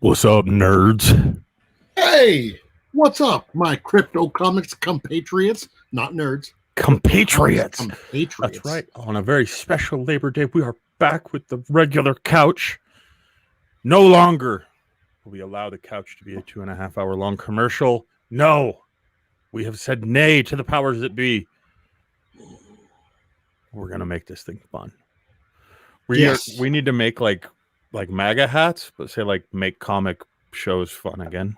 What's up, nerds? Hey, what's up, my crypto comics compatriots? Not nerds. Compatriots. Compatriots. That's right. On a very special Labor Day, we are back with the regular couch. No longer will we allow the couch to be a 2.5 hour long commercial. No. We have said nay to the powers that be. We're going to make this thing fun. We need to make like MAGA hats, but say like make comic shows fun again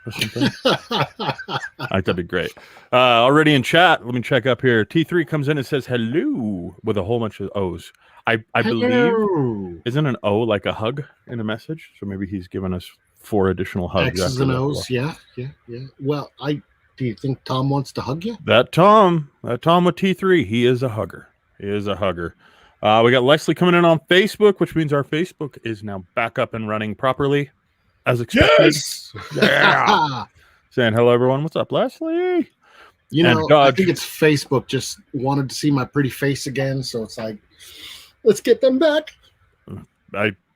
or something. I think that'd be great. Already in chat, let me check up here. T3 comes in and says hello with a whole bunch of O's. I believe, isn't an O like a hug in a message? So maybe he's given us 4 additional hugs. X's and O's, yeah. Well, do you think Tom wants to hug you? That Tom with T3, he is a hugger. We got Leslie coming in on Facebook, which means our Facebook is now back up and running properly as expected. Yes! Yeah. Saying hello, everyone. What's up, Leslie? I think it's Facebook just wanted to see my pretty face again, so it's like, let's get them back.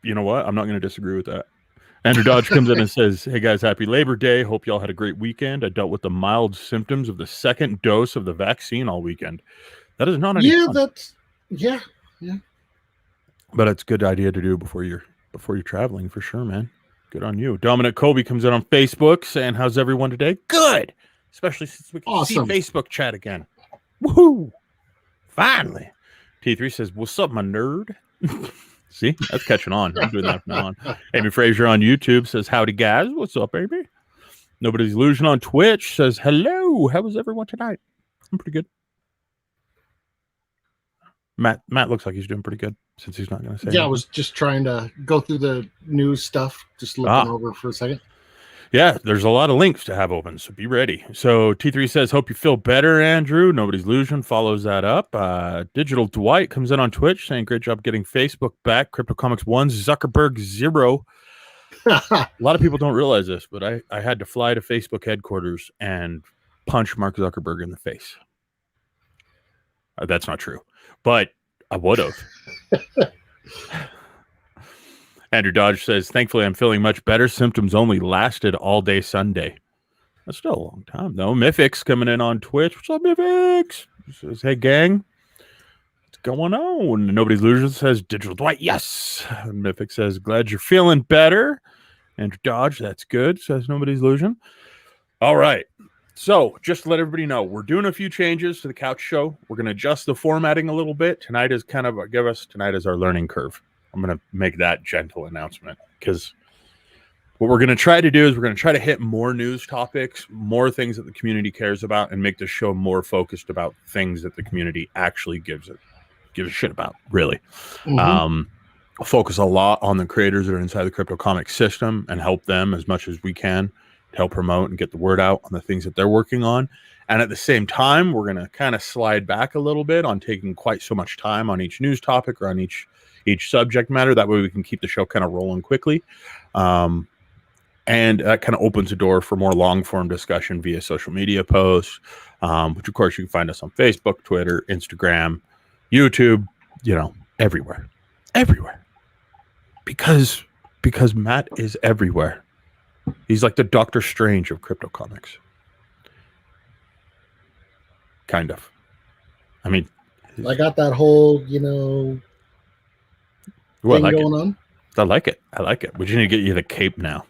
You know what? I'm not going to disagree with that. Andrew Dodge comes in and says, hey, guys, happy Labor Day. Hope y'all had a great weekend. I dealt with the mild symptoms of the second dose of the vaccine all weekend. That is not any fun. Yeah. But it's a good idea to do before you're traveling for sure, man. Good on you. Dominic Colby comes in on Facebook saying, how's everyone today? Good. Especially since we can see Facebook chat again. Woohoo. Finally. T3 says, what's up, my nerd? See, that's catching on. I'm doing that from now on. Amy Frazier on YouTube says, howdy, guys. What's up, Amy? Nobody's Illusion on Twitch says, hello. How was everyone tonight? I'm pretty good. Matt looks like he's doing pretty good since he's not going to say anything. I was just trying to go through the news stuff, just looking over for a second. Yeah, there's a lot of links to have open, so be ready. So T3 says, hope you feel better, Andrew. Nobody's Illusion follows that up. Digital Dwight comes in on Twitch saying, great job getting Facebook back. Crypto Comics 1, Zuckerberg 0. A lot of people don't realize this, but I had to fly to Facebook headquarters and punch Mark Zuckerberg in the face. That's not true, but I would have. Andrew Dodge says, thankfully, I'm feeling much better. Symptoms only lasted all day Sunday. That's still a long time, though. Mythix coming in on Twitch. What's up, Mythix? He says, hey, gang. What's going on? Nobody's Illusion says, Digital Dwight, yes. And Mythix says, glad you're feeling better. Andrew Dodge, that's good, says Nobody's Illusion. All right. So, just to let everybody know, we're doing a few changes to the couch show. We're going to adjust the formatting a little bit. Tonight is our learning curve. I'm going to make that gentle announcement because what we're going to try to do is we're going to try to hit more news topics, more things that the community cares about, and make the show more focused about things that the community actually gives a shit about, really. Mm-hmm. Focus a lot on the creators that are inside the crypto comic system and help them as much as we can to help promote and get the word out on the things that they're working on. And at the same time, we're going to kind of slide back a little bit on taking quite so much time on each news topic or on each subject matter. That way we can keep the show kind of rolling quickly. And that kind of opens the door for more long-form discussion via social media posts, which, of course, you can find us on Facebook, Twitter, Instagram, YouTube, everywhere. Because Matt is everywhere. He's like the Doctor Strange of crypto comics. Kind of. I mean, I got that whole, thing going on. I like it. We just need to get you the cape now.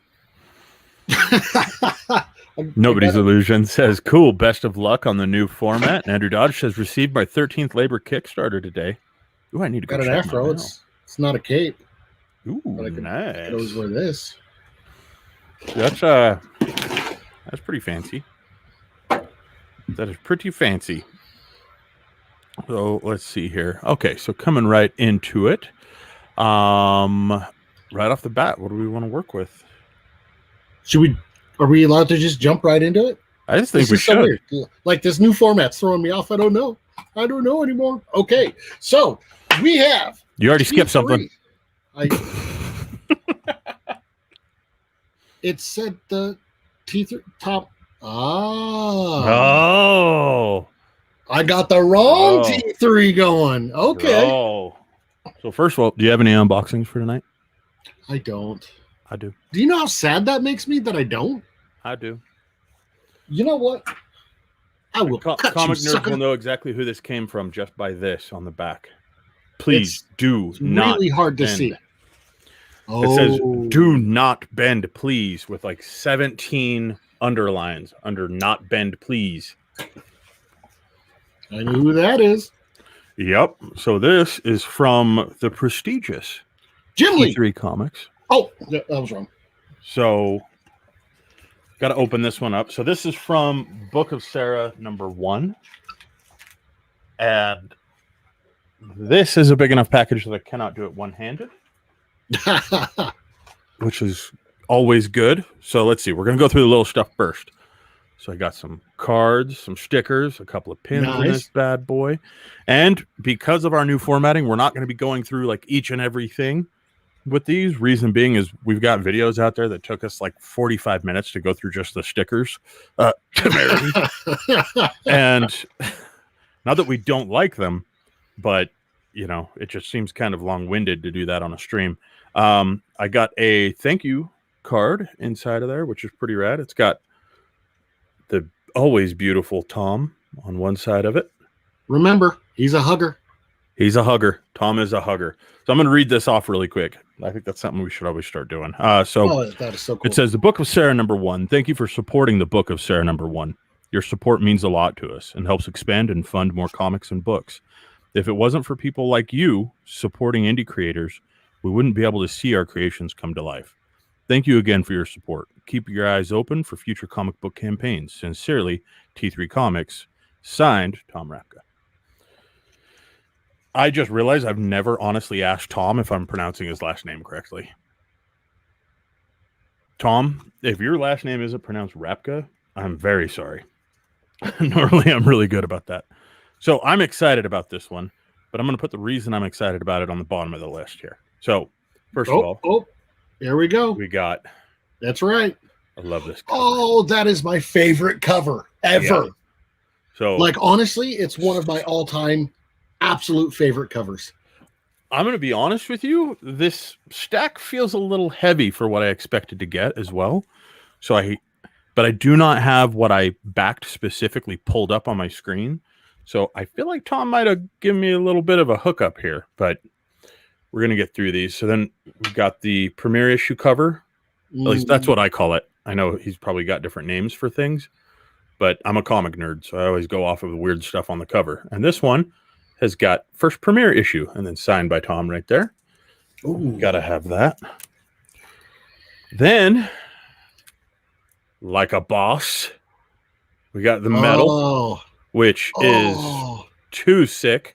Nobody's Illusion says, cool, best of luck on the new format. And Andrew Dodge says, received my 13th Labor Kickstarter today. Ooh, I need to go got an afro. It's not a cape. Ooh, nice. I always wear this. That's pretty fancy. That is pretty fancy. So let's see here. Okay, so coming right into it. Right off the bat, what do we want to work with? Are we allowed to just jump right into it? I just think we should. So weird. Like this new format's throwing me off. I don't know anymore. Okay, so we have. You already skipped something. It said the T3 top. Oh. I got the wrong T3 going. Okay. So first of all, do you have any unboxings for tonight? I don't. I do. Do you know how sad that makes me that I don't? I do. You know what? I will cut comic you, nerds sucker. will know exactly who this came from just by this on the back. Please It's not really hard to bend. see. It says "Do not bend, please," with like 17 underlines under "not bend, please." I know who that is. Yep. So this is from the prestigious Jim Lee. T3 Comics. Oh, that was wrong. So got to open this one up. So this is from Book of Sarah #1. And this is a big enough package that I cannot do it one-handed, which is always good. So let's see. We're going to go through the little stuff first. So I got some cards, some stickers, a couple of pins in this bad boy. And because of our new formatting, we're not going to be going through like each and everything with these. Reason being is we've got videos out there that took us like 45 minutes to go through just the stickers. And not that we don't like them, but you know, it just seems kind of long-winded to do that on a stream. I got a thank you card inside of there, which is pretty rad. It's got the always beautiful Tom on one side of it. Remember, he's a hugger. He's a hugger. Tom is a hugger. So I'm going to read this off really quick. I think that's something we should always start doing. That is so cool. It says, "The Book of Sarah #1. Thank you for supporting the Book of Sarah #1. Your support means a lot to us and helps expand and fund more comics and books. If it wasn't for people like you supporting indie creators, we wouldn't be able to see our creations come to life. Thank you again for your support. Keep your eyes open for future comic book campaigns. Sincerely, T3 Comics." Signed, Tom Rapka. I just realized I've never honestly asked Tom if I'm pronouncing his last name correctly. Tom, if your last name isn't pronounced Rapka, I'm very sorry. Normally, I'm really good about that. So I'm excited about this one, but I'm going to put the reason I'm excited about it on the bottom of the list here. So, first of all, here we go. We got. That's right. I love this cover. Oh, that is my favorite cover ever. Yeah. So, like, honestly, it's one of my all-time absolute favorite covers. I'm going to be honest with you. This stack feels a little heavy for what I expected to get as well. But I do not have what I backed specifically pulled up on my screen. So I feel like Tom might have given me a little bit of a hookup here, but we're going to get through these. So then we've got the premiere issue cover. At least that's what I call it. I know he's probably got different names for things, but I'm a comic nerd, so I always go off of the weird stuff on the cover. And this one has got first premiere issue and then signed by Tom right there. Got to have that. Then, like a boss, we got the medal, which is too sick.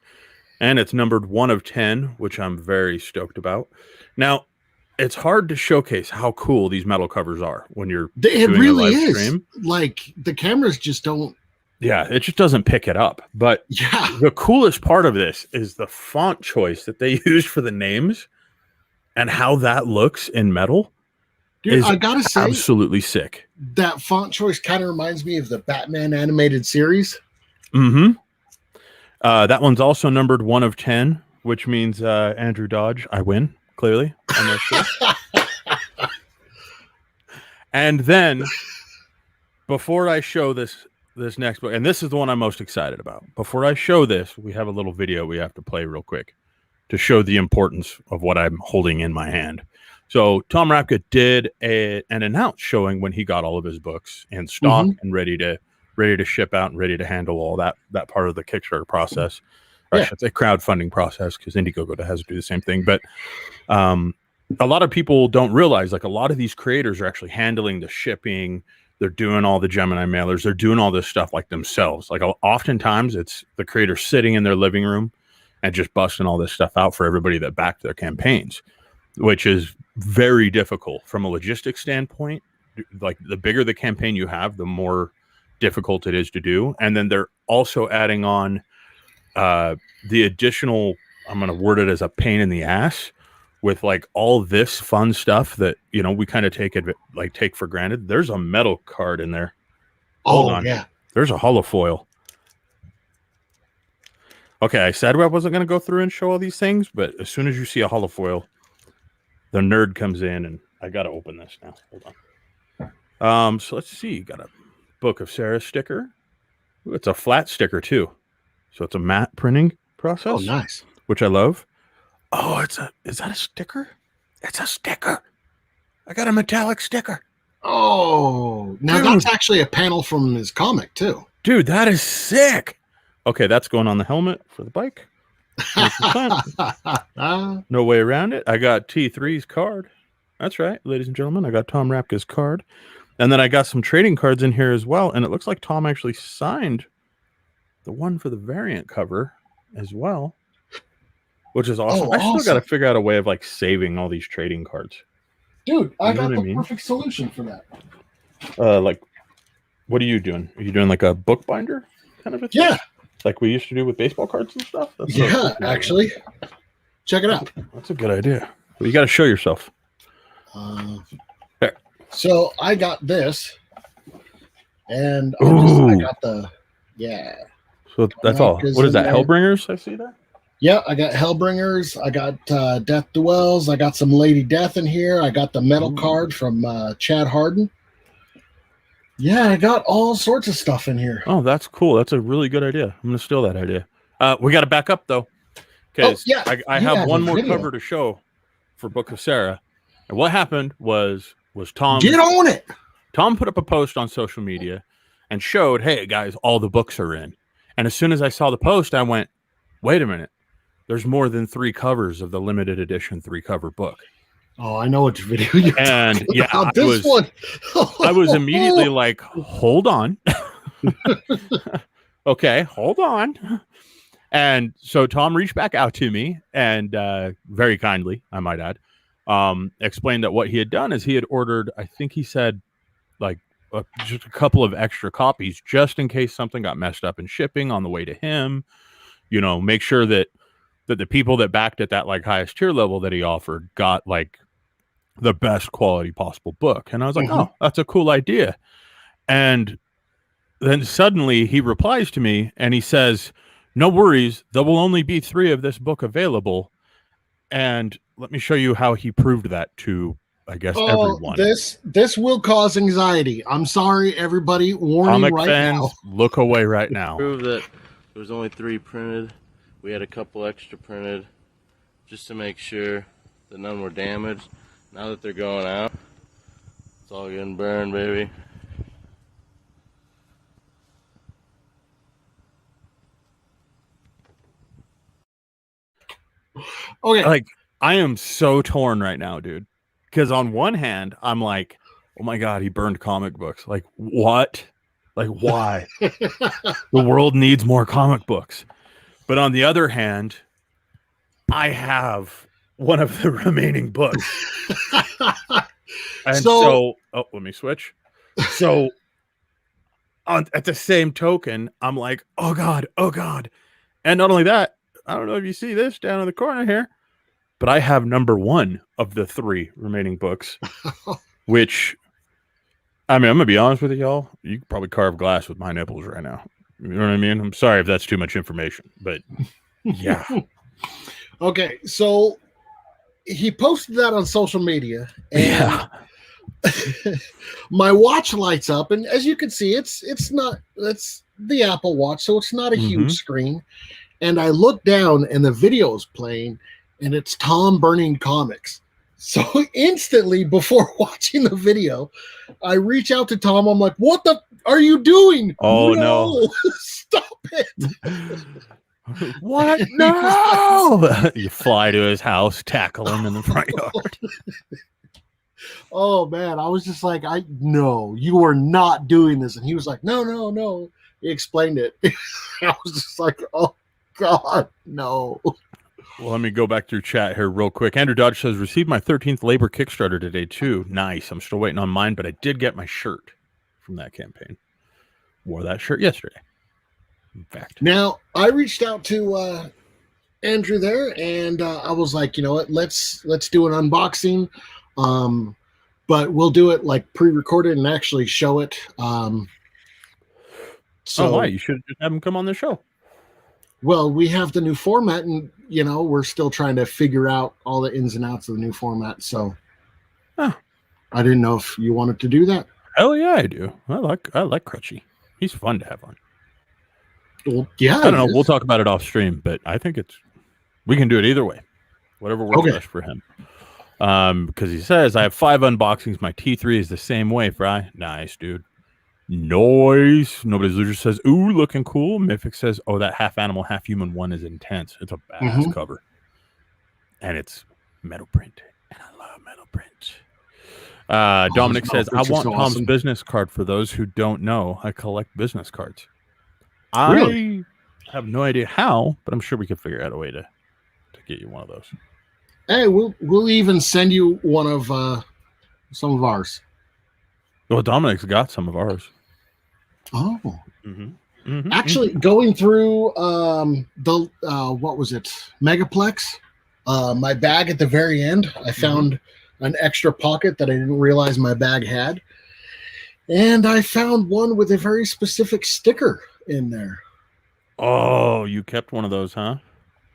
And it's numbered 1 of 10, which I'm very stoked about. Now, it's hard to showcase how cool these metal covers are when you're doing really a live stream. Like, the cameras just don't. Yeah, it just doesn't pick it up. But the coolest part of this is the font choice that they use for the names and how that looks in metal. Dude, I gotta say, absolutely sick. That font choice kind of reminds me of the Batman animated series. Mm-hmm. That one's also numbered 1 of 10, which means Andrew Dodge, I win, clearly. And then, before I show this next book, and this is the one I'm most excited about. Before I show this, we have a little video we have to play real quick to show the importance of what I'm holding in my hand. So Tom Rapka did an announce showing when he got all of his books in stock and ready to ship out and ready to handle all that part of the Kickstarter process. Or I should say crowdfunding process, because Indiegogo has to do the same thing. But a lot of people don't realize, like, a lot of these creators are actually handling the shipping. They're doing all the Gemini mailers. They're doing all this stuff like themselves. Like, oftentimes it's the creator sitting in their living room and just busting all this stuff out for everybody that backed their campaigns, which is very difficult from a logistics standpoint. Like, the bigger the campaign you have, the more difficult it is to do. And then they're also adding on the additional, I'm going to word it as a pain in the ass, with like all this fun stuff that, you know, we kind of take for granted. There's a metal card in there. Hold on. Yeah. There's a holofoil. Okay, I said I wasn't going to go through and show all these things, but as soon as you see a holofoil, the nerd comes in, and I got to open this now. Hold on. So let's see. Got a Book of Sarah sticker. Ooh, it's a flat sticker too. So it's a matte printing process. Oh, nice. Which I love. Oh, is that a sticker? It's a sticker. I got a metallic sticker. Oh, now Dude. That's actually a panel from his comic too. Dude, that is sick. Okay, that's going on the helmet for the bike. No way around it. I got T3's card. That's right, ladies and gentlemen. I got Tom Rapka's card. And then I got some trading cards in here as well. And it looks like Tom actually signed the one for the variant cover as well, which is awesome. I still got to figure out a way of like saving all these trading cards. Dude, I got the perfect solution for that. Like, what are you doing? Are you doing like a bookbinder kind of a thing? Yeah. Like we used to do with baseball cards and stuff? Yeah, actually. Check it out. That's a good idea. Well, you got to show yourself. There. So I got this, and I got the, yeah. So that's all. What is that, Hellbringers I see there? Yeah, I got Hellbringers. I got Death Dwells. I got some Lady Death in here. I got the metal card from Chad Harden. Yeah, I got all sorts of stuff in here. Oh, that's cool. That's a really good idea. I'm going to steal that idea. We got to back up, though, because I have one more cover to show for Book of Sarah. And what happened was Tom... Get on it! Tom put up a post on social media and showed, hey, guys, all the books are in. And as soon as I saw the post, I went, wait a minute. There's more than 3 covers of the limited edition 3-cover book. Oh, I know which video you're talking about. I was immediately like, hold on. Okay, hold on. And so Tom reached back out to me and very kindly, I might add, explained that what he had done is he had ordered, I think he said, like just a couple of extra copies just in case something got messed up in shipping on the way to him. You know, make sure that the people that backed at that like highest tier level that he offered got like the best quality possible book. And I was like, oh, that's a cool idea. And then suddenly he replies to me and he says, no worries, there will only be 3 of this book available. And let me show you how he proved that to, I guess, everyone. This will cause anxiety. I'm sorry, everybody. Warning Comic right fans, now. Look away right now. Prove that there was only 3 printed. We had a couple extra printed just to make sure that none were damaged. Now that they're going out, it's all getting burned, baby. Okay. Like, I am so torn right now, dude. Because on one hand, I'm like, oh my God, he burned comic books. Like, what? Like, why? The world needs more comic books. But on the other hand, I have one of the remaining books. And so let me switch. So at the same token, I'm like, oh God. And not only that, I don't know if you see this down in the corner here, but I have number 1 of the 3 remaining books, which, I mean, I'm going to be honest with y'all. You could probably carve glass with my nipples right now. You know what I mean? I'm sorry if that's too much information, but yeah. Okay, so he posted that on social media, and my watch lights up, and as you can see, it's the Apple Watch, so it's not a huge screen. And I look down, and the video is playing, and it's Tom burning comics. So instantly, before watching the video, I reach out to Tom. I'm like, "What the are you doing? Oh no! Stop it!" What? No! You fly to his house, tackle him in the front yard. Oh man, I was just like, no, you are not doing this. And he was like, no. He explained it. I was just like, oh God, no. Well, let me go back through chat here real quick. Andrew Dodge says, received my 13th labor Kickstarter today too. Nice. I'm still waiting on mine, but I did get my shirt from that campaign. Wore that shirt yesterday. In fact. Now, I reached out to Andrew there, and I was like, you know what, let's do an unboxing. But we'll do it like pre-recorded and actually show it. So why? You should just have him come on the show. Well, we have the new format, and we're still trying to figure out all the ins and outs of the new format. So, I didn't know if you wanted to do that. Hell yeah, I do. I like Crutchy. He's fun to have on. Well, yeah. I don't know. We'll talk about it off stream, but I think we can do it either way. Whatever works best for him. Because he says, I have 5 unboxings. My T3 is the same way, Fry. Nice, dude. Noise. Nobody's Loser says, ooh, looking cool. Mythic says, oh, that half animal, half human one is intense. It's a badass cover. And it's metal print. And I love metal print. Dominic says, I want Tom's business card. For those who don't know, I collect business cards. Really? I have no idea how, but I'm sure we could figure out a way to get you one of those. Hey, we'll even send you one of some of ours. Well, Dominic's got some of ours. Oh. Actually, going through the what was it? Megaplex. My bag at the very end, I found an extra pocket that I didn't realize my bag had. And I found one with a very specific sticker in there. Oh, you kept one of those, huh?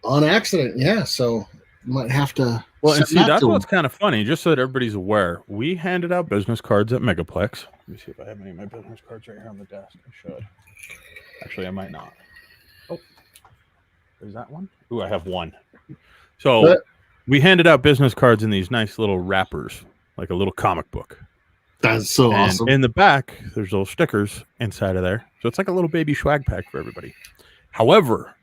On accident, yeah. So might have to. Well, and see, that's what's kind of funny. Just so that everybody's aware, we handed out business cards at Megaplex. Let me see if I have any of my business cards right here on the desk. I should. Actually, I might not. Oh, is that one? Ooh, I have one. So we handed out business cards in these nice little wrappers, like a little comic book. That's so awesome. In the back, there's little stickers inside of there. So it's like a little baby swag pack for everybody. However,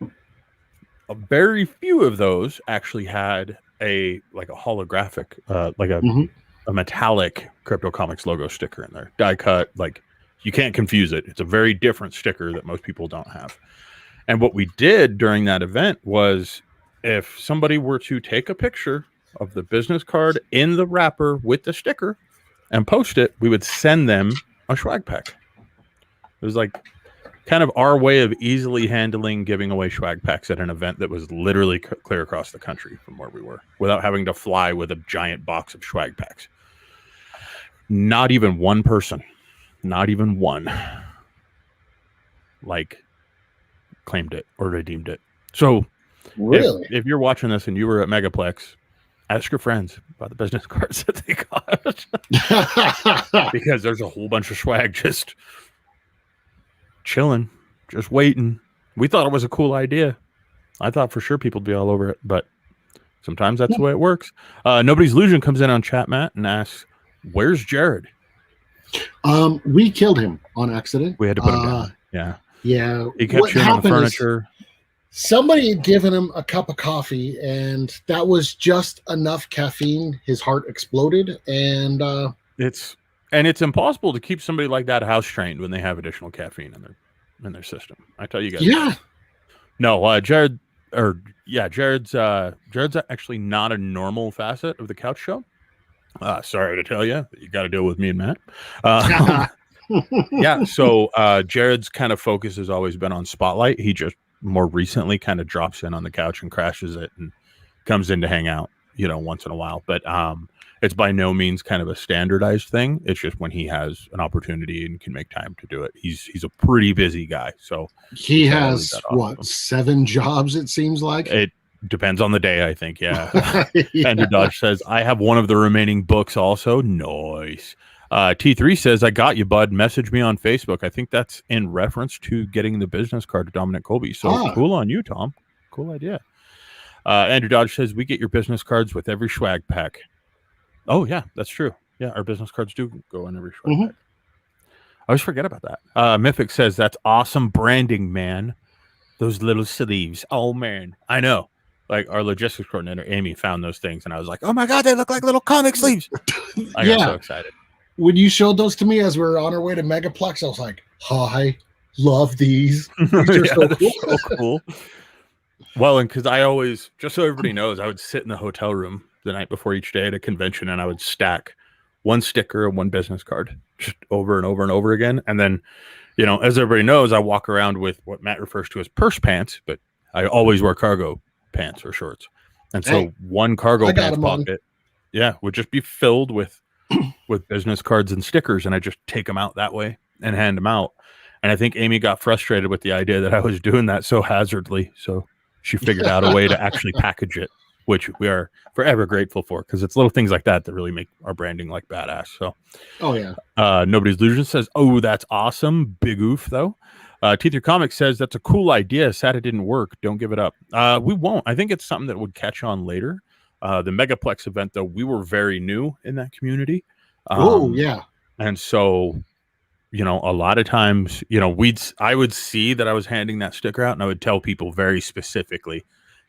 a very few of those actually had a holographic, a metallic Crypto Comics logo sticker in there. Die cut, like you can't confuse it. It's a very different sticker that most people don't have. And what we did during that event was if somebody were to take a picture of the business card in the wrapper with the sticker and post it, we would send them a swag pack. It was like kind of our way of easily handling giving away swag packs at an event that was literally clear across the country from where we were without having to fly with a giant box of swag packs. Not even one person, not even one, claimed it or redeemed it. So really, if you're watching this and you were at Megaplex, ask your friends about the business cards that they got. Because there's a whole bunch of swag just chilling, just waiting. We thought it was a cool idea. I thought for sure people would be all over it, but sometimes that's the way it works. Nobody's Illusion comes in on chat, Matt, and asks, where's Jared? We killed him on accident. We had to put him down. Yeah. He kept chewing on the furniture. Somebody had given him a cup of coffee, and that was just enough caffeine. His heart exploded, and it's impossible to keep somebody like that house trained when they have additional caffeine in their system. I tell you guys. Yeah. No, Jared's actually not a normal facet of the couch show. Sorry to tell you, you got to deal with me and Matt. Yeah. So Jared's kind of focus has always been on Spotlight. He just more recently kind of drops in on the couch and crashes it and comes in to hang out, once in a while. But it's by no means kind of a standardized thing. It's just when he has an opportunity and can make time to do it. He's a pretty busy guy. So he has 7 jobs, it seems like. It depends on the day, I think. Yeah. Andrew Dodge says, I have one of the remaining books also. Nice. T3 says, I got you, bud. Message me on Facebook. I think that's in reference to getting the business card to Dominic Colby. So cool on you, Tom. Cool idea. Andrew Dodge says, we get your business cards with every swag pack. Oh, yeah, that's true. Yeah, our business cards do go in every swag pack. I always forget about that. Mythic says, that's awesome branding, man. Those little sleeves. Oh, man. I know. Like our logistics coordinator, Amy, found those things, and I was like, oh, my God, they look like little comic sleeves. I got so excited. When you showed those to me as we were on our way to Megaplex, I was like, hi, love these. These are so cool. Well, and because I always, just so everybody knows, I would sit in the hotel room the night before each day at a convention, and I would stack one sticker and one business card just over and over and over again. And then, as everybody knows, I walk around with what Matt refers to as purse pants, but I always wear cargo pants or shorts. And so one cargo pants pocket, would just be filled with business cards and stickers, and I just take them out that way and hand them out. And I think Amy got frustrated with the idea that I was doing that so hazardly, so she figured out a way to actually package it which we are forever grateful for, because it's little things like that that really make our branding like badass. So, Oh yeah. Nobody's Illusion says, "Oh, that's awesome, big oof though." T3 Comics says, "That's a cool idea. Sad it didn't work. Don't give it up." We won't. I think it's something that would catch on later. The Megaplex event, though, we were very new in that community. Oh yeah. And so, a lot of times, I would see that I was handing that sticker out, and I would tell people very specifically,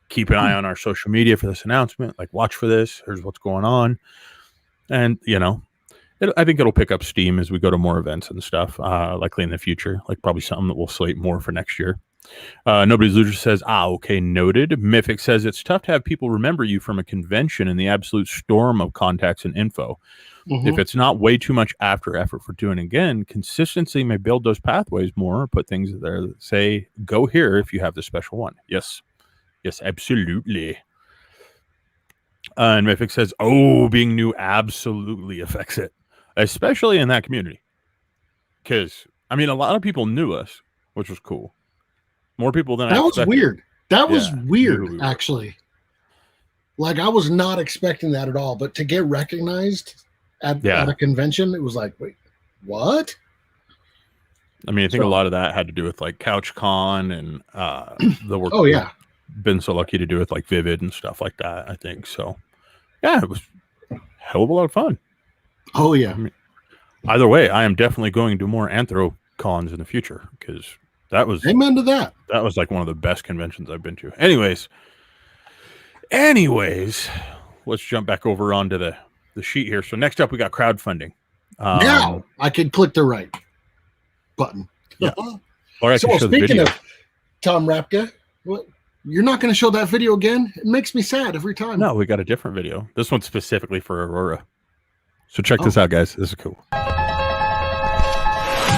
keep an eye on our social media for this announcement. Like, watch for this. Here's what's going on. And, I think it'll pick up steam as we go to more events and stuff, likely in the future. Like, probably something that we'll slate more for next year. Nobody's Loser says, okay, noted. Mythic says, it's tough to have people remember you from a convention in the absolute storm of contacts and info. If it's not way too much after effort for doing it again, consistency may build those pathways more, or put things there that say, go here if you have the special one. Yes, absolutely. And Mythic says, being new absolutely affects it, especially in that community. Because, a lot of people knew us, which was cool. More people than I expected. That was weird. That was weird, actually. Like, I was not expecting that at all. But to get recognized at a convention, it was like, wait, what? I think a lot of that had to do with like CouchCon and the work. Been so lucky to do with like Vivid and stuff like that, I think. So, yeah, it was a hell of a lot of fun. Oh, yeah. Either way, I am definitely going to more Anthrocons in the future, because that was amen to that. That was like one of the best conventions I've been to. Anyways, let's jump back over onto the sheet here. So next up, we got crowdfunding. Now I can click the right button. Yeah. Or I so speaking of Tom Rapka, you're not going to show that video again? It makes me sad every time. No, we got a different video. This one's specifically for Aurora. So check this out, guys. This is cool.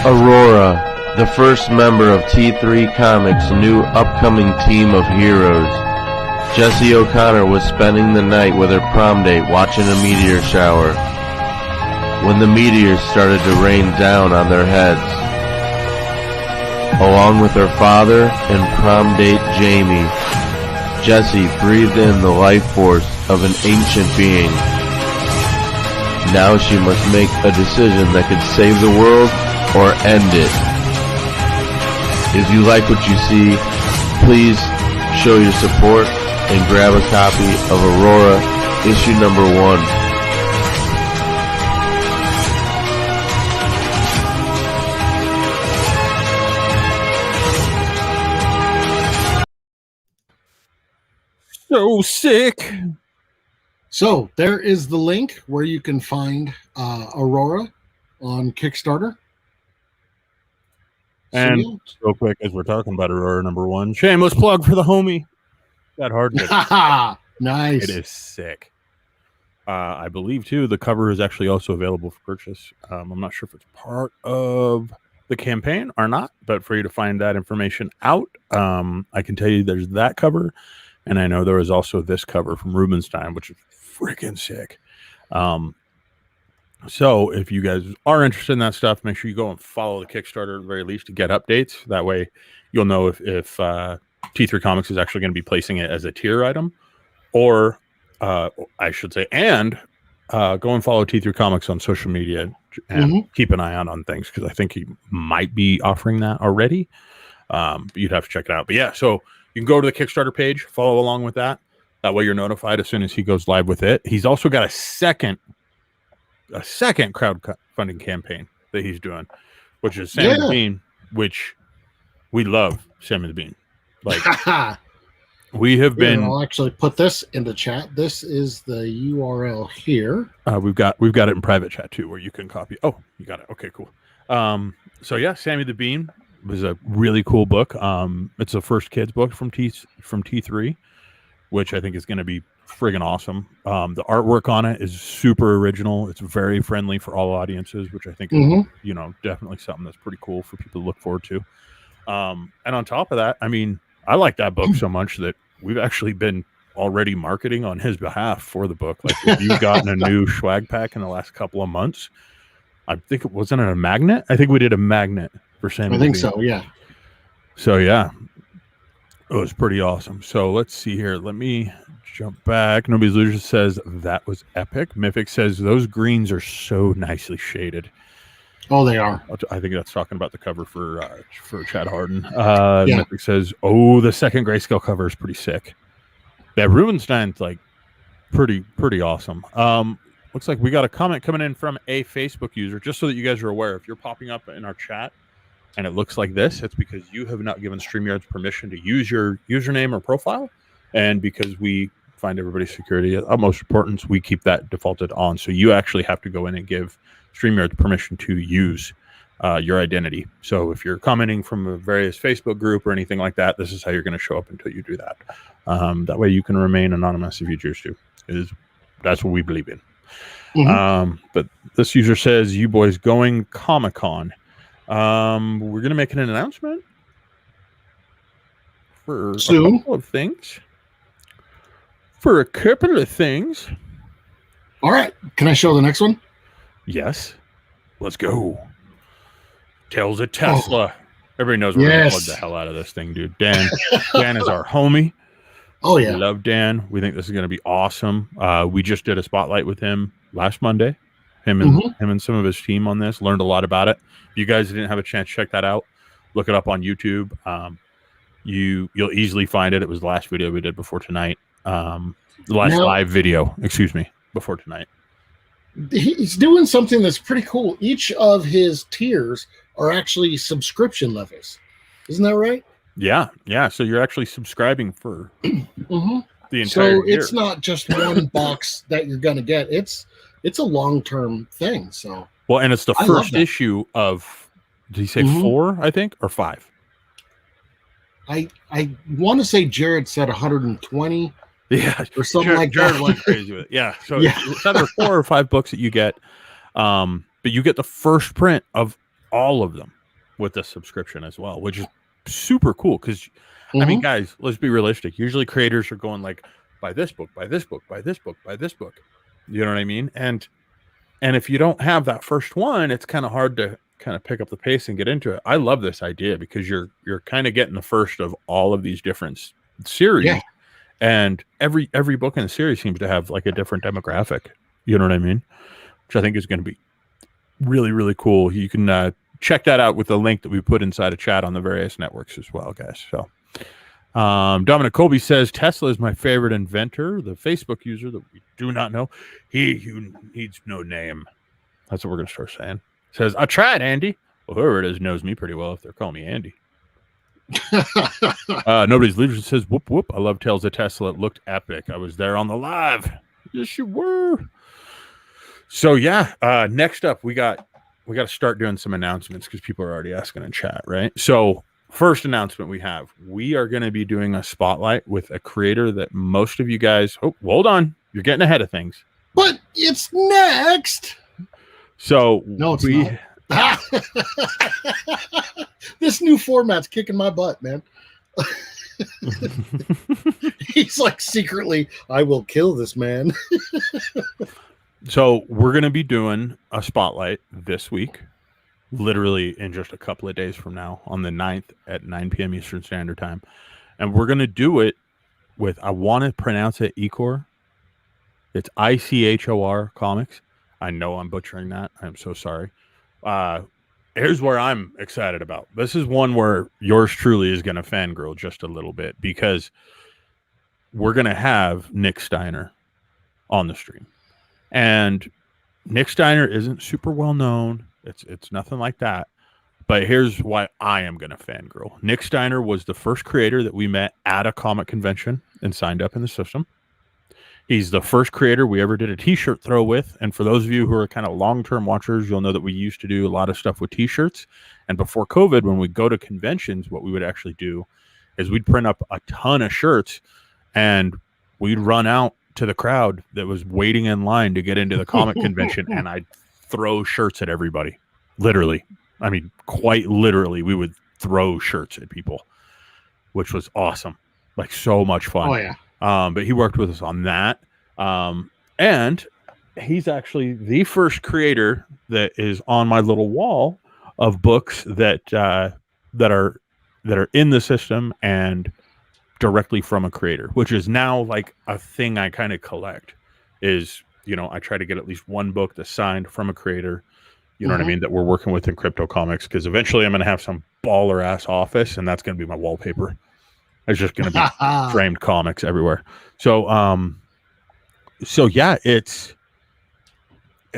Aurora, the first member of T3 Comics' new upcoming team of heroes. Jessie O'Connor was spending the night with her prom date watching a meteor shower when the meteors started to rain down on their heads. Along with her father and prom date Jamie, Jessie breathed in the life force of an ancient being. Now she must make a decision that could save the world or end it. If you like what you see, please show your support and grab a copy of Aurora issue number 1. So sick. So there is the link where you can find Aurora on Kickstarter. And real quick, as we're talking about Aurora number 1, shameless plug for the homie. That hard. Nice. It is sick. I believe too the cover is actually also available for purchase. I'm not sure if it's part of the campaign or not, but for you to find that information out, I can tell you there's that cover, and I know there was also this cover from Rubenstein, which is freaking sick. So if you guys are interested in that stuff, make sure you go and follow the Kickstarter at the very least to get updates. That way you'll know if T3 Comics is actually going to be placing it as a tier item, or I should say, and go and follow T3 Comics on social media and keep an eye out on things, because I think he might be offering that already. But you'd have to check it out. But yeah, so you can go to the Kickstarter page, follow along with that. That way you're notified as soon as he goes live with it. He's also got a second crowdfunding campaign that he's doing, which is Sammy the Bean, which we love. Sammy the Bean. Like, we have been. I'll actually put this in the chat. This is the URL here. We've got it in private chat too, where you can copy. Oh, you got it. Okay, cool. So yeah, Sammy the Bean was a really cool book. It's a first kids book from T3, which I think is going to be friggin' awesome. The artwork on it is super original. It's very friendly for all audiences, which I think is, definitely something that's pretty cool for people to look forward to. And on top of that, I like that book so much that we've actually been already marketing on his behalf for the book. Like, if you've gotten a new swag pack in the last couple of months, I think it wasn't a magnet. I think we did a magnet for Sammy. I think so. Yeah. So yeah. It was pretty awesome. So let's see here. Let me jump back. Nobody's Loser says that was epic. Mythic says those greens are so nicely shaded. Oh, they are. I think that's talking about the cover for Chad Harden. Yeah. Mythic says, "Oh, the second grayscale cover is pretty sick. That Rubenstein's like pretty awesome." Looks like we got a comment coming in from a Facebook user. Just so that you guys are aware, if you're popping up in our chat and it looks like this, it's because you have not given StreamYard's permission to use your username or profile, and because we find everybody's security of utmost importance, we keep that defaulted on. So you actually have to go in and give StreamYard permission to use your identity. So if you're commenting from a various Facebook group or anything like that, this is how you're going to show up until you do that. That way you can remain anonymous if you choose to. That's what we believe in. But this user says, "You boys going Comic-Con?" We're going to make an announcement for Soon. a couple of things. For a couple of things. All right. Can I show the next one? Yes. Let's go. Tales of Tesla. Everybody knows we're going to plug the hell out of this thing, dude. Dan is our homie. Oh, yeah. We love Dan. We think this is going to be awesome. We just did a spotlight with him last Monday. Him and some of his team on this. Learned a lot about it. If you guys didn't have a chance to check that out, look it up on YouTube. You'll easily find it. It was the last video we did before tonight. The last live video, before tonight. He's doing something that's pretty cool. Each of his tiers are actually subscription levels. Isn't that right? Yeah. So you're actually subscribing for the entire So year. it's not just one box that you're going to get. It's a long-term thing. So well, and it's the first issue of, did he say 4, I think, or 5? I want to say Jared said 120. Yeah, or something like Jared that. went crazy with it. Yeah, so it's either 4 or 5 books that you get, but you get the first print of all of them with the subscription as well, which is super cool. Because I mean, guys, let's be realistic. Usually, creators are going like, buy this book, buy this book, buy this book, buy this book. You know what I mean? And if you don't have that first one, it's kind of hard to kind of pick up the pace and get into it. I love this idea because you're kind of getting the first of all of these different series. Yeah. And every book in the series seems to have like a different demographic. You know what I mean? Which I think is going to be really, really cool. You can check that out with the link that we put inside a chat on the various networks as well, guys. So Dominic Colby says, Tesla is my favorite inventor. The Facebook user that we do not know. He who needs no name. That's what we're going to start saying. Says, I tried, Andy. Well, whoever it is knows me pretty well if they're calling me Andy. Nobody's Leadership says, whoop whoop, I love Tales of Tesla. It looked epic. I was there on the live. Yes, you were. So yeah, next up we got to start doing some announcements because people are already asking in chat, right? So first announcement we are going to be doing a spotlight with a creator that most of you guys, hold on, you're getting ahead of things, but it's next. So no, it's not. This new format's kicking my butt, man. He's like secretly, I will kill this man. So we're going to be doing a spotlight this week, literally in just a couple of days from now on the 9th at 9 p.m. Eastern Standard Time. And we're going to do it with, I want to pronounce it Ichor. It's ICHOR Comics. I know I'm butchering that. I'm so sorry. Here's where I'm excited about. This is one where yours truly is going to fangirl just a little bit because we're going to have Nick Steiner on the stream. And Nick Steiner isn't super well known. It's nothing like that. But here's why I am going to fangirl. Nick Steiner was the first creator that we met at a comic convention and signed up in the system. He's the first creator we ever did a t-shirt throw with. And for those of you who are kind of long-term watchers, you'll know that we used to do a lot of stuff with t-shirts. And before COVID, when we go to conventions, what we would actually do is we'd print up a ton of shirts and we'd run out to the crowd that was waiting in line to get into the comic convention. And I'd throw shirts at everybody. Literally. I mean, quite literally, we would throw shirts at people, which was awesome. Like so much fun. Oh, yeah. But he worked with us on that. And he's actually the first creator that is on my little wall of books that are in the system and directly from a creator, which is now like a thing I kind of collect. Is, you know, I try to get at least one book that's signed from a creator. You know what I mean? That we're working with in crypto comics, because eventually I'm going to have some baller ass office, and that's going to be my wallpaper. It's just going to be framed comics everywhere. So, so yeah, it's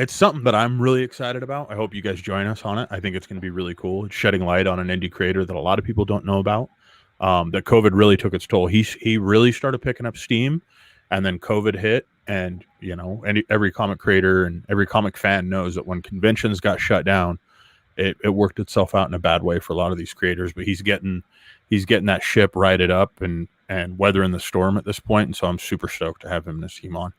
something that I'm really excited about. I hope you guys join us on it. I think it's going to be really cool. It's shedding light on an indie creator that a lot of people don't know about. That COVID really took its toll. He really started picking up steam, and then COVID hit, and you know, every comic creator and every comic fan knows that when conventions got shut down, it worked itself out in a bad way for a lot of these creators. But he's getting that ship righted up and weathering the storm at this point, and so I'm super stoked to have him in this team on.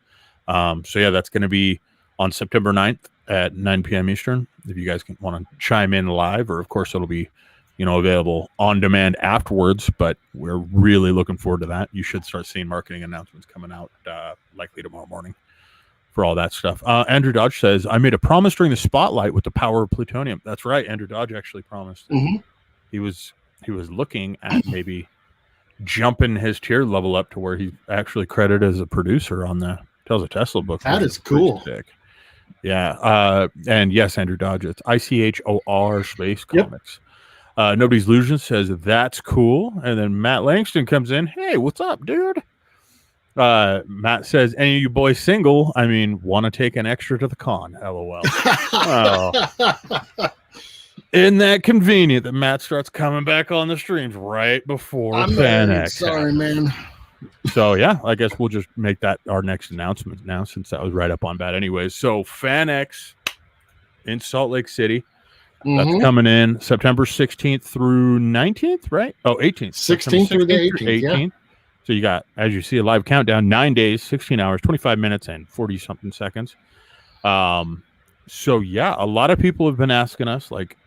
So yeah, that's going to be on September 9th at 9 p.m. Eastern. If you guys want to chime in live, or of course it'll be, you know, available on demand afterwards, but we're really looking forward to that. You should start seeing marketing announcements coming out likely tomorrow morning for all that stuff. Andrew Dodge says, I made a promise during the spotlight with the power of plutonium. That's right. Andrew Dodge actually promised. He was looking at maybe jumping his tier level up to where he's actually credited as a producer on the Tales of Tesla book. That is cool. Sick. Yeah. And yes, Andrew Dodge, it's ICHOR Space Comics. Nobody's Illusion says that's cool. And then Matt Langston comes in. Hey, what's up, dude? Matt says, any of you boys single? I mean, want to take an extra to the con? LOL. Oh. Isn't that convenient that Matt starts coming back on the streams right before FanX? Sorry, man. So yeah, I guess we'll just make that our next announcement now, since that was right up on bat anyways. So FanX in Salt Lake City. That's coming in September 16th through 19th, right? Oh, 18th. 16th through the 18th. Yeah. So you got, as you see, a live countdown, 9 days, 16 hours, 25 minutes, and 40-something seconds. So yeah, a lot of people have been asking us, like,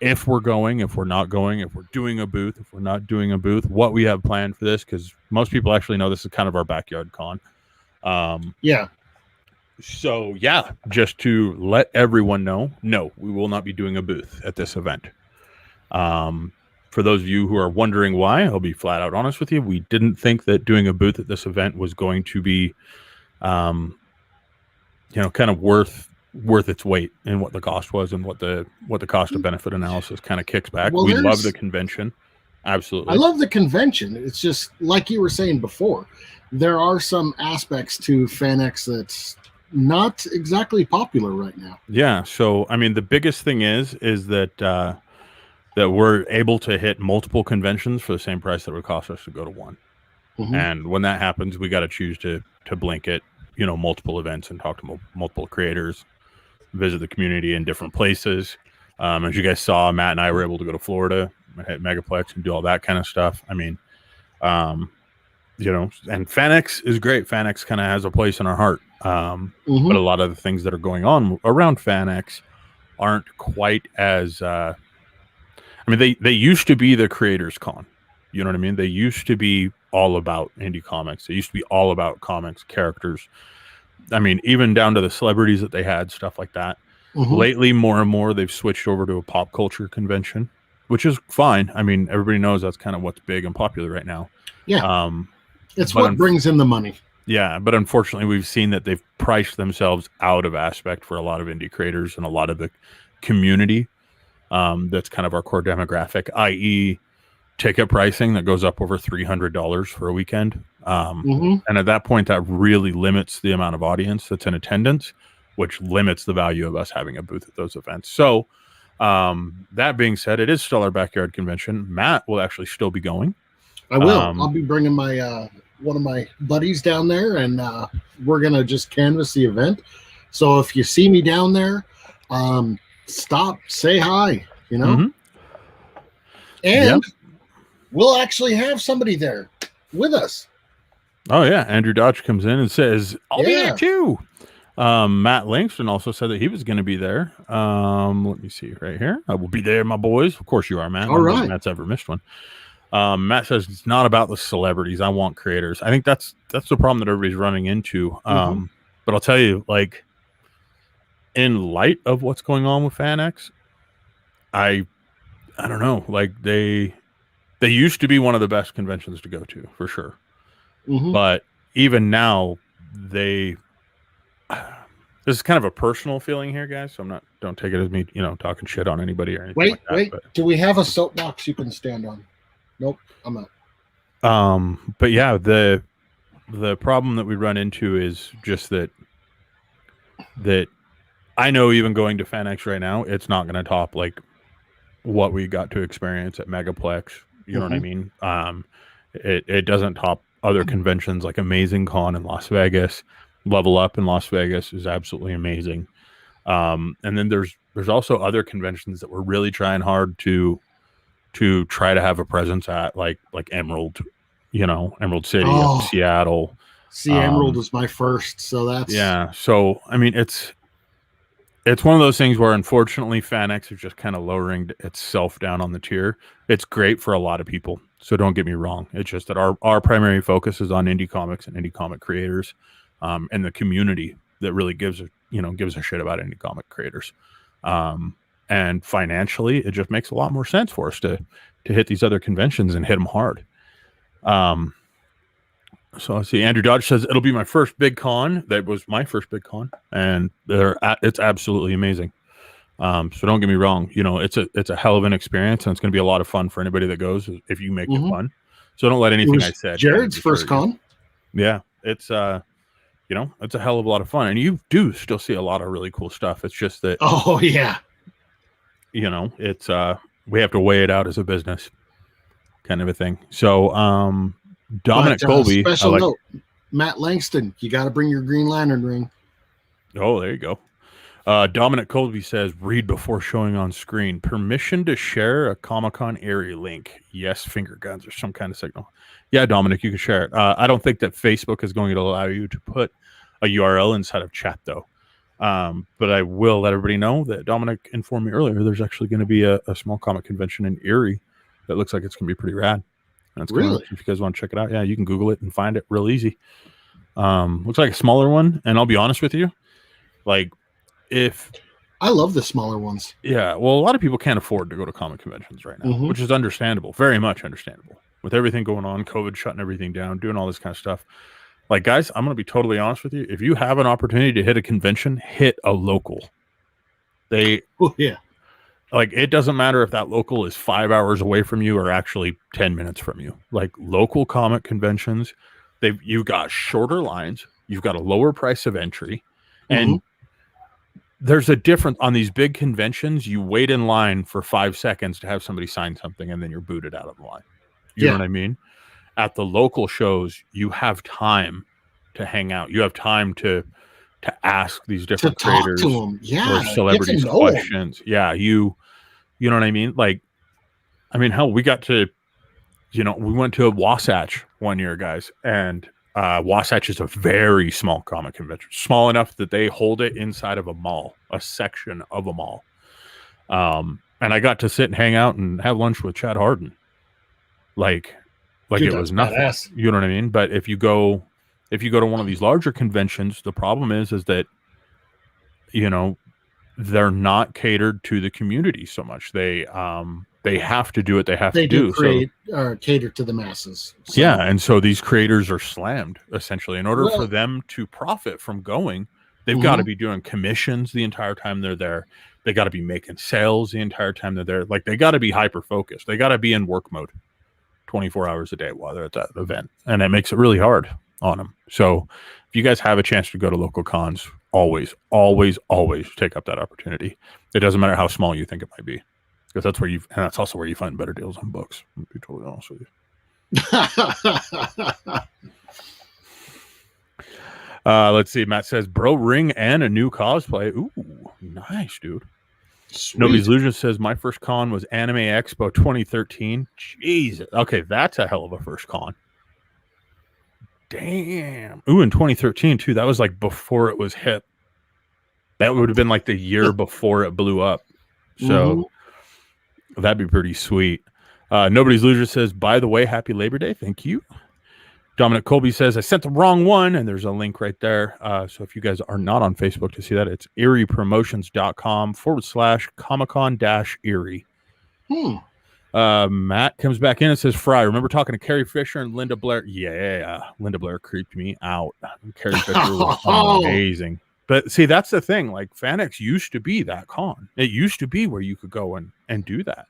if we're going, if we're not going, if we're doing a booth, if we're not doing a booth, what we have planned for this, because most people actually know this is kind of our backyard con. Yeah. So yeah, just to let everyone know, no, we will not be doing a booth at this event. For those of you who are wondering why, I'll be flat out honest with you. We didn't think that doing a booth at this event was going to be, kind of worth its weight in what the cost was and what the cost of benefit analysis kind of kicks back. Well, we love the convention. Absolutely. I love the convention. It's just like you were saying before, there are some aspects to FanX that's not exactly popular right now. Yeah. So, I mean, the biggest thing is that, that we're able to hit multiple conventions for the same price that it would cost us to go to one. And when that happens, we got to choose to blanket, multiple events and talk to multiple creators, visit the community in different places. As you guys saw, Matt and I were able to go to Florida, hit Megaplex, and do all that kind of stuff. I mean, and FanX is great. FanX kind of has a place in our heart. But a lot of the things that are going on around FanX aren't quite as, they used to be the creators con, you know what I mean? They used to be all about indie comics. They used to be all about comics, characters. I mean, even down to the celebrities that they had, stuff like that. Lately, more and more, they've switched over to a pop culture convention, which is fine. I mean, everybody knows that's kind of what's big and popular right now. Yeah. It's what brings in the money. Yeah, but unfortunately, we've seen that they've priced themselves out of aspect for a lot of indie creators and a lot of the community. That's kind of our core demographic, i.e. ticket pricing that goes up over $300 for a weekend. And at that point, that really limits the amount of audience that's in attendance, which limits the value of us having a booth at those events. So that being said, it is still our backyard convention. Matt will actually still be going. I will. I'll be bringing my one of my buddies down there, and we're going to just canvas the event. So if you see me down there, stop, say hi, and we'll actually have somebody there with us. Oh yeah, Andrew Dodge comes in and says, I'll be there too. Matt Langston also said that he was going to be there. Let me see right here. I will be there, my boys. Of course you are, Matt. All right. Matt's ever missed one. Matt says it's not about the celebrities. I want creators. I think that's the problem that everybody's running into. But I'll tell you, like, in light of what's going on with FanX, I don't know. Like, they They used to be one of the best conventions to go to, for sure. Mhm. But even now, this is kind of a personal feeling here, guys. So don't take it as me, talking shit on anybody or anything like that. Wait. But, Do we have a soapbox you can stand on? Nope, I'm not. but yeah, the problem that we run into is just that I know even going to FanX right now, it's not going to top like what we got to experience at Megaplex. You know what I mean? It doesn't top other conventions like Amazing Con in Las Vegas. Level Up in Las Vegas is absolutely amazing. And then there's also other conventions that we're really trying hard to try to have a presence at, like Emerald, Emerald City up Seattle. See, Emerald was my first, so that's So I mean, it's one of those things where unfortunately FanX is just kind of lowering itself down on the tier. It's great for a lot of people, so don't get me wrong. It's just that our primary focus is on indie comics and indie comic creators, and the community that really gives a shit about indie comic creators. And financially, it just makes a lot more sense for us to hit these other conventions and hit them hard. So let's see. Andrew Dodge says it'll be my first big con. That was my first big con, and it's absolutely amazing. So don't get me wrong. It's a hell of an experience, and it's going to be a lot of fun for anybody that goes if you make it fun. So don't let anything I said. Jared's first con. Yeah, it's it's a hell of a lot of fun, and you do still see a lot of really cool stuff. It's just that it's we have to weigh it out as a business kind of a thing. So Dominic Colby. Special note, Matt Langston, you got to bring your Green Lantern ring. Oh, there you go. Dominic Colby says, read before showing on screen. Permission to share a Comic-Con area link. Yes, finger guns or some kind of signal. Yeah, Dominic, you can share it. I don't think that Facebook is going to allow you to put a URL inside of chat, though. But I will let everybody know that Dominic informed me earlier there's actually going to be a small comic convention in Erie that looks like it's going to be pretty rad. That's really? If you guys want to check it out, yeah, you can Google it and find it real easy. Looks like a smaller one, and I'll be honest with you, like if I love the smaller ones. Yeah, well, a lot of people can't afford to go to comic conventions right now, which is understandable, very much understandable. With everything going on, COVID shutting everything down, doing all this kind of stuff. Like, guys, I'm going to be totally honest with you. If you have an opportunity to hit a convention, hit a local. Like, it doesn't matter if that local is 5 hours away from you or actually 10 minutes from you. Like, local comic conventions, you've got shorter lines, you've got a lower price of entry, and there's a difference on these big conventions. You wait in line for 5 seconds to have somebody sign something, and then you're booted out of the line. You know what I mean? At the local shows, you have time to hang out. You have time to ask these different creators or celebrities questions. Yeah, you know what I mean? Like, I mean, hell, we got to, we went to a Wasatch one year, guys, and Wasatch is a very small comic convention, small enough that they hold it inside of a mall, a section of a mall. And I got to sit and hang out and have lunch with Chad Harden. Like it was nothing. Badass. You know what I mean? But if you go to one of these larger conventions, the problem is that, they're not catered to the community so much. They have to do what they have to do. Cater to the masses. So. Yeah, and so these creators are slammed, essentially. In order for them to profit from going, they've got to be doing commissions the entire time they're there. They got to be making sales the entire time they're there. Like, they got to be hyper-focused. They got to be in work mode 24 hours a day while they're at that event. And it makes it really hard on them. So if you guys have a chance to go to local cons, always take up that opportunity. It doesn't matter how small you think it might be. Because that's also where you find better deals on books. I'll be totally honest with you. Let's see. Matt says, bro, ring and a new cosplay. Ooh, nice, dude. Sweet. Nobody's Illusion says, my first con was Anime Expo 2013. Jesus. Okay, that's a hell of a first con. Damn. Ooh, in 2013, too. That was like before it was hip. That would have been like the year before it blew up. So that'd be pretty sweet. Nobody's Loser says, by the way, happy Labor Day. Thank you. Dominic Colby says, I sent the wrong one. And there's a link right there. So if you guys are not on Facebook to see that, it's eriepromotions.com/Comic-Con-Erie. Matt comes back in and says, Fry, remember talking to Carrie Fisher and Linda Blair? Yeah, Linda Blair creeped me out. Carrie Fisher was amazing. But see, that's the thing. Like, FanX used to be that con. It used to be where you could go and do that.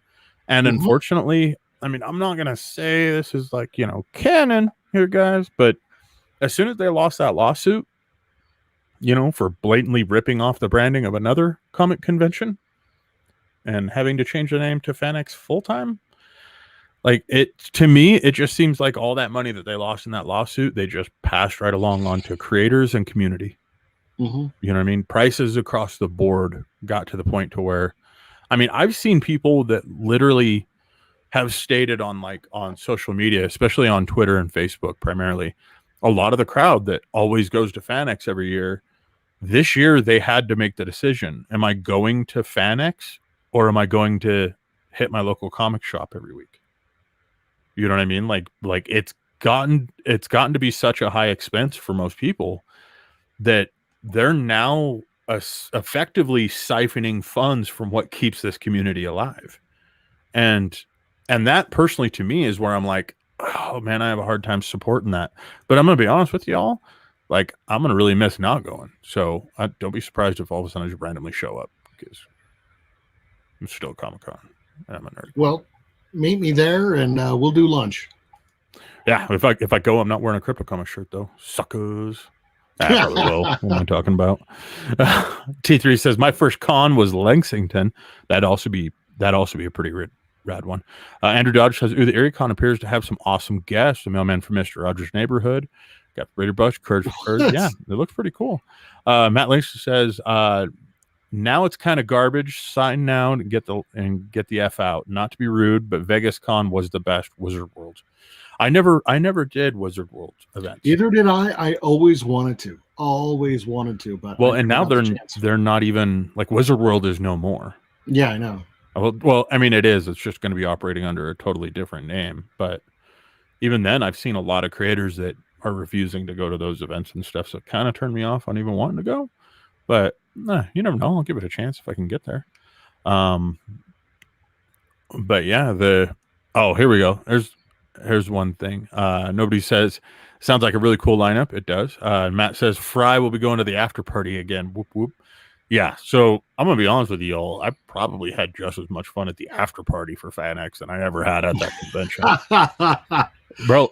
And unfortunately, I mean, I'm not going to say this is like, canon here, guys, but as soon as they lost that lawsuit, for blatantly ripping off the branding of another comic convention and having to change the name to FanX full-time, like, to me, it just seems like all that money that they lost in that lawsuit, they just passed right along onto creators and community. You know what I mean? Prices across the board got to the point to where, I mean, I've seen people that literally have stated on social media, especially on Twitter and Facebook primarily, a lot of the crowd that always goes to FanX every year, this year they had to make the decision: am I going to FanX or am I going to hit my local comic shop every week? You know what I mean? Like it's gotten to be such a high expense for most people that they're now effectively siphoning funds from what keeps this community alive. And that personally to me is where I'm like, oh man, I have a hard time supporting that. But I'm going to be honest with y'all. Like, I'm going to really miss not going. So don't be surprised if all of a sudden I just randomly show up, because I'm still at Comic-Con and I'm a nerd. Well, meet me there and we'll do lunch. Yeah. If I go, I'm not wearing a Crypto Comic shirt though. Suckers. I probably will. What am I talking about? T3 says, my first con was Lexington. That'd also be a pretty rad one. Andrew Dodge says, the Erie Con appears to have some awesome guests. The mailman from Mr. Rogers' Neighborhood. Got Raider Bush, Courage for Courage. Yeah, it looks pretty cool. Matt Lynch says, now it's kind of garbage. Sign now and get the F out. Not to be rude, but Vegas Con was the best. Wizard World. I never did Wizard World events. Either did I. I always wanted to, but and now they're not even, like, Wizard World is no more. Yeah, I know. Well, I mean, it is. It's just going to be operating under a totally different name. But even then, I've seen a lot of creators that are refusing to go to those events and stuff. So it kind of turned me off on even wanting to go. But you never know. I'll give it a chance if I can get there. But yeah, here we go. Here's one thing. Nobody says, sounds like a really cool lineup. It does. Matt says, Fry will be going to the after party again. Whoop, whoop. Yeah, so I'm going to be honest with you all. I probably had just as much fun at the after party for FanX than I ever had at that convention. Bro,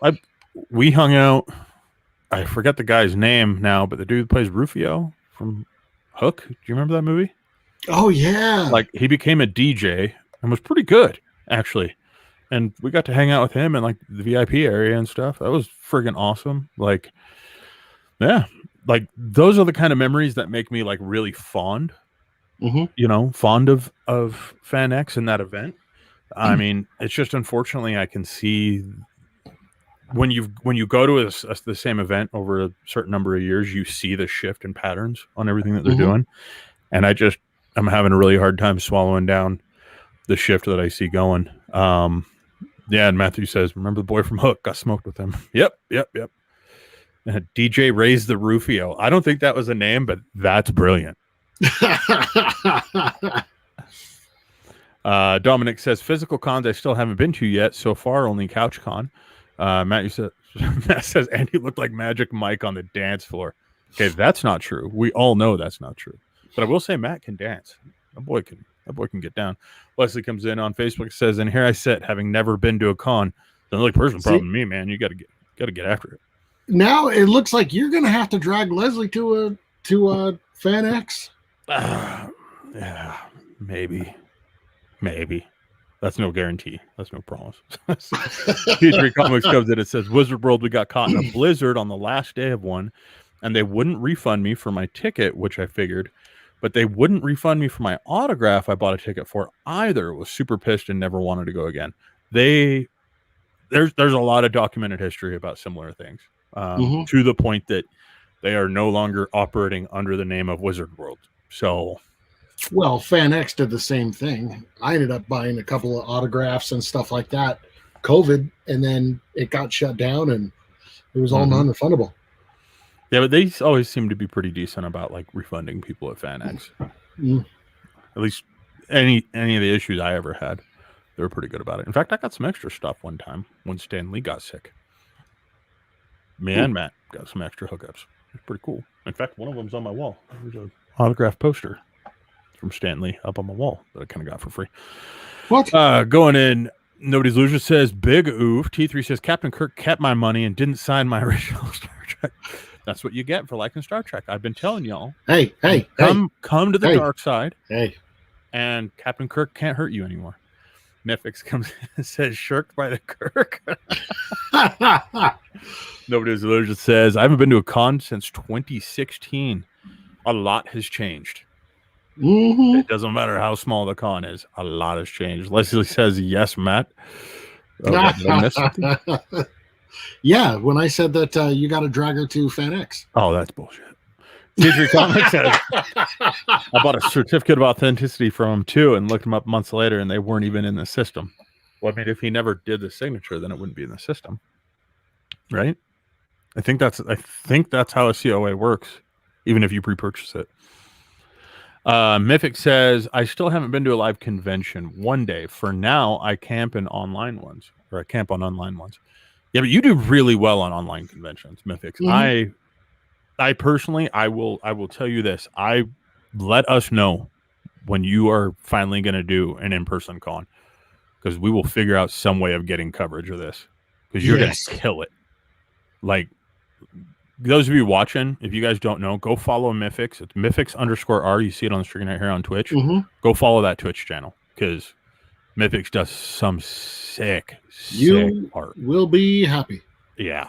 we hung out. I forget the guy's name now, but the dude who plays Rufio from Hook. Do you remember that movie? Oh, yeah. Like, he became a DJ and was pretty good, actually. And we got to hang out with him in, like, the VIP area and stuff. That was friggin' awesome. Like, yeah. Like, those are the kind of memories that make me, like, really fond. Fond of FanX and that event. I mean, it's just, unfortunately, I can see when you go to the same event over a certain number of years, you see the shift in patterns on everything that they're doing. And I'm having a really hard time swallowing down the shift that I see going. Yeah, and Matthew says, remember the boy from Hook? Got smoked with him. Yep. DJ raised the Rufio. I don't think that was a name, but that's brilliant. Dominic says, physical cons I still haven't been to yet. So far, only Couch Con. Matt says, Andy looked like Magic Mike on the dance floor. Okay, that's not true. We all know that's not true. But I will say Matt can dance. That boy can get down. Leslie comes in on Facebook, says, and here I sit, having never been to a con. The only personal problem with me, man. You got to get after it. Now it looks like you're going to have to drag Leslie to a FanX. Yeah, maybe. That's no guarantee. That's no promise. P3 Comics comes in and says, Wizard World, we got caught in a blizzard on the last day of one, and they wouldn't refund me for my ticket, which I figured, but they wouldn't refund me for my autograph I bought a ticket for either. Was super pissed and never wanted to go again. There's a lot of documented history about similar things, to the point that they are no longer operating under the name of Wizard World. So, well, FanX did the same thing. I ended up buying a couple of autographs and stuff like that. COVID, and then it got shut down, and it was all non-refundable. Yeah, but they always seem to be pretty decent about, like, refunding people at FanX. At least any of the issues I ever had. They were pretty good about it. In fact, I got some extra stuff one time when Stan Lee got sick. Me and Matt got some extra hookups. It's pretty cool. In fact, one of them's on my wall. There's an autographed poster from Stan Lee up on my wall that I kind of got for free. What? Going in, Nobody's Loser says, big oof. T3 says, Captain Kirk kept my money and didn't sign my original Star Trek. That's what you get for liking Star Trek. I've been telling y'all. Hey, come to the dark side. Hey. And Captain Kirk can't hurt you anymore. Mythix comes in and says, shirked by the Kirk. Nobody's Illusion says, I haven't been to a con since 2016. A lot has changed. Mm-hmm. It doesn't matter how small the con is. A lot has changed. Leslie says, yes, Matt. Oh, did I miss something? Yeah, when I said that you got to drag her to FanX. Oh, that's bullshit. T3 Comics says, I bought a certificate of authenticity from him too and looked them up months later and they weren't even in the system. Well, I mean, if he never did the signature, then it wouldn't be in the system. Right? I think that's how a COA works, even if you pre-purchase it. Mythic says, I still haven't been to a live convention. One day. For now, I camp in online ones. Or I camp on online ones. Yeah, but you do really well on online conventions, Mythics. Mm-hmm. I personally, I will tell you this. Let us know when you are finally going to do an in-person con, because we will figure out some way of getting coverage of this, because you're going to kill it. Like, those of you watching, if you guys don't know, go follow Mythics. It's Mythics_R. You see it on the screen right here on Twitch. Mm-hmm. Go follow that Twitch channel, because Mythics does some sick art. Will be happy. Yeah.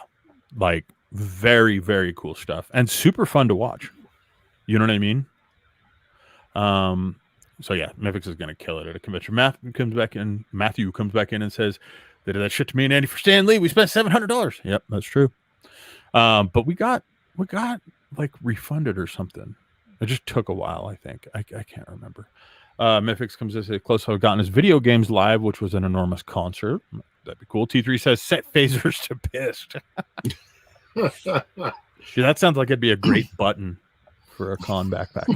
Like, very, very cool stuff and super fun to watch. You know what I mean? So yeah, Mythics is gonna kill it at a convention. Matthew comes back in and says, they did that shit to me and Andy for Stan Lee. We spent $700. Yep, that's true. But we got like refunded or something. It just took a while, I think. I can't remember. Mythics comes in and says, close to have gotten his video games live, which was an enormous concert. That'd be cool. T3 says, set phasers to pissed. Dude, that sounds like it'd be a great button for a con backpack.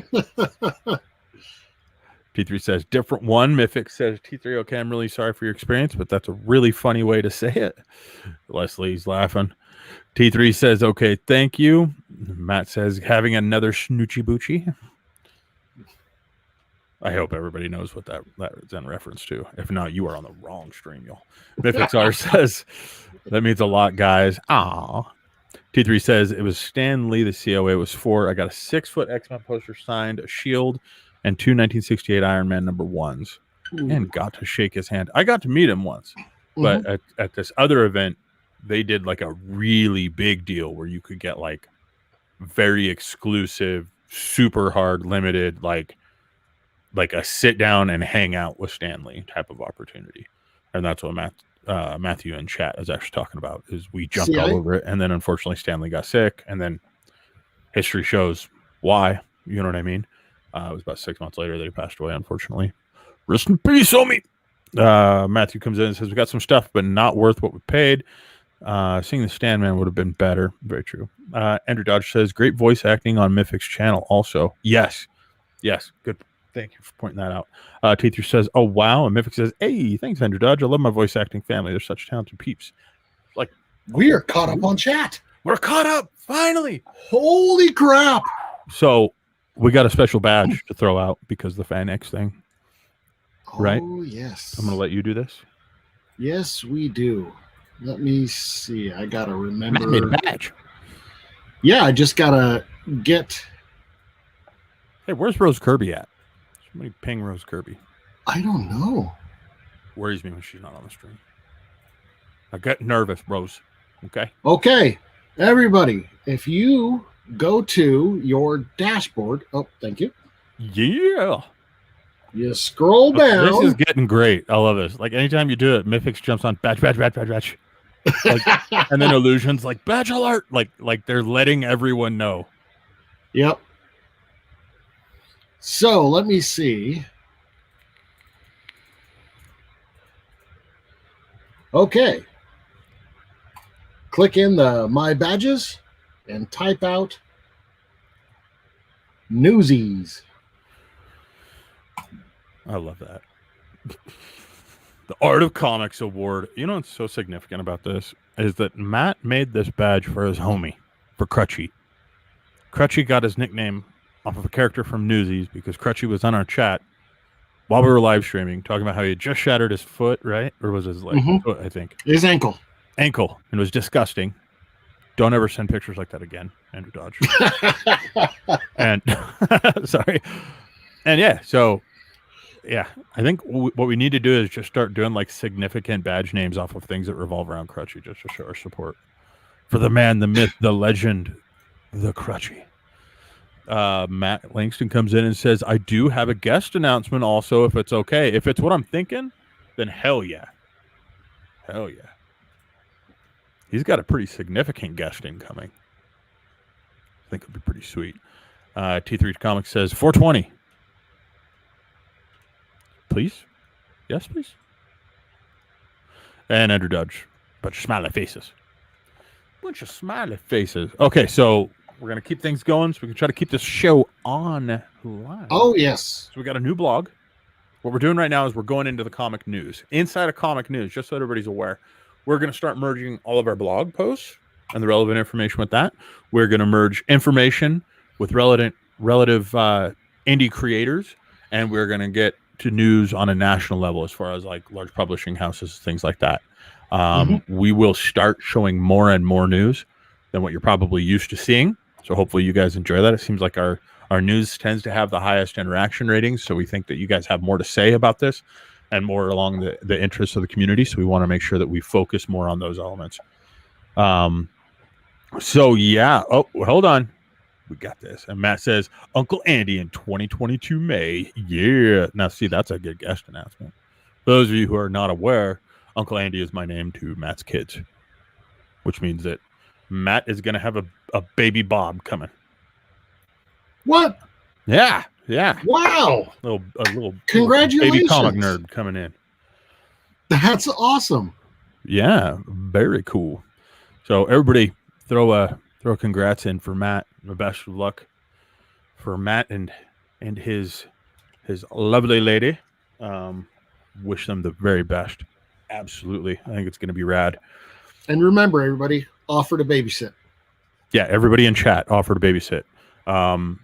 T3 says, different one. Mythic says, T3, okay, I'm really sorry for your experience, but that's a really funny way to say it. Leslie's laughing. T3 says, okay, thank you. Matt says, having another snoochie boochie. I hope everybody knows what that is in reference to. If not, you are on the wrong stream, y'all. Mythixr says, that means a lot, guys. Aw. T3 says, it was Stan Lee, the COA was for. I got a 6-foot X-Men poster signed, a shield, and 2 1968 Iron Man #1s. And got to shake his hand. I got to meet him once. But at this other event, they did like a really big deal where you could get like very exclusive, super hard, limited, like a sit down and hang out with Stan Lee type of opportunity. And that's what Matthew in chat is actually talking about, is we jumped all over it. And then unfortunately Stan Lee got sick, and then history shows why, you know what I mean? It was about 6 months later that he passed away, unfortunately. Rest in peace, homie. Matthew comes in and says, we got some stuff, but not worth what we paid. Seeing the Stan Man would have been better. Very true. Andrew Dodge says, great voice acting on Mythic's channel also. Yes. Good. Thank you for pointing that out. T3 says, oh, wow. And Mythic says, hey, thanks, Andrew Dodge. I love my voice acting family. They're such talented peeps. Like, we are caught up on chat. We're caught up. Finally. Holy crap. So we got a special badge to throw out because of the FanX thing. Right? Oh, yes. I'm going to let you do this. Yes, we do. Let me see. I got to remember. Matt made a badge. Yeah, I just got to get. Hey, where's Rose Kirby at? Somebody ping Rose Kirby. I don't know. Worries me when she's not on the stream. I get nervous, Rose. Okay. Everybody, if you go to your dashboard. Oh, thank you. Yeah. You scroll down. This is getting great. I love this. Like, anytime you do it, Mythics jumps on badge. Like, and then Illusion's like, badge alert. Like they're letting everyone know. Yep. So let me see. Okay. Click in the My Badges and type out Newsies. I love that. The Art of Comics Award. You know what's so significant about this is that Matt made this badge for his homie, for Crutchy. Crutchy got his nickname off of a character from Newsies because Crutchy was on our chat while we were live streaming talking about how he had just shattered his foot, right? Or was his leg? Foot, I think. His ankle. Ankle. And it was disgusting. Don't ever send pictures like that again, Andrew Dodge. And sorry. And yeah, so yeah, I think what we need to do is just start doing like significant badge names off of things that revolve around Crutchy just to show our support for the man, the myth, the legend, the Crutchy. Matt Langston comes in and says, I do have a guest announcement also, if it's okay. If it's what I'm thinking, then hell yeah. Hell yeah. He's got a pretty significant guest incoming. I think it'd be pretty sweet. T3 Comics says 420. Please? Yes, please. And Andrew Dodge. Bunch of smiley faces. Bunch of smiley faces. Okay, so we're going to keep things going so we can try to keep this show on live. Oh, yes. So we got a new blog. What we're doing right now is we're going into the comic news. Inside of comic news, just so everybody's aware, we're going to start merging all of our blog posts and the relevant information with that. We're going to merge information with relative indie creators, and we're going to get to news on a national level as far as like large publishing houses, things like that. We will start showing more and more news than what you're probably used to seeing. So hopefully you guys enjoy that. It seems like our news tends to have the highest interaction ratings. So we think that you guys have more to say about this and more along the interests of the community. So we want to make sure that we focus more on those elements. So yeah. Oh, hold on. We got this. And Matt says, Uncle Andy in 2022 May. Yeah. Now, see, that's a good guest announcement. For those of you who are not aware, Uncle Andy is my name to Matt's kids, which means that Matt is going to have a baby Bob coming. What? Yeah. Yeah. Wow. A little Congratulations. Baby comic nerd coming in. That's awesome. Yeah. Very cool. So everybody throw a congrats in for Matt. The best of luck for Matt and his lovely lady. Wish them the very best. Absolutely. I think it's going to be rad. And remember, everybody, offer to babysit. Yeah, everybody in chat offer to babysit.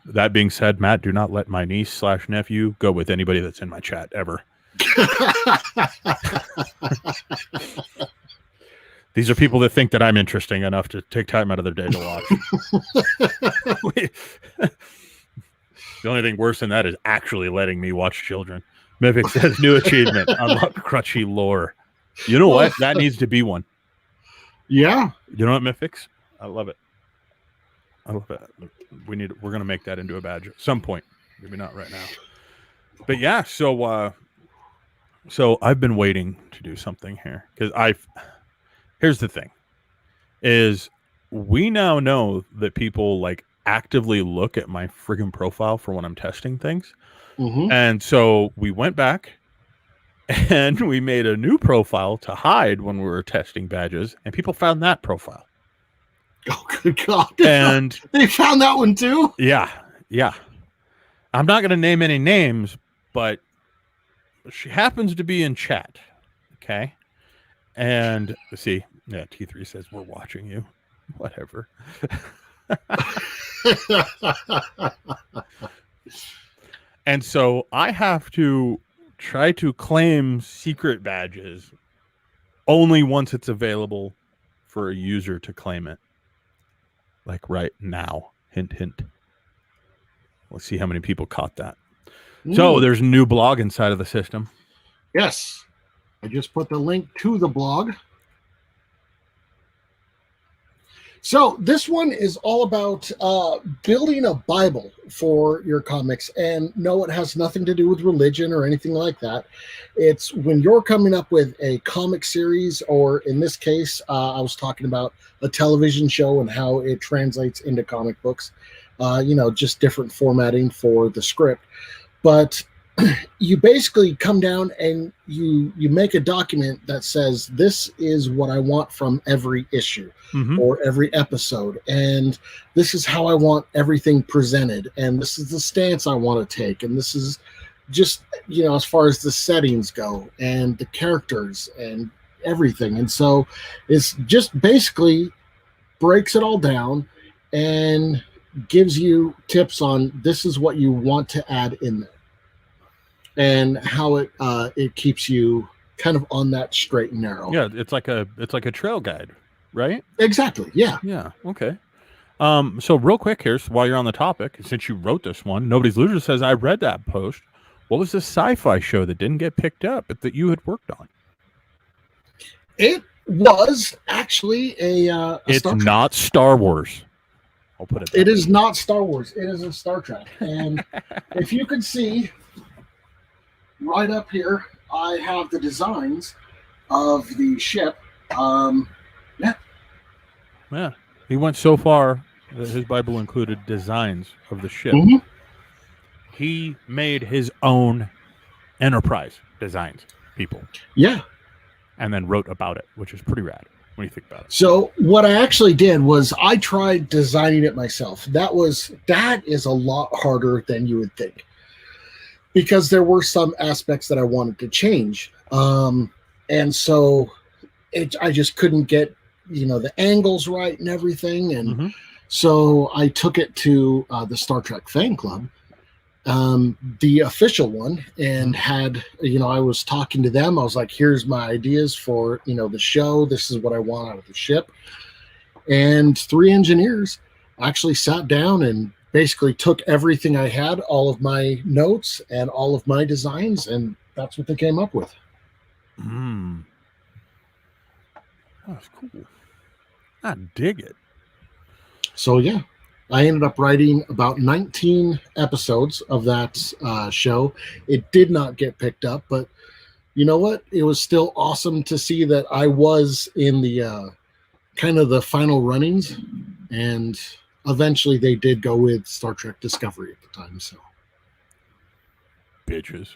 That being said, Matt, do not let my niece/nephew go with anybody that's in my chat ever. These are people that think that I'm interesting enough to take time out of their day to watch. The only thing worse than that is actually letting me watch children. Mythic says, new achievement, unlock Crutchy lore. You know what? That needs to be one. Yeah. You know what, Mythics? I love it. I love it. We're going to make that into a badge at some point. Maybe not right now. But yeah, so I've been waiting to do something here because here's the thing is we now know that people like actively look at my friggin' profile for when I'm testing things. And so we went back and we made a new profile to hide when we were testing badges, and people found that profile. Oh, good God. And they found that one too? Yeah. Yeah. I'm not going to name any names, but she happens to be in chat. Okay. And see, yeah, T3 says, we're watching you. Whatever. And so I have to try to claim secret badges only once it's available for a user to claim it. Like right now. Hint, hint. Let's see how many people caught that. So there's a new blog inside of the system. Yes. I just put the link to the blog. So this one is all about building a Bible for your comics. And no, it has nothing to do with religion or anything like that. It's when you're coming up with a comic series, or in this case, I was talking about a television show and how it translates into comic books. Just different formatting for the script. But you basically come down and you make a document that says, this is what I want from every issue or every episode. And this is how I want everything presented. And this is the stance I want to take. And this is just, you know, as far as the settings go and the characters and everything. And so it's just basically breaks it all down and gives you tips on this is what you want to add in there and how it keeps you kind of on that straight and narrow. Yeah, it's like a trail guide, right? Exactly. Yeah. Yeah. Okay. So real quick here, so while you're on the topic, since you wrote this one, Nobody's Loser says, I read that post. What was the sci-fi show that didn't get picked up but that you had worked on? It was actually a it's Star Trek. Not Star Wars. I'll put it. It is not Star Wars. It is a Star Trek. And if you can see right up here, I have the designs of the ship. Yeah. He went so far that his Bible included designs of the ship. Mm-hmm. He made his own Enterprise designs, people. Yeah. And then wrote about it, which is pretty rad when you think about it. So what I actually did was I tried designing it myself. That is a lot harder than you would think, because there were some aspects that I wanted to change. And so I just couldn't get, you know, the angles right and everything. And so I took it to the Star Trek fan club, the official one, and had, you know, I was talking to them. I was like, here's my ideas for, you know, the show. This is what I want out of the ship. And 3 engineers actually sat down and basically took everything I had, all of my notes and all of my designs, and that's what they came up with. That's cool. I dig it. So yeah, I ended up writing about 19 episodes of that show. It did not get picked up, but you know what? It was still awesome to see that I was in the kind of the final runnings, and eventually they did go with Star Trek Discovery at the time. So, bitches.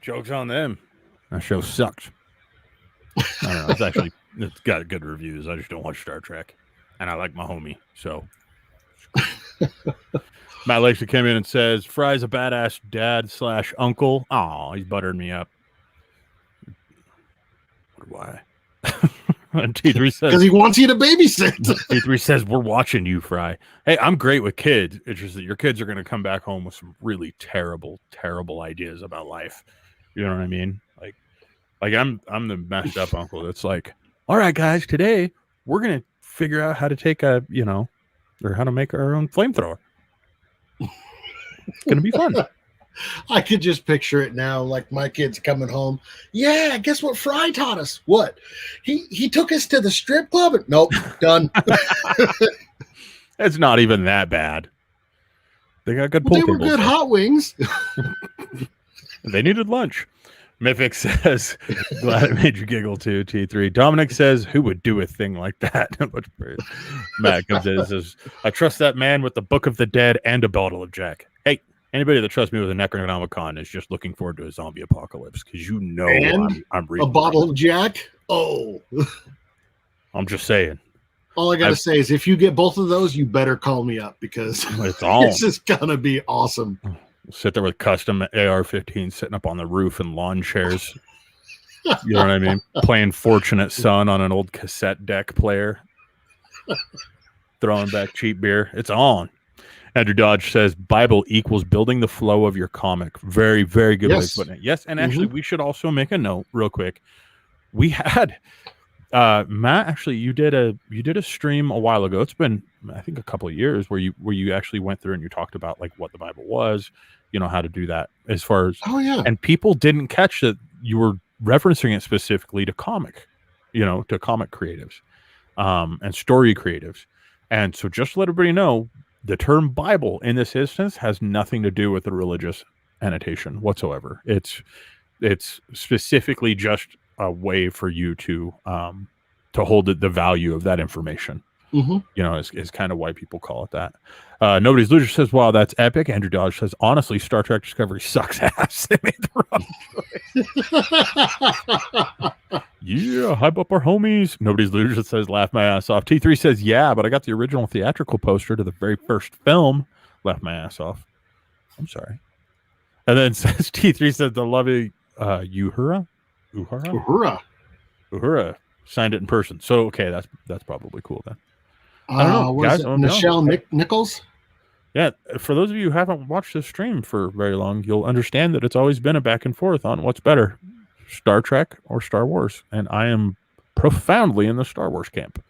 Joke's on them. That show sucks. I don't know. It's got good reviews. I just don't watch Star Trek, and I like my homie. So, Matt Lakes came in and says, "Fry's a badass dad / uncle." Oh, he's buttering me up. Why? And T3 says, because he wants you to babysit. T3 says, we're watching you, Fry. Hey, I'm great with kids. It's just that your kids are going to come back home with some really terrible, terrible ideas about life. You know what I mean? Like I'm the messed up uncle that's like, all right, guys, today we're going to figure out how to take or how to make our own flamethrower. It's going to be fun. I could just picture it now, like my kids coming home. Yeah, guess what Fry taught us? What? He took us to the strip club? Nope, done. It's not even that bad. They got good pool tables. They were good hot wings. They needed lunch. Mythic says, glad it made you giggle too, T3. Dominic says, who would do a thing like that? Matt comes in and says, I trust that man with the Book of the Dead and a bottle of Jack. Hey, anybody that trusts me with a Necronomicon is just looking forward to a zombie apocalypse, because you know I'm reading a bottle of Jack. Oh, I'm just saying. All I gotta say is, if you get both of those, you better call me up, because this is gonna be awesome. Sit there with custom AR-15 sitting up on the roof and lawn chairs. You know what I mean? Playing Fortunate Son on an old cassette deck player. Throwing back cheap beer. It's on. Andrew Dodge says, Bible equals building the flow of your comic. Very, very good way of putting it. Yes, and actually, we should also make a note real quick. We had Matt, actually, you did a stream a while ago. It's been, I think, a couple of years where you actually went through and you talked about like what the Bible was, you know, how to do that as far as and people didn't catch that you were referencing it specifically to comic, you know, to comic creatives and story creatives. And so just to let everybody know, the term Bible in this instance has nothing to do with the religious annotation whatsoever. It's specifically just a way for you to hold the value of that information. You know, is kind of why people call it that. Nobody's Loser says, wow, that's epic. Andrew Dodge says, honestly, Star Trek Discovery sucks ass. They made the wrong choice. Yeah, hype up our homies. Nobody's Loser says, laugh my ass off. T3 says, yeah, but I got the original theatrical poster to the very first film. Laughed my ass off. I'm sorry. And then says T3 said the lovely Uhura signed it in person. So okay, that's probably cool then. I don't know, guys. Nichelle Nichols. Yeah, for those of you who haven't watched this stream for very long, you'll understand that it's always been a back and forth on what's better, Star Trek or Star Wars. And I am profoundly in the Star Wars camp.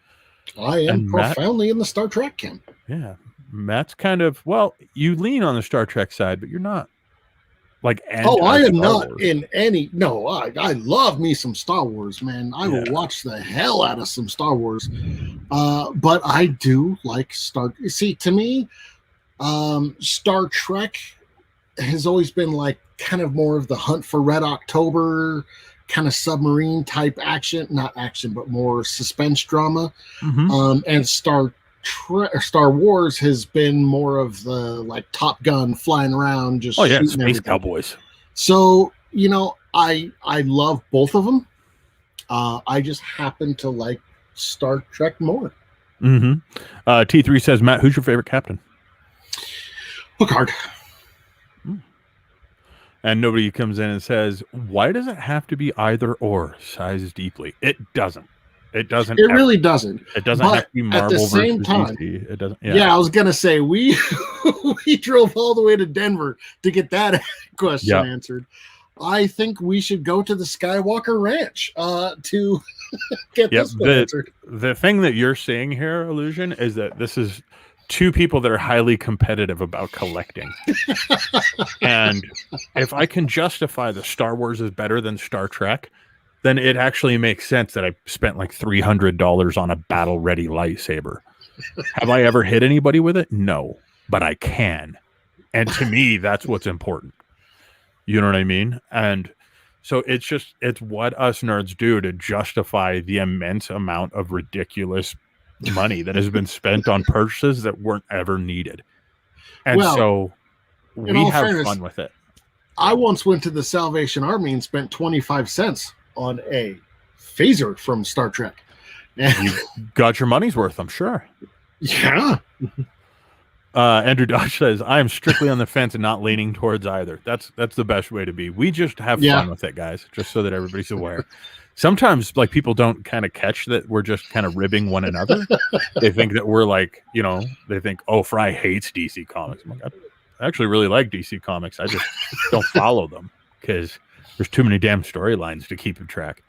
I am profoundly in the Star Trek camp. Yeah. Matt's kind of, well, you lean on the Star Trek side, but you're not like, I am not in any. No, I love me some Star Wars, man. I will watch the hell out of some Star Wars. But I do like See, to me, Star Trek has always been like kind of more of the Hunt for Red October kind of submarine type action, not action, but more suspense drama. And Star Wars has been more of the like Top Gun flying around, just space everything. cowboys. So I love both of them. I just happen to like Star Trek more. T3 says, Matt, who's your favorite captain? Picard. And nobody comes in and says, why does it have to be either or? Sighs deeply. It doesn't. It doesn't. It really doesn't. It doesn't have to be Marvel at the same versus time, DC. It doesn't. Yeah, I was gonna say we drove all the way to Denver to get that question answered. I think we should go to the Skywalker Ranch to get this one answered. The thing that you're seeing here, Illusion, is that this is two people that are highly competitive about collecting. And if I can justify the Star Wars is better than Star Trek, then it actually makes sense that I spent like $300 on a battle ready lightsaber. Have I ever hit anybody with it? No, but I can. And to me, that's what's important. You know what I mean? And so it's what us nerds do to justify the immense amount of ridiculous money that has been spent on purchases that weren't ever needed. And so we have fun with it. I once went to the Salvation Army and spent 25 cents on a phaser from Star Trek. You got your money's worth, I'm sure. Yeah. Andrew Dodge says, I am strictly on the fence and not leaning towards either. That's the best way to be. We just have fun with it, guys, just so that everybody's aware. Sometimes like people don't kind of catch that we're just kind of ribbing one another. They think that we're like, they think, oh, Fry hates DC Comics. I'm like, I actually really like DC Comics. I just don't follow them because there's too many damn storylines to keep in track.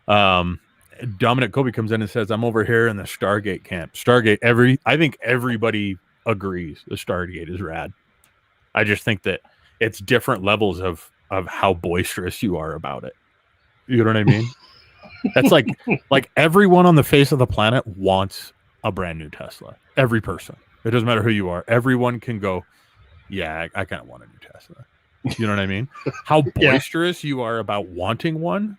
Dominic Kobe comes in and says, I'm over here in the Stargate camp. Stargate, I think everybody agrees the Stargate is rad. I just think that it's different levels of how boisterous you are about it. You know what I mean? That's like everyone on the face of the planet wants a brand new Tesla. Every person. It doesn't matter who you are. Everyone can go, yeah, I kind of want a new Tesla. You know what I mean? How boisterous you are about wanting one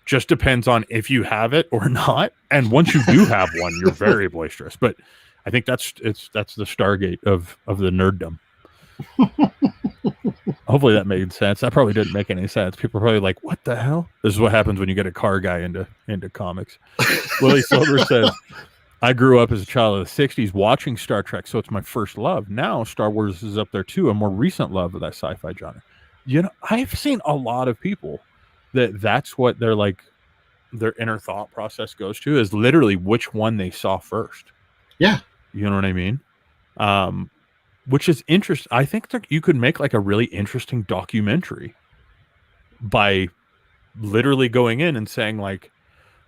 just depends on if you have it or not. And once you do have one, you're very boisterous. But I think that's the Stargate of the nerddom. Hopefully that made sense. That probably didn't make any sense. People are probably like, what the hell? This is what happens when you get a car guy into comics. Willie Silver says, I grew up as a child of the 60s watching Star Trek, so it's my first love. Now Star Wars is up there too, a more recent love of that sci-fi genre. I've seen a lot of people that's what they're like, their inner thought process goes to is literally which one they saw first. Yeah. You know what I mean? Which is interesting. I think that you could make like a really interesting documentary by literally going in and saying like,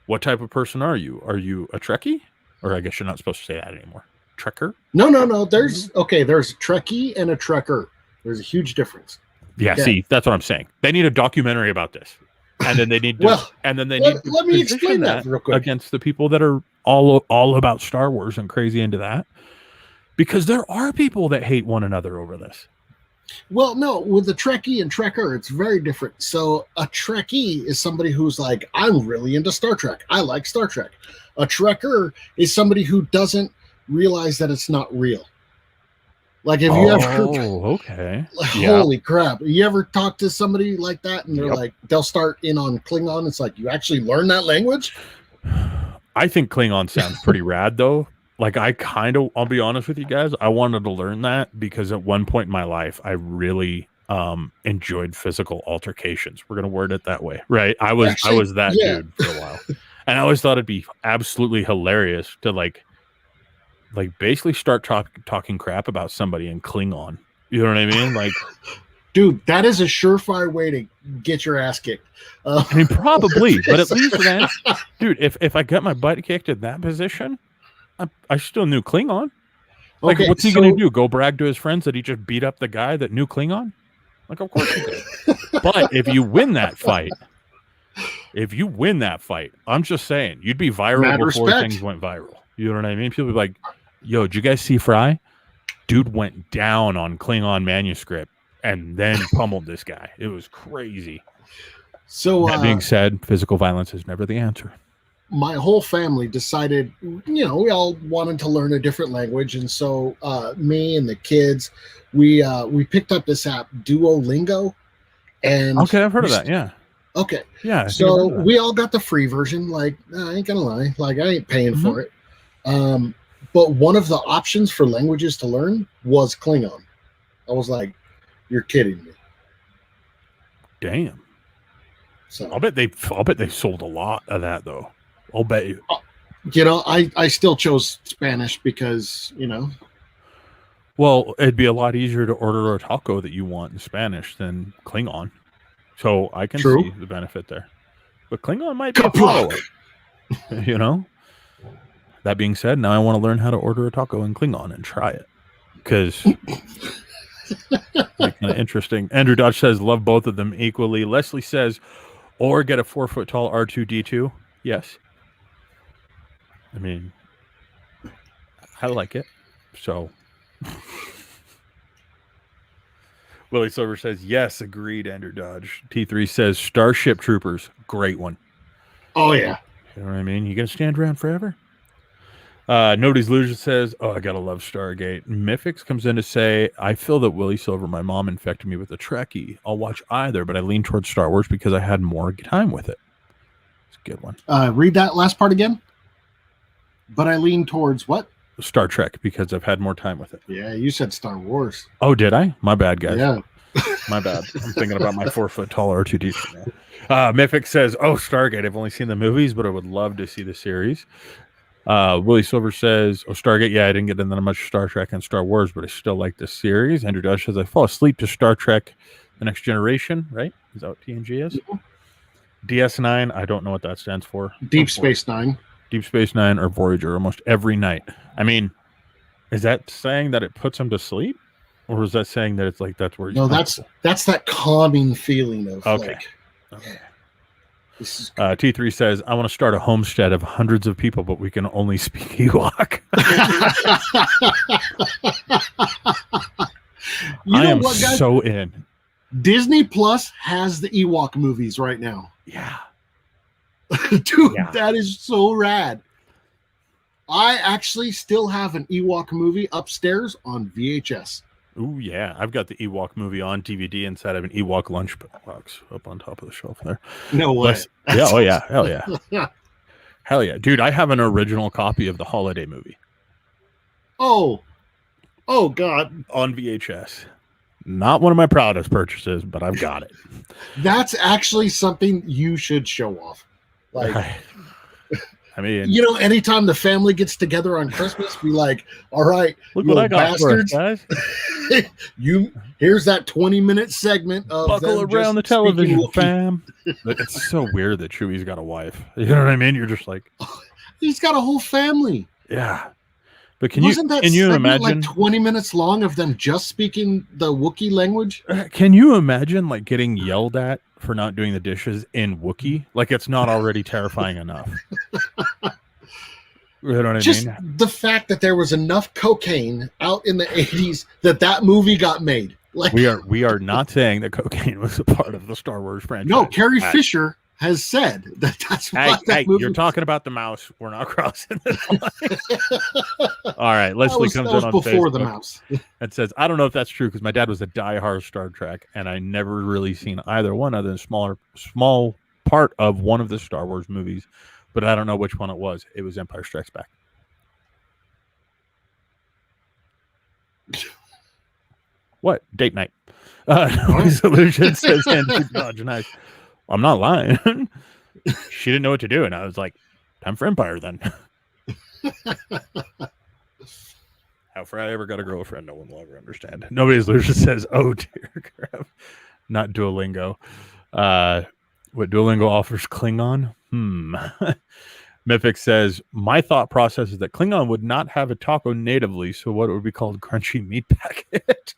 what type of person are you? Are you a Trekkie? Or I guess you're not supposed to say that anymore. Trekker? No. There's a Trekkie and a Trekker. There's a huge difference. Yeah, see, that's what I'm saying. They need a documentary about this. And then they need to let me explain that real quick against the people that are all about Star Wars and crazy into that. Because there are people that hate one another over this. Well, no, with the Trekkie and Trekker, it's very different. So a Trekkie is somebody who's like, I'm really into Star Trek. I like Star Trek. A Trekker is somebody who doesn't realize that it's not real. Like, if you ever... okay. Holy crap. You ever talk to somebody like that and they're like, they'll start in on Klingon. It's like, you actually learn that language? I think Klingon sounds pretty rad, though. Like I'll be honest with you guys, I wanted to learn that because at one point in my life, I really enjoyed physical altercations. We're gonna word it that way, right? I was that dude for a while, and I always thought it'd be absolutely hilarious to like basically start talking crap about somebody in Klingon. You know what I mean? Like, dude, that is a surefire way to get your ass kicked. I mean, probably, but at least then, dude, if I got my butt kicked in that position, I still knew Klingon. Like, okay, what's he going to do? Go brag to his friends that he just beat up the guy that knew Klingon? Like, of course he did. But if you win that fight, I'm just saying, you'd be viral before things went viral. You know what I mean? People be like, yo, did you guys see Frey? Dude went down on Klingon manuscript and then pummeled this guy. It was crazy. So that being said, physical violence is never the answer. My whole family decided, we all wanted to learn a different language. And so me and the kids, we picked up this app, Duolingo. And okay, I've heard of that. Yeah. Okay. Yeah. So we all got the free version. Like, I ain't gonna lie. Like, I ain't paying for it. But one of the options for languages to learn was Klingon. I was like, you're kidding me. Damn. So I'll bet they sold a lot of that though. I'll bet you. I still chose Spanish because, Well, it'd be a lot easier to order a taco that you want in Spanish than Klingon. So I can see the benefit there. But Klingon might be a follow-up. That being said, now I want to learn how to order a taco in Klingon and try it. Because kind of interesting. Andrew Dodge says, love both of them equally. Leslie says, or get a 4-foot-tall R2-D2. Yes. I mean, I like it. So. Willie Silver says, yes, agreed, Andrew Dodge. T3 says, Starship Troopers. Great one. Oh, yeah. You know what I mean? You going to stand around forever? Nobody's Illusion says, oh, I gotta love Stargate. Mythix comes in to say, I feel that Willie Silver, my mom, infected me with a Trekkie. I'll watch either, but I lean towards Star Wars because I had more time with it. It's a good one. Read that last part again. But I lean towards what? Star Trek because I've had more time with it. Yeah, you said Star Wars. Oh, did I? My bad, guys. Yeah. My bad. I'm thinking about my 4-foot-tall R2D2 now. Mythic says, oh, Stargate. I've only seen the movies, but I would love to see the series. Willie Silver says, oh, Stargate, yeah, I didn't get into that much Star Trek and Star Wars, but I still like this series. Andrew Dodge says, I fall asleep to Star Trek The Next Generation, right? Is that what TNG is? Mm-hmm. DS9, I don't know what that stands for. Deep Space Nine. Deep Space Nine or Voyager almost every night. I mean, is that saying that it puts him to sleep? Or is that saying that it's like that's where he's that's that calming feeling of okay. T3 says, I want to start a homestead of hundreds of people, but we can only speak Ewok. I am so in. Disney Plus has the Ewok movies right now. Yeah. Dude, that is so rad. I actually still have an Ewok movie upstairs on VHS. Oh, yeah. I've got the Ewok movie on DVD inside of an Ewok lunchbox up on top of the shelf there. No way. Yeah. Oh, yeah. Hell yeah. Hell yeah. Dude, I have an original copy of the holiday movie. Oh, God. On VHS. Not one of my proudest purchases, but I've got it. That's actually something you should show off. Like, I mean, anytime the family gets together on Christmas, be like, all right, look what I got bastards. For us, guys. Here's that 20-minute segment of buckle around the television, fam. It's so weird that Chewie's got a wife. You know what I mean? You're just like, he's got a whole family. Yeah. But can you imagine like 20 minutes long of them just speaking the Wookiee language? Can you imagine like getting yelled at for not doing the dishes in Wookiee? Like it's not already terrifying enough. You know what I mean? The fact that there was enough cocaine out in the 80s that movie got made. Like we are not saying that cocaine was a part of the Star Wars franchise. No, Carrie Fisher has said that's why that movie. You're talking about the mouse. We're not crossing this line. All right, Leslie comes in on before Facebook the mouse. and says, I don't know if that's true because my dad was a diehard Star Trek, and I never really seen either one other than a small part of one of the Star Wars movies, but I don't know which one it was. It was Empire Strikes Back. What? Date night. Nobody's illusion says Andrew Dodge. Nice. I'm not lying. She didn't know what to do, and I was like, time for Empire then. How Fry ever got a girlfriend, no one will ever understand. Nobody's illusion says, oh dear crap. Not Duolingo. What Duolingo offers Klingon? Mythic says, my thought process is that Klingon would not have a taco natively, so what would be called crunchy meat packet?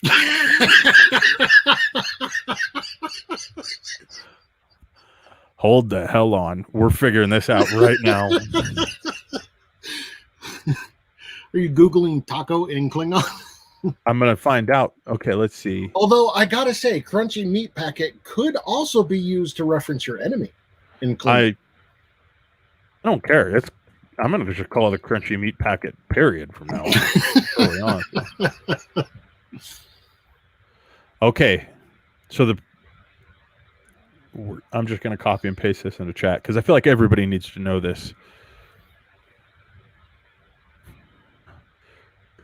Hold the hell on. We're figuring this out right now. Are you Googling taco in Klingon? I'm going to find out. Okay, let's see. Although I got to say, crunchy meat packet could also be used to reference your enemy in Klingon. I don't care. I'm going to just call it a crunchy meat packet, period, from now on. Okay. So I'm just going to copy and paste this into chat because I feel like everybody needs to know this.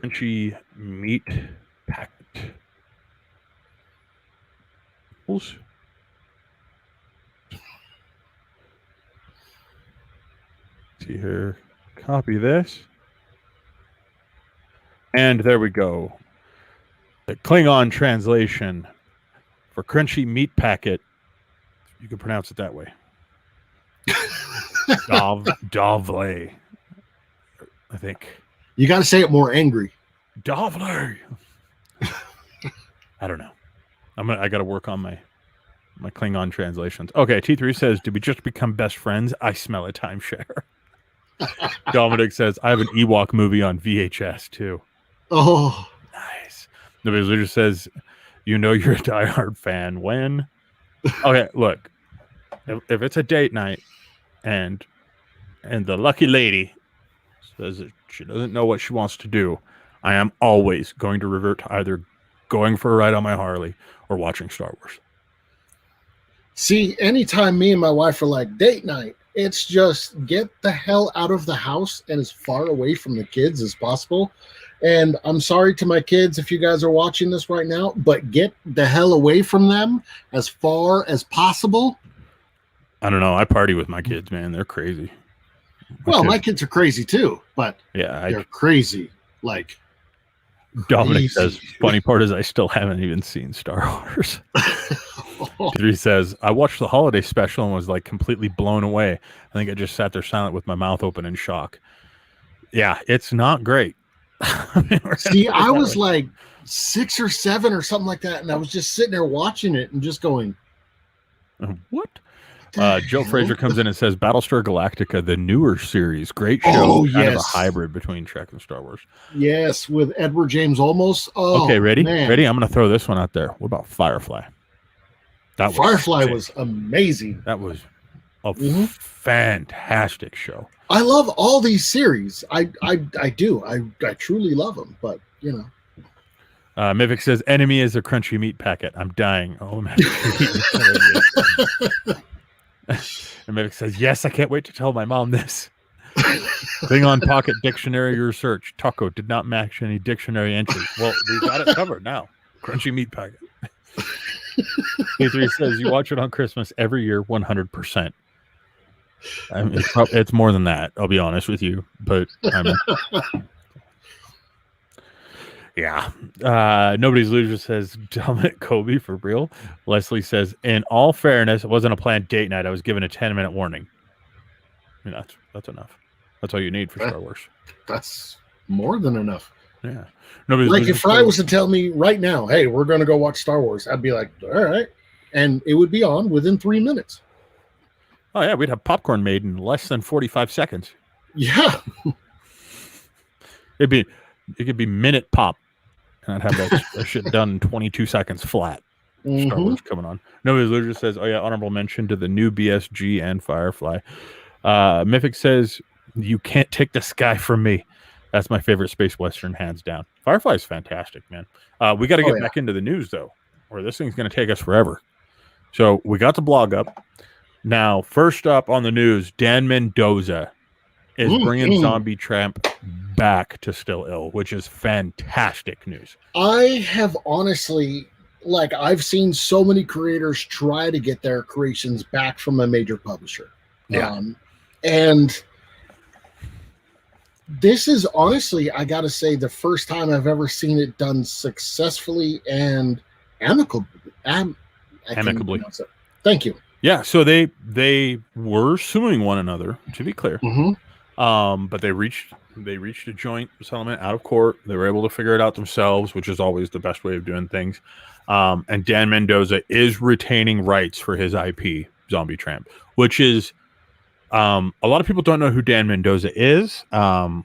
Crunchy meat packet. See here. Copy this. And there we go. The Klingon translation for crunchy meat packet. You can pronounce it that way. Dovle. I think. You got to say it more angry. Dovle. I don't know. I got to work on my Klingon translations. Okay, T3 says, did we just become best friends? I smell a timeshare. Dominic says, I have an Ewok movie on VHS too. Oh, nice. The visitor says, you know you're a diehard fan when? Okay, look. If it's a date night and the lucky lady says that she doesn't know what she wants to do, I am always going to revert to either going for a ride on my Harley or watching Star Wars. See, anytime me and my wife are like date night, it's just get the hell out of the house and as far away from the kids as possible. And I'm sorry to my kids if you guys are watching this right now, but get the hell away from them as far as possible. I don't know. I party with my kids, man. They're crazy. My kids are crazy too, but yeah, they're crazy. Like Dominic says, funny part is I still haven't even seen Star Wars. 3 says, I watched the holiday special and was like completely blown away. I think I just sat there silent with my mouth open in shock. Yeah, it's not great. See, I was like 6 or 7 or something like that, and I was just sitting there watching it and just going, what? Joe Fraser comes in and says, Battlestar Galactica, the newer series, great show, kind of a hybrid between Trek and Star Wars. Yes, with Edward James Olmos. Oh, okay, ready? Man. Ready? I'm going to throw this one out there. What about Firefly? Firefly was amazing. That was a fantastic show. I love all these series. I do. I truly love them, but you know. Mivik says, enemy is a crunchy meat packet. I'm dying. Oh, man. And Mivik says, yes, I can't wait to tell my mom this. Klingon Pocket Dictionary research. Taco did not match any dictionary entries. Well, we got it covered now. Crunchy meat packet. K3 says, you watch it on Christmas every year, 100%. I mean, it's more than that, I'll be honest with you. But yeah. Nobody's loser says, Dominic Kobe for real. Leslie says, in all fairness, it wasn't a planned date night. I was given a 10-minute warning. I mean, that's enough. That's all you need for Star Wars. That's more than enough. Yeah. Like if Fry was to tell me right now, hey, we're going to go watch Star Wars, I'd be like, all right. And it would be on within 3 minutes. Oh, yeah. We'd have popcorn made in less than 45 seconds. Yeah. It could be minute pop. And I'd have that shit done in 22 seconds flat. Star Wars coming on. Nobody's literally says, oh, yeah, honorable mention to the new BSG and Firefly. Mythic says, you can't take the sky from me. That's my favorite space western, hands down. Firefly is fantastic, man. We got to get back into the news, though, or this thing's going to take us forever. So we got the blog up. Now, first up on the news, Dan Mendoza is bringing Zombie Tramp back to Still Ill, which is fantastic news. I have honestly, like, I've seen so many creators try to get their creations back from a major publisher. Yeah. And this is honestly, I got to say, the first time I've ever seen it done successfully and amicably. Amicably. Thank you. Yeah, so they were suing one another, to be clear. But they reached a joint settlement out of court. They were able to figure it out themselves, which is always the best way of doing things. And Dan Mendoza is retaining rights for his IP, Zombie Tramp, which is a lot of people don't know who Dan Mendoza is. I'll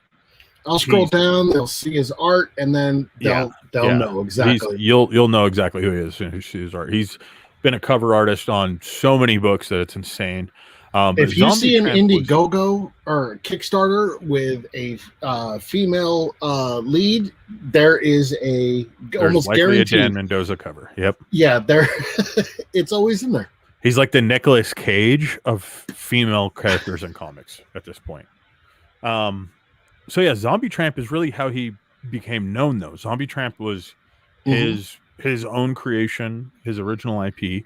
scroll down, they'll see his art, and then they'll know exactly. You'll know exactly who he is and who sees his art. He's been a cover artist on so many books that it's insane. If you see an Indiegogo or Kickstarter with a female lead, there is almost guaranteed a Dan Mendoza cover. Yep. Yeah, there. It's always in there. He's like the Nicolas Cage of female characters in comics at this point. So yeah, Zombie Tramp is really how he became known, though. Zombie Tramp was his own creation, his original IP.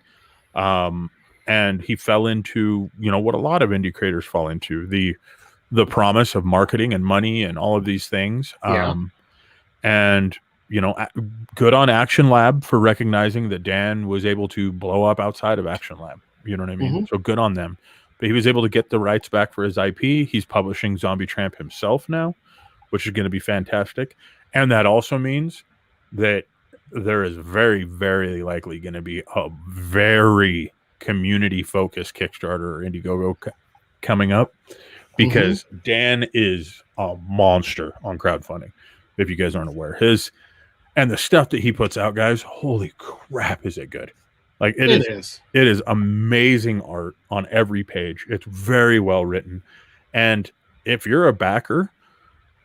And he fell into, what a lot of indie creators fall into, the promise of marketing and money and all of these things. And, good on Action Lab for recognizing that Dan was able to blow up outside of Action Lab. You know what I mean? So good on them. But he was able to get the rights back for his IP. He's publishing Zombie Tramp himself now, which is going to be fantastic. And that also means that there is very, very likely going to be a very community-focused Kickstarter or Indiegogo coming up, because Dan is a monster on crowdfunding, if you guys aren't aware. And the stuff that he puts out, guys, holy crap, is it good. Like, it is amazing art on every page. It's very well written. And if you're a backer,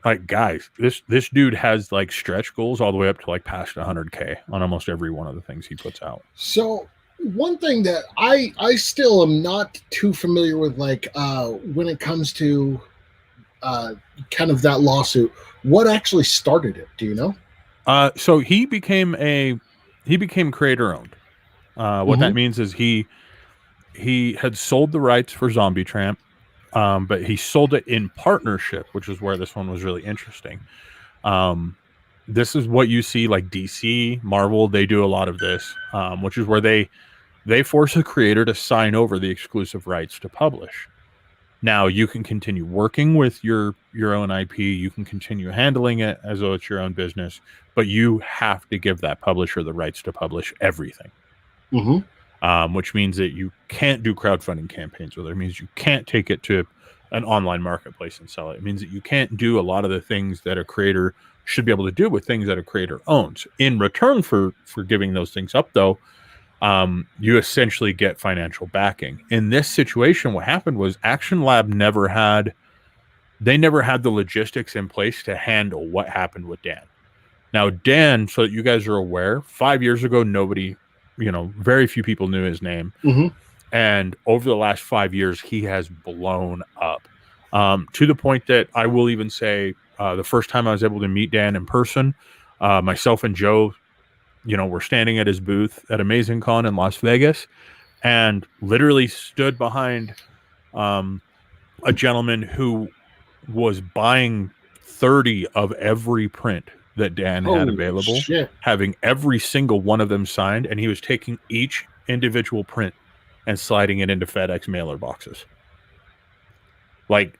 like, guys, this dude has like stretch goals all the way up to like past 100K on almost every one of the things he puts out. So one thing that I still am not too familiar with, like, when it comes to kind of that lawsuit, what actually started it? Do you know? So he became creator owned. What that means is he had sold the rights for Zombie Tramp, but he sold it in partnership, which is where this one was really interesting. This is what you see, like DC, Marvel, they do a lot of this, which is where they force a creator to sign over the exclusive rights to publish. Now, you can continue working with your own IP, you can continue handling it as though it's your own business, but you have to give that publisher the rights to publish everything. Which means that you can't do crowdfunding campaigns with it. It means you can't take it to an online marketplace and sell it. It means that you can't do a lot of the things that a creator should be able to do with things that a creator owns. In return for giving those things up, though, you essentially get financial backing. In this situation, what happened was Action Lab never had the logistics in place to handle what happened with Dan. Now, Dan, so that you guys are aware, 5 years ago, nobody, very few people knew his name. And over the last 5 years, he has blown up, to the point that I will even say the first time I was able to meet Dan in person, myself and Joe, were standing at his booth at Amazing Con in Las Vegas and literally stood behind a gentleman who was buying 30 of every print that Dan had available, having every single one of them signed, and he was taking each individual print and sliding it into FedEx mailer boxes. Like,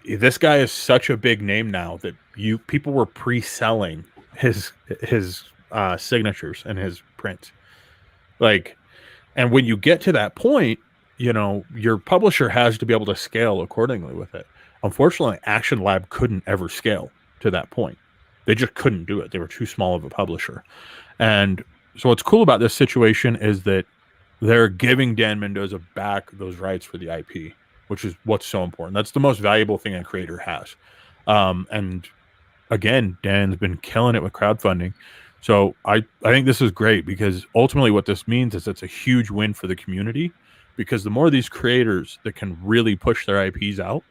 this guy is such a big name now that people were pre-selling his signatures and his prints. Like, and when you get to that point, your publisher has to be able to scale accordingly with it. Unfortunately, Action Lab couldn't ever scale to that point. They just couldn't do it. They were too small of a publisher. And so what's cool about this situation is that they're giving Dan Mendoza back those rights for the IP, which is what's so important. That's the most valuable thing a creator has. And again, Dan's been killing it with crowdfunding. So I think this is great, because ultimately what this means is it's a huge win for the community, because the more of these creators that can really push their IPs out,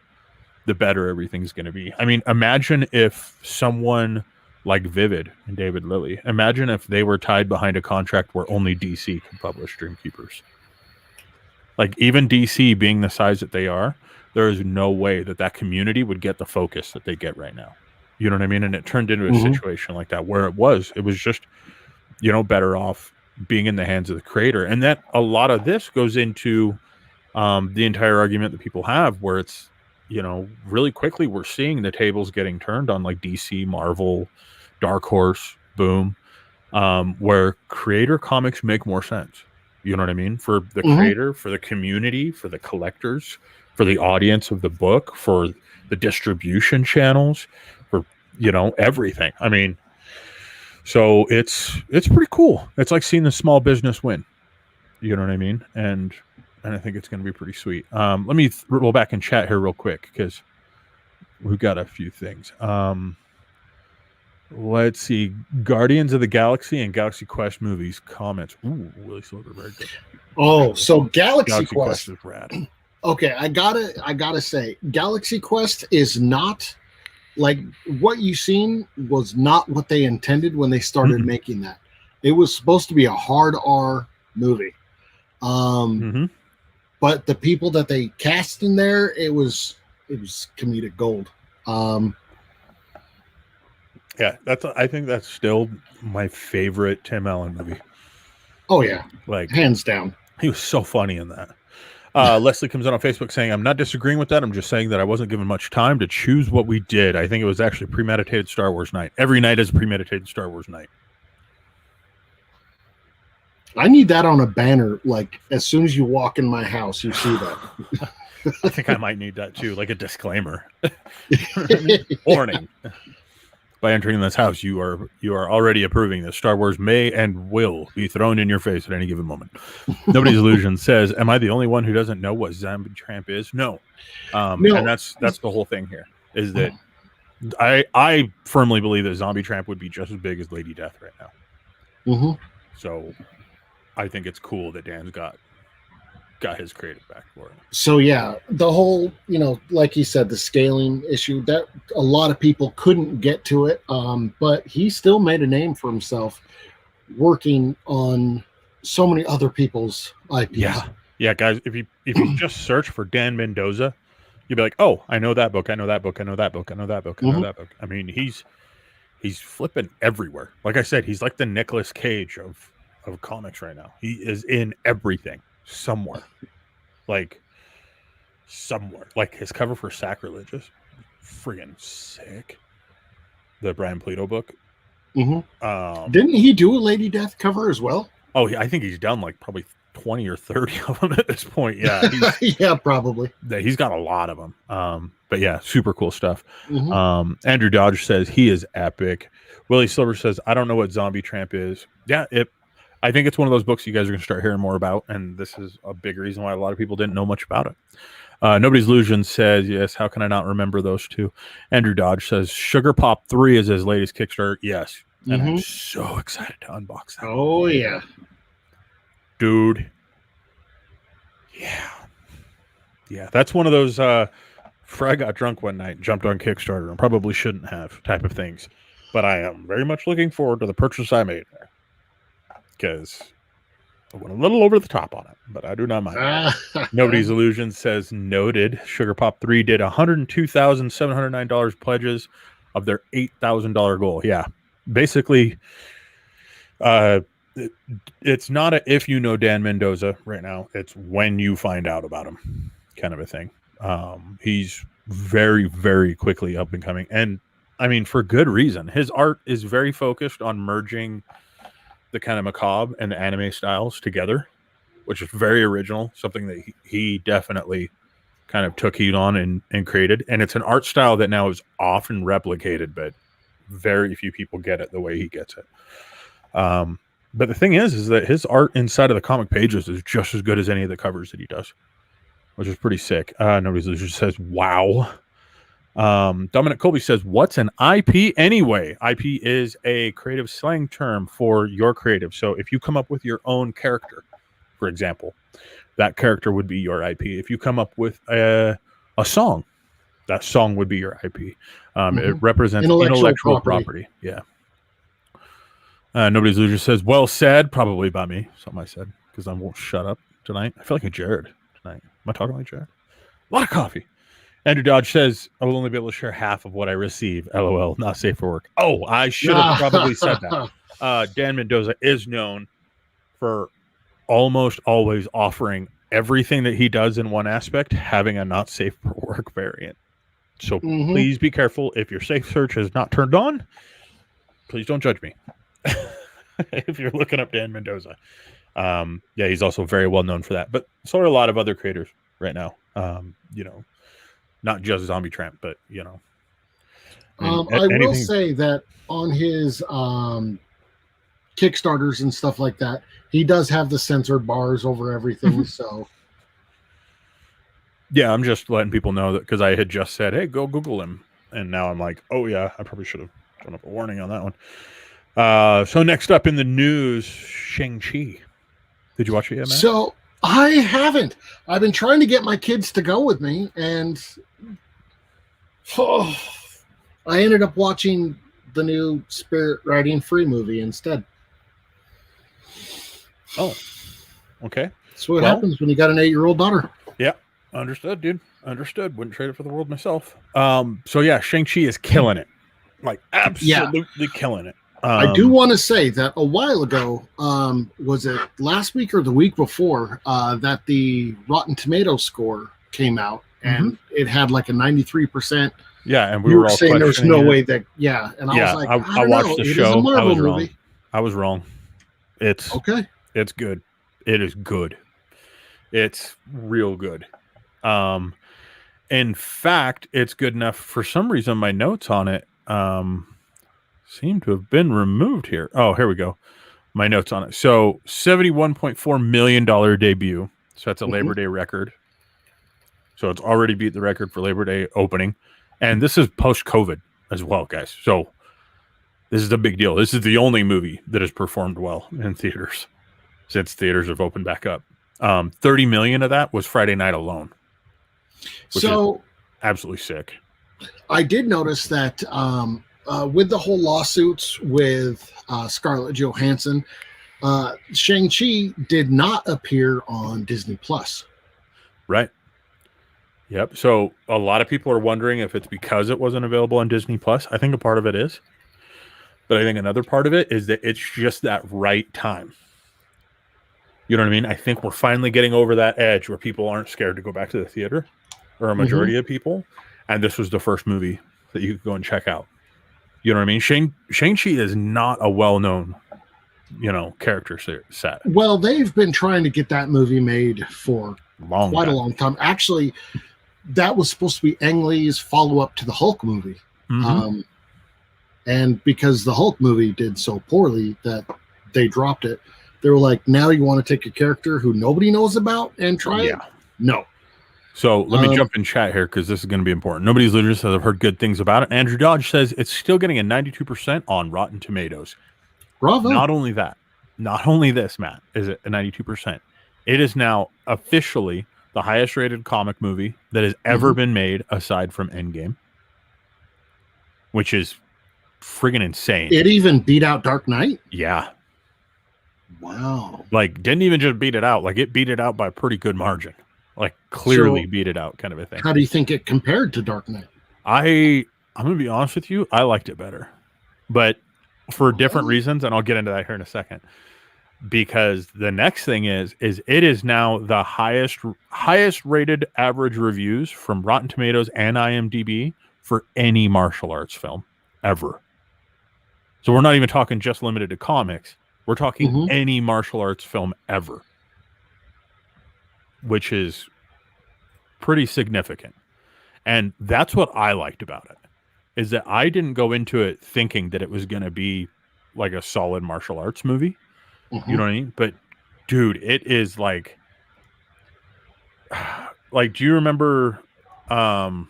the better everything's going to be. I mean, imagine if someone like Vivid and David Lilly, imagine if they were tied behind a contract where only DC can publish Dreamkeepers. Like, even DC being the size that they are, there is no way that community would get the focus that they get right now. You know what I mean? And it turned into a situation like that where it was just, better off being in the hands of the creator. And that a lot of this goes into the entire argument that people have where it's, really quickly we're seeing the tables getting turned on like DC, Marvel, Dark Horse, Boom, where creator comics make more sense. You know what I mean? For the creator, for the community, for the collectors, for the audience of the book, for the distribution channels, for, everything. I mean, so it's pretty cool. It's like seeing the small business win. You know what I mean? And I think it's going to be pretty sweet. Let me roll back and chat here real quick because we've got a few things. Let's see. Guardians of the Galaxy and Galaxy Quest movies comments. Ooh, Willie Silver, very good. Oh, so Galaxy Quest is rad. Okay, I gotta say, Galaxy Quest is not like what you seen was not what they intended when they started making that. It was supposed to be a hard R movie. But the people that they cast in there, it was comedic gold. Yeah, I think that's still my favorite Tim Allen movie. Oh yeah, like hands down. He was so funny in that. Leslie comes on Facebook saying, "I'm not disagreeing with that. I'm just saying that I wasn't given much time to choose what we did. I think it was actually premeditated Star Wars night. Every night is a premeditated Star Wars night." I need that on a banner. Like as soon as you walk in my house, you see that. I think I might need that too, like a disclaimer. Warning. By entering this house, you are already approving this. Star Wars may and will be thrown in your face at any given moment. Nobody's Illusion says, "Am I the only one who doesn't know what Zombie Tramp is?" No. No. And that's the whole thing here. Is that I firmly believe that Zombie Tramp would be just as big as Lady Death right now. So I think it's cool that Dan's got his creative back for it. So yeah, the whole, like he said, the scaling issue, that a lot of people couldn't get to it, but he still made a name for himself working on so many other people's IPs. Yeah, guys, if you just search for Dan Mendoza, you'll be like, "Oh, I know that book, I know that book, I know that book, I know that book, I know that book." I mean, he's flipping everywhere. Like I said, he's like the Nicolas Cage of comics right now. He is in everything. Somewhere. Like his cover for Sacrilege is friggin' sick. The Brian Plato book. Didn't he do a Lady Death cover as well? Oh, yeah, I think he's done like probably 20 or 30 of them at this point. Yeah. Yeah, probably. He's got a lot of them. But yeah, super cool stuff. Andrew Dodge says he is epic. Willie Silver says, "I don't know what Zombie Tramp is." Yeah, I think it's one of those books you guys are going to start hearing more about, and this is a big reason why a lot of people didn't know much about it. Nobody's Illusion says, "Yes, how can I not remember those two?" Andrew Dodge says, "Sugar Pop 3 is his latest Kickstarter." Yes, and I'm so excited to unbox that. Oh, yeah. Dude. Yeah, that's one of those Fry got drunk one night, jumped on Kickstarter, and probably shouldn't have type of things. But I am very much looking forward to the purchase I made there. Because I went a little over the top on it, but I do not mind. Nobody's Illusion says, "Noted. Sugar Pop 3 did $102,709 pledges of their $8,000 goal." Yeah. Basically, it's not a if you know Dan Mendoza right now. It's when you find out about him kind of a thing. He's very, very quickly up and coming. And, I mean, for good reason. His art is very focused on merging the kind of macabre and the anime styles together, which is very original, something that he definitely kind of took heed on and created. And it's an art style that now is often replicated, but very few people get it the way he gets it. But the thing is that his art inside of the comic pages is just as good as any of the covers that he does, which is pretty sick. Nobody's Illusion says, "Wow." Dominic Colby says, "What's an IP anyway?" IP is a creative slang term for your creative. So if you come up with your own character, for example, that character would be your IP. If you come up with a song, That song would be your IP. It Mhm. represents intellectual property. Yeah. Nobody's loser says, well said, probably by me. Something I said, because I won't shut up tonight. I feel like a Jared tonight. Am I talking like Jared? A lot of coffee. Andrew Dodge says, I will only be able to share half of what I receive. LOL, not safe for work. Oh, I should have probably said that. Dan Mendoza is known for almost always offering everything that he does in one aspect, having a not safe for work variant. So please be careful. If your safe search is not turned on, please don't judge me. If you're looking up Dan Mendoza. Yeah, he's also very well known for that. But so are a lot of other creators right now. Not just Zombie Tramp, but I will say that on his Kickstarters and stuff like that, he does have the censored bars over everything. So yeah, I'm just letting people know that, because I had just said, hey, go Google him, and now I'm like, oh yeah, I probably should have done up a warning on that one. So next up in the news, Shang Chi. Did you watch it yet, Matt? So I haven't. I've been trying to get my kids to go with me, and I ended up watching the new Spirit Riding Free movie instead. Oh, okay. That's what happens when you got an 8-year-old daughter. Yeah, understood, dude. Understood. Wouldn't trade it for the world myself. So yeah, Shang-Chi is killing it. Like, absolutely killing it. I do want to say that a while ago, was it last week or the week before, that the Rotten Tomato score came out, and it had like a 93%. Yeah, and we were all saying there's no way that. Yeah, and I was like, I watched the show. I was wrong. I was wrong. It's okay. It's good. It is good. It's real good. In fact, it's good enough. For some reason, my notes on it seem to have been removed here. Oh, here we go. My notes on it. So $71.4 million debut. So that's a Labor Day record. So it's already beat the record for Labor Day opening. And this is post-COVID as well, guys. So this is a big deal. This is the only movie that has performed well in theaters since theaters have opened back up. 30 million of that was Friday night alone. Which is absolutely sick. I did notice that with the whole lawsuits with Scarlett Johansson, Shang-Chi did not appear on Disney Plus. Right. Yep. So a lot of people are wondering if it's because it wasn't available on Disney Plus. I think a part of it is. But I think another part of it is that it's just that right time. You know what I mean? I think we're finally getting over that edge where people aren't scared to go back to the theater, or a majority of people. And this was the first movie that you could go and check out. You know what I mean? Shang-Chi is not a well-known, character set. Well, they've been trying to get that movie made for quite a long time. Actually, that was supposed to be Ang Lee's follow-up to the Hulk movie. And because the Hulk movie did so poorly that they dropped it, they were like, now you want to take a character who nobody knows about and try it? No. So let me jump in chat here, because this is going to be important. Nobody's Losers says, I've heard good things about it. Andrew Dodge says it's still getting a 92% on Rotten Tomatoes. Bravo. Not only that, not only this, Matt, is it a 92%. It is now officially the highest rated comic movie that has ever been made aside from Endgame, which is friggin' insane. It even beat out Dark Knight? Yeah. Wow. Like, didn't even just beat it out. Like, it beat it out by a pretty good margin. Like, clearly beat it out, kind of a thing. How do you think it compared to Dark Knight? I'm going to be honest with you. I liked it better. But for different reasons, and I'll get into that here in a second. Because the next thing is it is now the highest rated average reviews from Rotten Tomatoes and IMDb for any martial arts film ever. So we're not even talking just limited to comics. We're talking any martial arts film ever, which is pretty significant. And that's what I liked about it, is that I didn't go into it thinking that it was going to be like a solid martial arts movie. You know what I mean? But dude, it is like do you remember how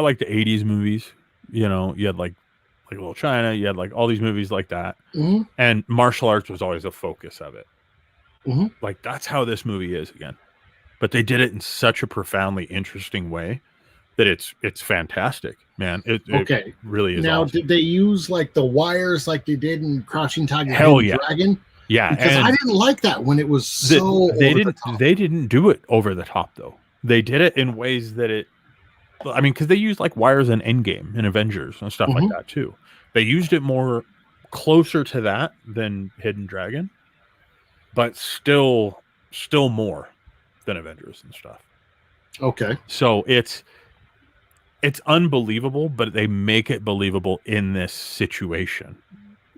like the 80s movies, you had like Little China, you had like all these movies like that, and martial arts was always a focus of it. Mhm. Like, that's how this movie is again. But they did it in such a profoundly interesting way that it's fantastic, man. It Okay. really is Now, awesome. did they use like the wires like they did in Crouching Tiger, Hell Hidden yeah. Dragon? Yeah, Because I and didn't like that when it was so they over the didn't top. they didn't do it over the top though. They did it in ways that I mean, because they used like wires in Endgame and Avengers and stuff like Mhm. that too. They used it more closer to that than Hidden Dragon, but still more than Avengers and stuff. Okay. So it's unbelievable, but they make it believable in this situation.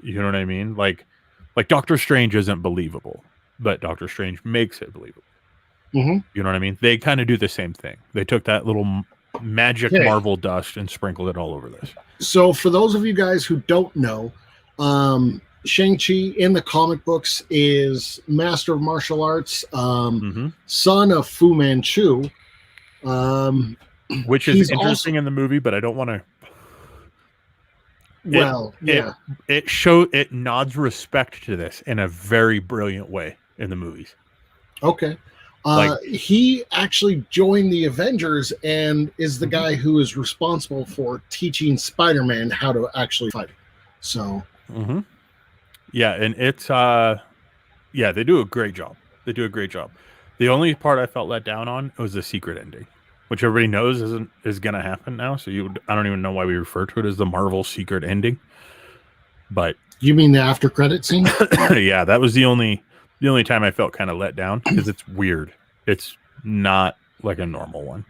You know what I mean? Like Doctor Strange isn't believable, but Doctor Strange makes it believable. Mhm. You know what I mean? They kind of do the same thing. They took that little magic Okay. Marvel dust and sprinkled it all over this. So, for those of you guys who don't know, Shang-Chi in the comic books is master of martial arts, son of Fu Manchu. Which is He's interesting also, in the movie, but I don't want to. well, yeah. It nods respect to this in a very brilliant way in the movies. Okay. Like, He actually joined the Avengers and is the Mhm. guy who is responsible for teaching Spider-Man how to actually fight. So, yeah, and it's yeah, they do a great job. They do a great job. The only part I felt let down on was the secret ending, which everybody knows is going to happen now. So I don't even know why we refer to it as the Marvel secret ending. But you mean the after credit scene? yeah, that was the only time I felt kind of let down because it's weird. It's not like a normal one.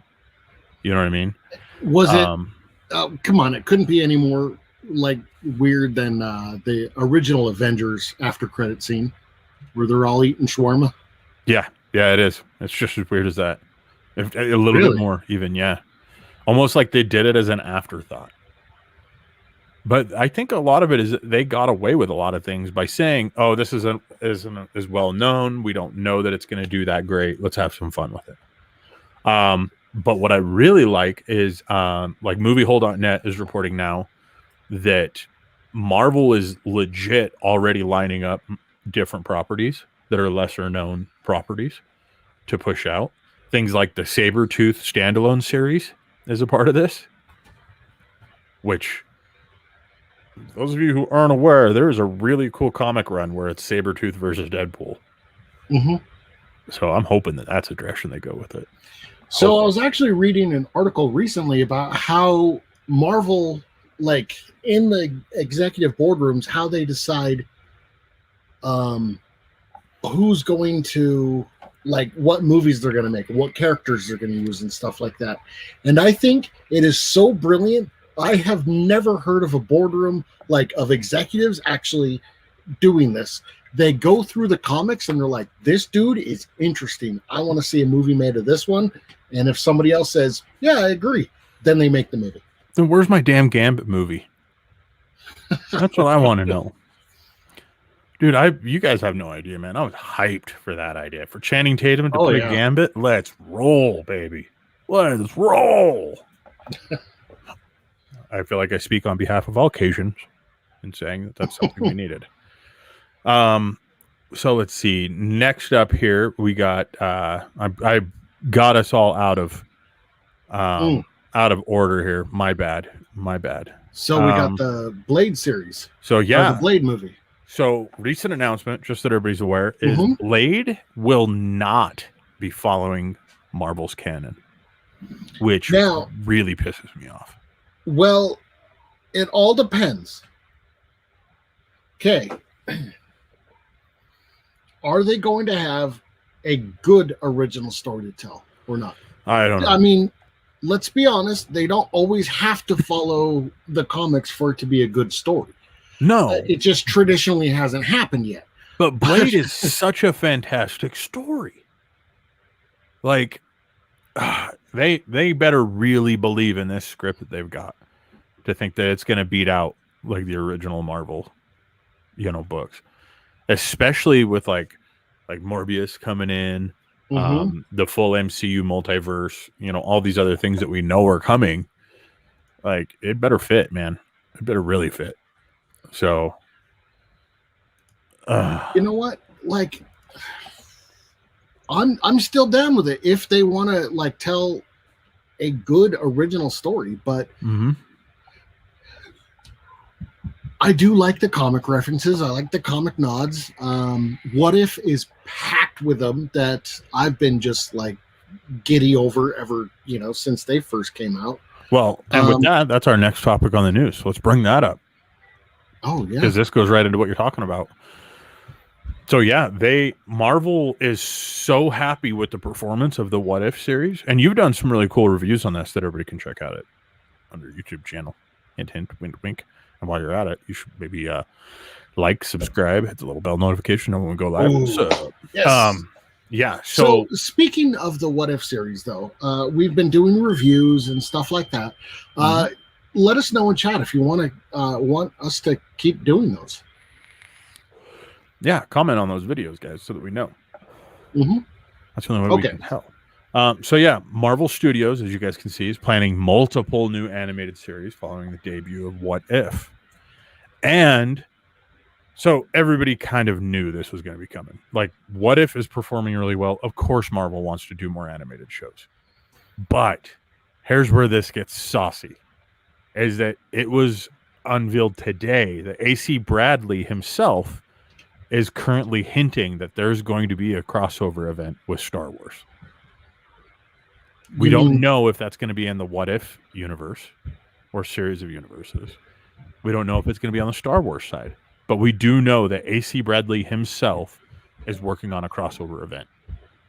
You know what I mean? Was it? Come on, it couldn't be any more like weird than the original Avengers after credit scene where they're all eating shawarma. Yeah, it is. It's just as weird as that. A little bit Really? more, even. Yeah, almost like they did it as an afterthought. But I think a lot of it is they got away with a lot of things by saying, "Oh, this isn't as well known. We don't know that it's going to do that great. Let's have some fun with it." But what I really like is like MovieHole.net is reporting now that Marvel is legit already lining up different properties that are lesser known properties to push out. Things like the Sabretooth standalone series is a part of this, which those of you who aren't aware, there is a really cool comic run where it's Sabretooth versus Deadpool. Mm-hmm. So I'm hoping that that's the direction they go with it. So I was actually reading an article recently about how Marvel, like in the executive boardrooms, how they decide who's going to, like, what movies they're going to make, what characters they're going to use and stuff like that. And I think it is so brilliant. I have never heard of a boardroom like of executives actually doing this. They go through the comics and they're like, this dude is interesting. I want to see a movie made of this one. And if somebody else says, yeah, I agree, then they make the movie. Then where's my damn Gambit movie? That's what I want to know. Dude, you guys have no idea, man. I was hyped for that idea. For Channing Tatum to play Gambit, let's roll, baby. Let's roll. I feel like I speak on behalf of all Cajuns in saying that that's something we needed. So let's see. Next up here, we got I got us all out of order here. My bad. So we got the Blade series. So yeah, the Blade movie. So recent announcement, just that everybody's aware, is Blade will not be following Marvel's canon, which really pisses me off. Well, it all depends. Okay. Are they going to have a good original story to tell or not? I don't know. I mean, let's be honest. They don't always have to follow the comics for it to be a good story. No. It just traditionally hasn't happened yet. But Blade is such a fantastic story. Like, they better really believe in this script that they've got to think that it's going to beat out like the original Marvel, books, especially with like Morbius coming in, the full MCU multiverse, all these other things that we know are coming. Like, it better fit, man. It better really fit. So, you know what? Like, I'm still down with it if they want to like tell a good original story, but I do like the comic references. I like the comic nods. What If is packed with them that I've been just like giddy over ever, since they first came out. Well, and with that's our next topic on the news. So let's bring that up. Oh, yeah. Because this goes right into what you're talking about. So yeah, Marvel is so happy with the performance of the What If series, and you've done some really cool reviews on this that everybody can check out on your YouTube channel. Hint, hint, wink, wink. And while you're at it, you should maybe like, subscribe, hit the little bell notification when we go live. Ooh, yes. Yeah. So speaking of the What If series, though, we've been doing reviews and stuff like that. Let us know in chat if you want us to keep doing those. Yeah, comment on those videos, guys, so that we know. That's the only way we can tell. So yeah, Marvel Studios, as you guys can see, is planning multiple new animated series following the debut of What If. And so everybody kind of knew this was going to be coming. Like, What If is performing really well. Of course, Marvel wants to do more animated shows. But here's where this gets saucy, is that it was unveiled today that AC Bradley himself is currently hinting that there's going to be a crossover event with Star Wars. We don't know if that's going to be in the What If universe or series of universes. We don't know if it's going to be on the Star Wars side. But we do know that AC Bradley himself is working on a crossover event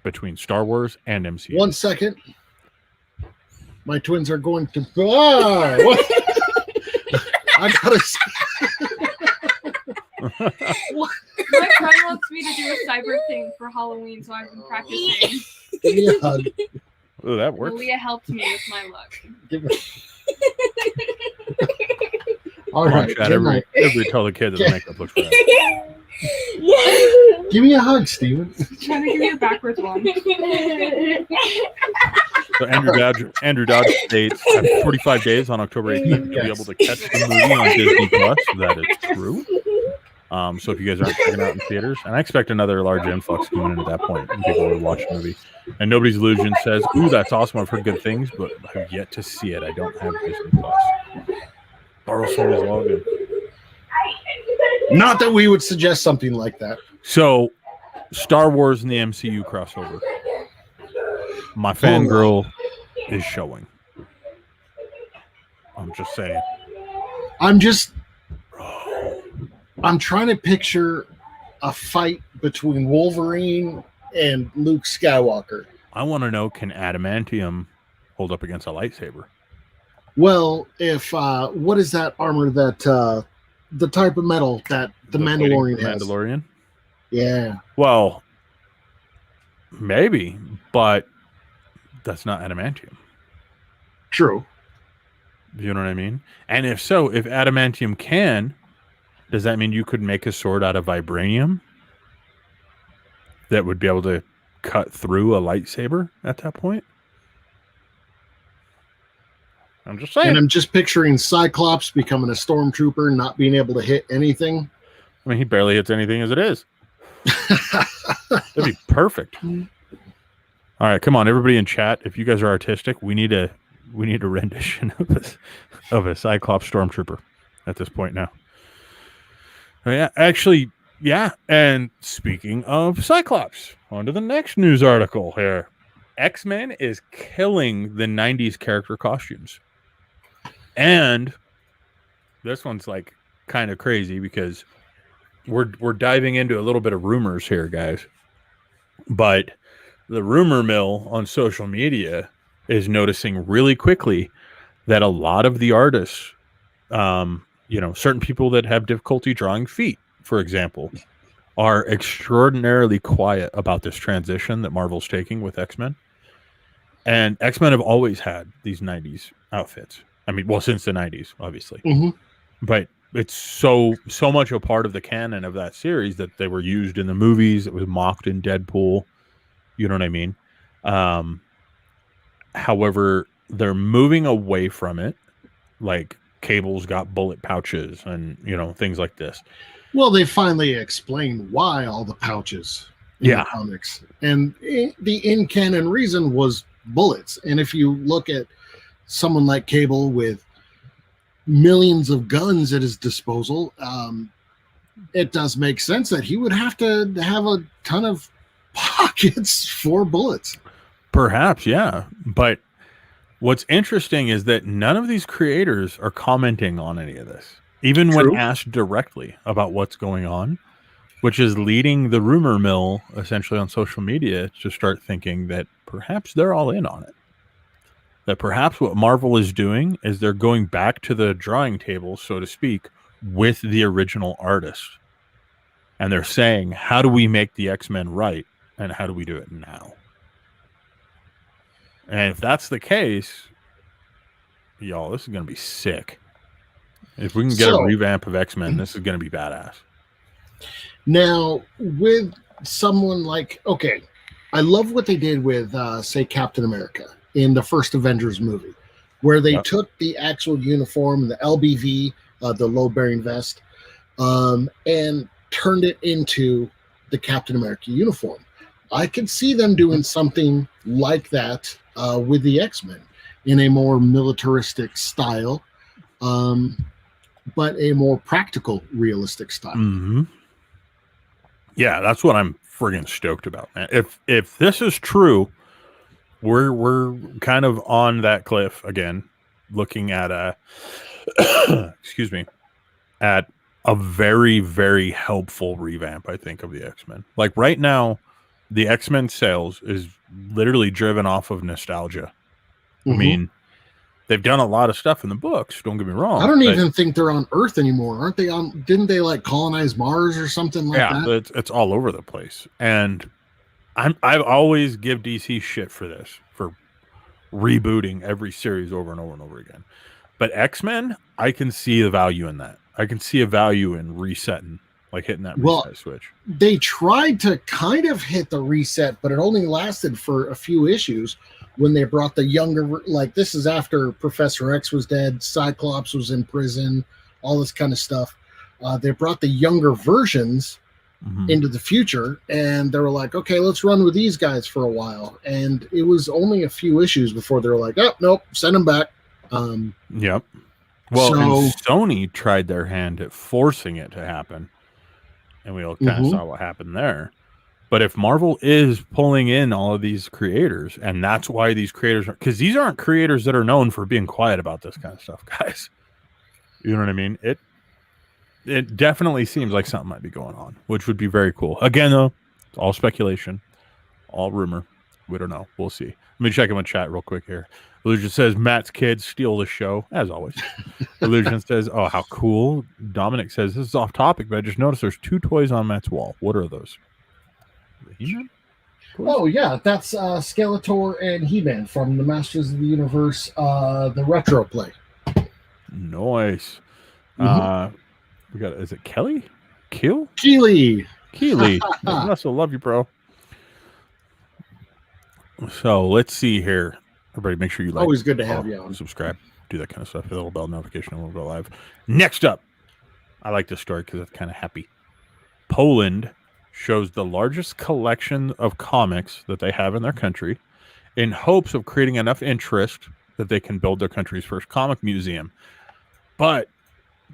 between Star Wars and MCU. 1 second. My twins are going to... I gotta... My friend wants me to do a cyber thing for Halloween, so I've been practicing. Yeah. Oh, that works. Malia helped me with my look. All right. Everybody tell the kids that the makeup looks bad. Give me a hug, Steven. Trying to give you a backwards one. So Andrew Dodge states after 45 days on October 18th, you'll be able to catch the movie on Disney Plus. That is true. So if you guys aren't checking it out in theaters, and I expect another large influx coming in at that point, and people will watch the movie. And Nobody's Illusion says, "Ooh, that's awesome. I've heard good things, but I've yet to see it. I don't have Disney Plus." Borrow somebody's login. Not that we would suggest something like that. So, Star Wars and the MCU crossover. My fangirl is showing. I'm just saying. I'm trying to picture a fight between Wolverine and Luke Skywalker. I want to know, can adamantium hold up against a lightsaber? Well, if what is that armor that the type of metal that the Mandalorian has? Mandalorian? Yeah. Well, maybe, but that's not adamantium. True. You know what I mean? And if so, if adamantium can, does that mean you could make a sword out of vibranium that would be able to cut through a lightsaber at that point? I'm just saying. And I'm just picturing Cyclops becoming a stormtrooper, not being able to hit anything. I mean, he barely hits anything as it is. That'd be perfect. All right, come on, everybody in chat. If you guys are artistic, we need a rendition of a Cyclops stormtrooper at this point now. Yeah, actually, yeah. And speaking of Cyclops, on to the next news article here. X-Men is killing the 90s character costumes. And this one's like kind of crazy because we're diving into a little bit of rumors here, guys. But the rumor mill on social media is noticing really quickly that a lot of the artists, certain people that have difficulty drawing feet, for example, are extraordinarily quiet about this transition that Marvel's taking with X-Men. And X-Men have always had these 90s outfits. I mean, well, since the 90s, obviously. But it's so much a part of the canon of that series that they were used in the movies. It was mocked in Deadpool. You know what I mean? However, they're moving away from it. Like, Cable's got bullet pouches and, things like this. Well, they finally explained why all the pouches. in the comics. And the in-canon reason was bullets. And if you look at someone like Cable with millions of guns at his disposal, it does make sense that he would have to have a ton of pockets for bullets. Perhaps, yeah. But what's interesting is that none of these creators are commenting on any of this, even when asked directly about what's going on, which is leading the rumor mill essentially on social media to start thinking that perhaps they're all in on it. That perhaps what Marvel is doing is they're going back to the drawing table, so to speak, with the original artist. And they're saying, how do we make the X-Men right? And how do we do it now? And if that's the case, y'all, this is going to be sick. If we can get a revamp of X-Men, this is going to be badass. Now, with someone like, okay, I love what they did with, say, Captain America in the first Avengers movie, where they took the actual uniform, the LBV, the load-bearing vest, and turned it into the Captain America uniform. I could see them doing something like that with the X-Men in a more militaristic style, but a more practical, realistic style. Mm-hmm. Yeah, that's what I'm friggin' stoked about, man. If this is true, we're kind of on that cliff again, looking at excuse me, at a very, very helpful revamp, I think, of the X-Men. Like right now, the X-Men sales is literally driven off of nostalgia. I mean, they've done a lot of stuff in the books, don't get me wrong. I don't even think they're on Earth anymore. Aren't they on? Didn't they like colonize Mars or something like that? Yeah, it's all over the place. And I've always give DC shit for this, for rebooting every series over and over and over again. But X-Men, I can see the value in that. I can see a value in resetting, like hitting that reset switch. They tried to kind of hit the reset, but it only lasted for a few issues when they brought the younger, like this is after Professor X was dead, Cyclops was in prison, all this kind of stuff. They brought the younger versions into the future, and they were like, okay, let's run with these guys for a while. And it was only a few issues before they were like, oh, nope, send them back. Yep. Well, and Sony tried their hand at forcing it to happen, and we all kind of saw what happened there. But if Marvel is pulling in all of these creators, and that's why these creators are, because these aren't creators that are known for being quiet about this kind of stuff, guys. You know what I mean? It definitely seems like something might be going on, which would be very cool. Again, though, it's all speculation, all rumor. We don't know. We'll see. Let me check in with chat real quick here. Illusion says, Matt's kids steal the show, as always. Illusion says, oh, how cool. Dominic says, this is off topic, but I just noticed there's 2 toys on Matt's wall. What are those? He-Man? Oh, yeah. That's Skeletor and He-Man from the Masters of the Universe, the retro play. Nice. We got, is it Kelly? Keely. I also love you, bro. So let's see here. Everybody, make sure you like. Always good to have you on. Subscribe, do that kind of stuff. Hit the little bell notification, and we'll go live. Next up, I like this story because it's kind of happy. Poland shows the largest collection of comics that they have in their country in hopes of creating enough interest that they can build their country's first comic museum. But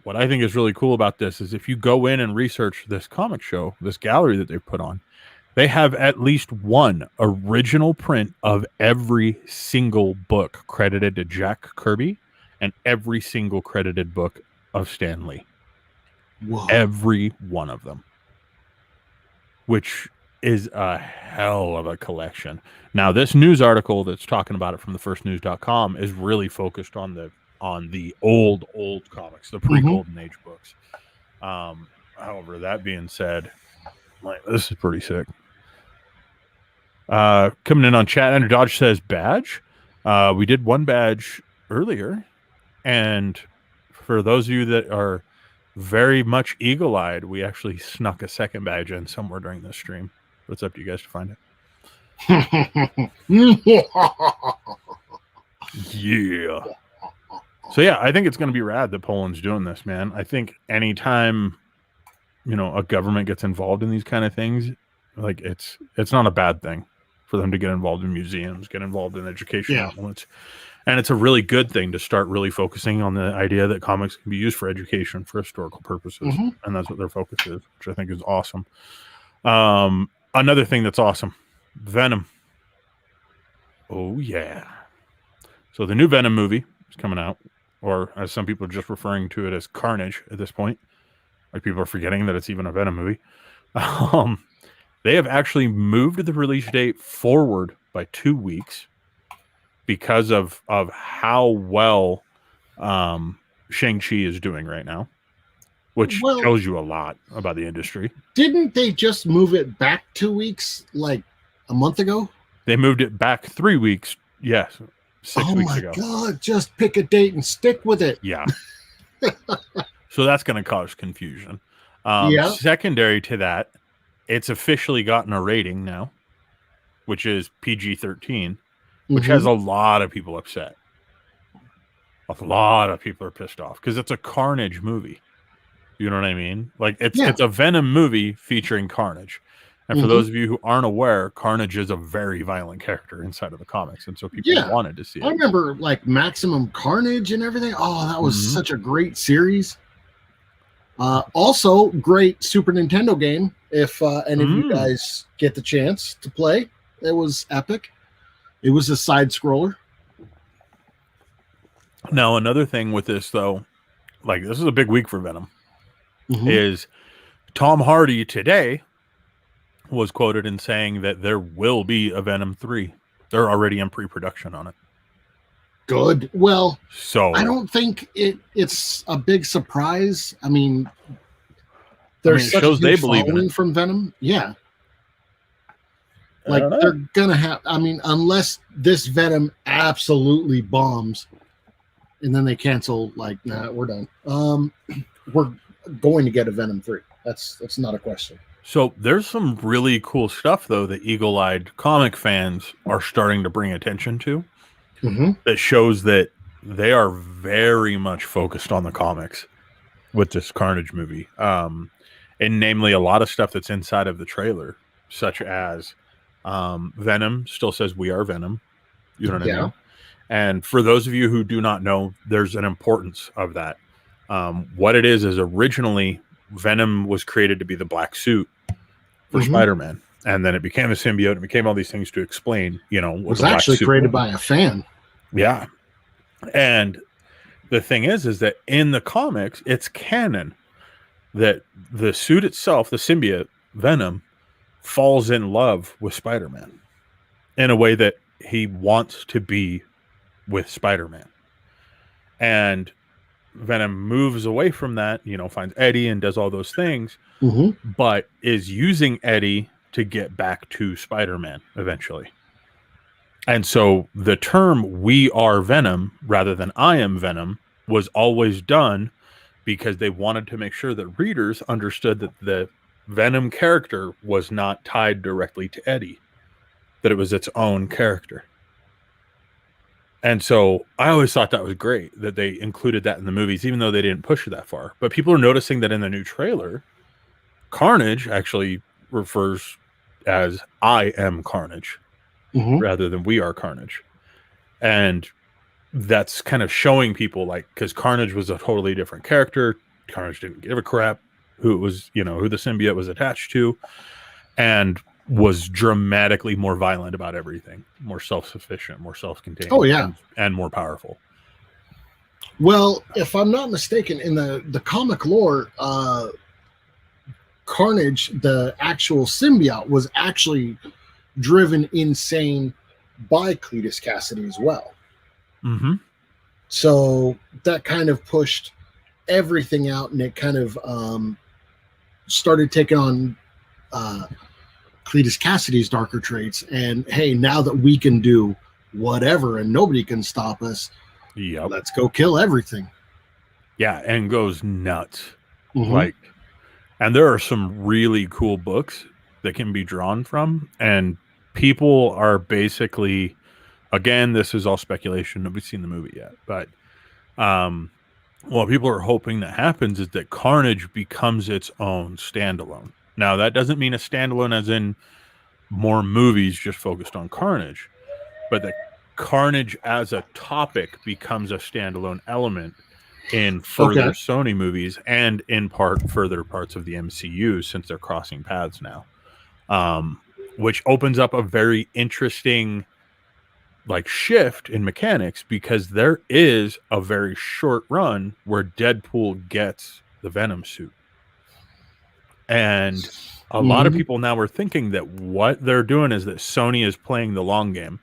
what I think is really cool about this is if you go in and research this comic show, this gallery that they've put on, they have at least one original print of every single book credited to Jack Kirby and every single credited book of Stan Lee. Whoa. Every one of them. Which is a hell of a collection. Now, this news article that's talking about it from thefirstnews.com is really focused on the old comics, the pre-Golden Age books. However, that being said, like, this is pretty sick. Coming in on chat, Andrew Dodge says badge. We did one badge earlier, and for those of you that are very much eagle-eyed, we actually snuck a second badge in somewhere during this stream. But it's up to you guys to find it. Yeah. So yeah, I think it's going to be rad that Poland's doing this, man. I think anytime, a government gets involved in these kind of things, Like it's not a bad thing for them to get involved in museums, get involved in educational elements. And it's a really good thing to start really focusing on the idea that comics can be used for education, for historical purposes. And that's what their focus is, which I think is awesome. Another thing that's awesome, Venom. Oh, yeah. So the new Venom movie is coming out, or as some people are just referring to it as Carnage at this point. Like people are forgetting that it's even a Venom movie. They have actually moved the release date forward by 2 weeks because of how well Shang Chi is doing right now, which tells you a lot about the industry. Didn't they just move it back 2 weeks, like a month ago? They moved it back 3 weeks. Yes, 6 weeks ago. Oh my God! Just pick a date and stick with it. Yeah. So that's going to cause confusion. Secondary to that, it's officially gotten a rating now, which is PG-13. Which has a lot of people upset. A lot of people are pissed off because it's a Carnage movie. You know what I mean? Like it's a Venom movie featuring Carnage. And for those of you who aren't aware, Carnage is a very violent character inside of the comics, and so people wanted to see it. I remember like Maximum Carnage and everything. Oh, that was such a great series. Also, great Super Nintendo game. If any of you guys get the chance to play, it was epic. It was a side scroller. Now, another thing with this, though, like this is a big week for Venom, is Tom Hardy today was quoted in saying that there will be a Venom 3. They're already in pre-production on it. Good. Well, so I don't think it's a big surprise. I mean, there's such a huge following from Venom. Yeah. Like they're gonna have. I mean, unless this Venom absolutely bombs, and then they cancel. Like, nah, we're done. We're going to get a Venom 3. That's not a question. So there's some really cool stuff though that eagle-eyed comic fans are starting to bring attention to. That shows that they are very much focused on the comics with this Carnage movie, and namely a lot of stuff that's inside of the trailer, such as. Venom still says we are Venom. You know what I mean? And for those of you who do not know, there's an importance of that. What it is originally Venom was created to be the black suit for Spider-Man. And then it became a symbiote and became all these things to explain, you know, what it was actually created by a fan. Yeah. And the thing is that in the comics, it's canon that the suit itself, the symbiote, Venom, falls in love with Spider-Man in a way that he wants to be with Spider-Man. And Venom moves away from that, you know, finds Eddie and does all those things, but is using Eddie to get back to Spider-Man eventually. And so the term "we are Venom" rather than "I am Venom" was always done because they wanted to make sure that readers understood that the Venom character was not tied directly to Eddie, that it was its own character. And so I always thought that was great that they included that in the movies, even though they didn't push it that far. But people are noticing that in the new trailer, Carnage actually refers as "I am Carnage" rather than "we are Carnage." And that's kind of showing people, like, because Carnage was a totally different character. Carnage didn't give a crap who it was, you know, who the symbiote was attached to, and was dramatically more violent about everything, more self-sufficient, more self-contained. Oh yeah, and more powerful. Well, if I'm not mistaken, in the comic lore, Carnage, the actual symbiote, was actually driven insane by Cletus Cassidy as well. So that kind of pushed everything out, and it kind of started taking on Cletus Cassidy's darker traits. And hey, now that we can do whatever and nobody can stop us, let's go kill everything. Yeah, and goes nuts. Like, and there are some really cool books that can be drawn from, and people are basically, again, this is all speculation, nobody's seen the movie yet, but what people are hoping that happens is that Carnage becomes its own standalone. Now, that doesn't mean a standalone as in more movies just focused on Carnage, but the Carnage as a topic becomes a standalone element in further Sony movies and in part further parts of the MCU since they're crossing paths now, which opens up a very interesting like shift in mechanics, because there is a very short run where Deadpool gets the Venom suit. And a lot of people now are thinking that what they're doing is that Sony is playing the long game,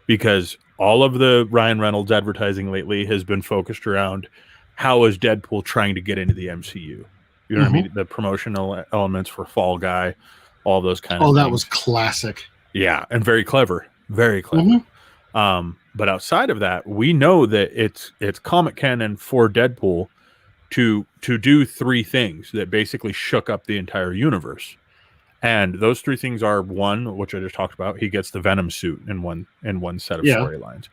because all of the Ryan Reynolds advertising lately has been focused around how is Deadpool trying to get into the MCU. You know what I mean? The promotional elements for Fall Guy, all those kind of things. Oh, that was classic. Yeah, and very clever. Very clever. But outside of that, we know that it's comic canon for Deadpool to do three things that basically shook up the entire universe. And those three things are, one, which I just talked about, he gets the Venom suit in one set of storylines.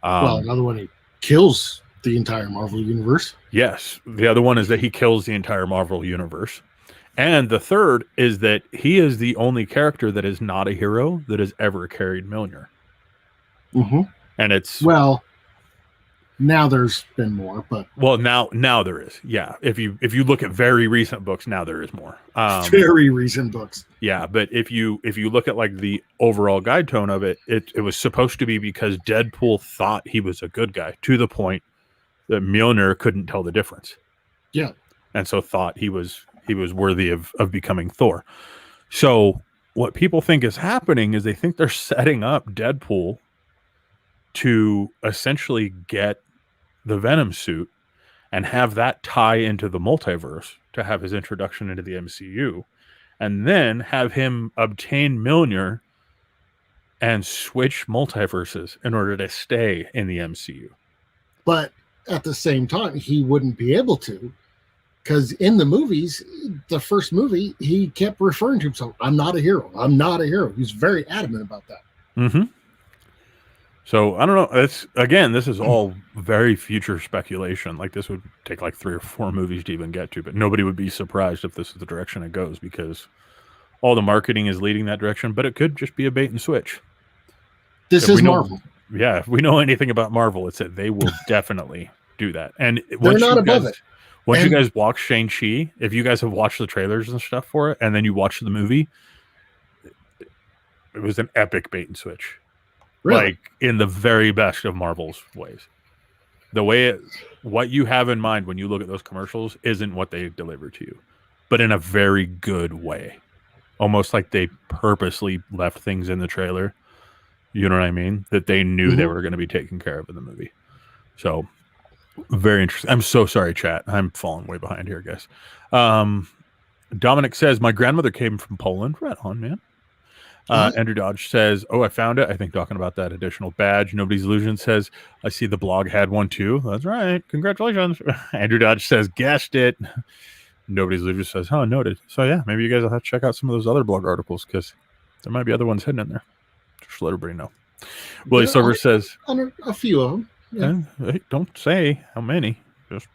Well, another one, he kills the entire Marvel universe. Yes. The other one is that he kills the entire Marvel universe. And the third is that he is the only character that is not a hero that has ever carried Mjolnir. And it's... Well, now there's been more, but... Well, now there is. Yeah. If you look at very recent books, now there is more. Very recent books. Yeah, but if you look at like the overall guide tone of it, it was supposed to be because Deadpool thought he was a good guy to the point that Mjolnir couldn't tell the difference. Yeah. And so thought he was worthy of becoming Thor. So what people think is happening is they think they're setting up Deadpool to essentially get the Venom suit and have that tie into the multiverse to have his introduction into the MCU, and then have him obtain Mjolnir and switch multiverses in order to stay in the MCU. But at the same time, he wouldn't be able to, because in the movies, the first movie, he kept referring to himself, I'm not a hero. I'm not a hero. He's very adamant about that. So I don't know. This is all very future speculation. Like, this would take like 3 or 4 movies to even get to, but nobody would be surprised if this is the direction it goes, because all the marketing is leading that direction. But it could just be a bait and switch. This is Marvel. Yeah, if we know anything about Marvel, it's that they will definitely do that. And they're not above it. Once you guys watch Shang Chi, if you guys have watched the trailers and stuff for it, and then you watch the movie, it was an epic bait and switch. Really? Like, in the very best of Marvel's ways. The way what you have in mind when you look at those commercials isn't what they deliver to you, but in a very good way. Almost like they purposely left things in the trailer, you know what I mean, that they knew they were going to be taken care of in the movie. So, very interesting. I'm so sorry, chat. I'm falling way behind here, guys. Dominic says, my grandmother came from Poland. Right on, man. Andrew Dodge says, I found it. I think talking about that additional badge. Nobody's Illusion says, I see the blog had one too. That's right. Congratulations. Andrew Dodge says, guessed it. Nobody's Illusion says, noted. So yeah, maybe you guys will have to check out some of those other blog articles, because there might be other ones hidden in there. Just let everybody know. Willie Silver says, a few of them. Yeah. Hey, don't say how many. Just,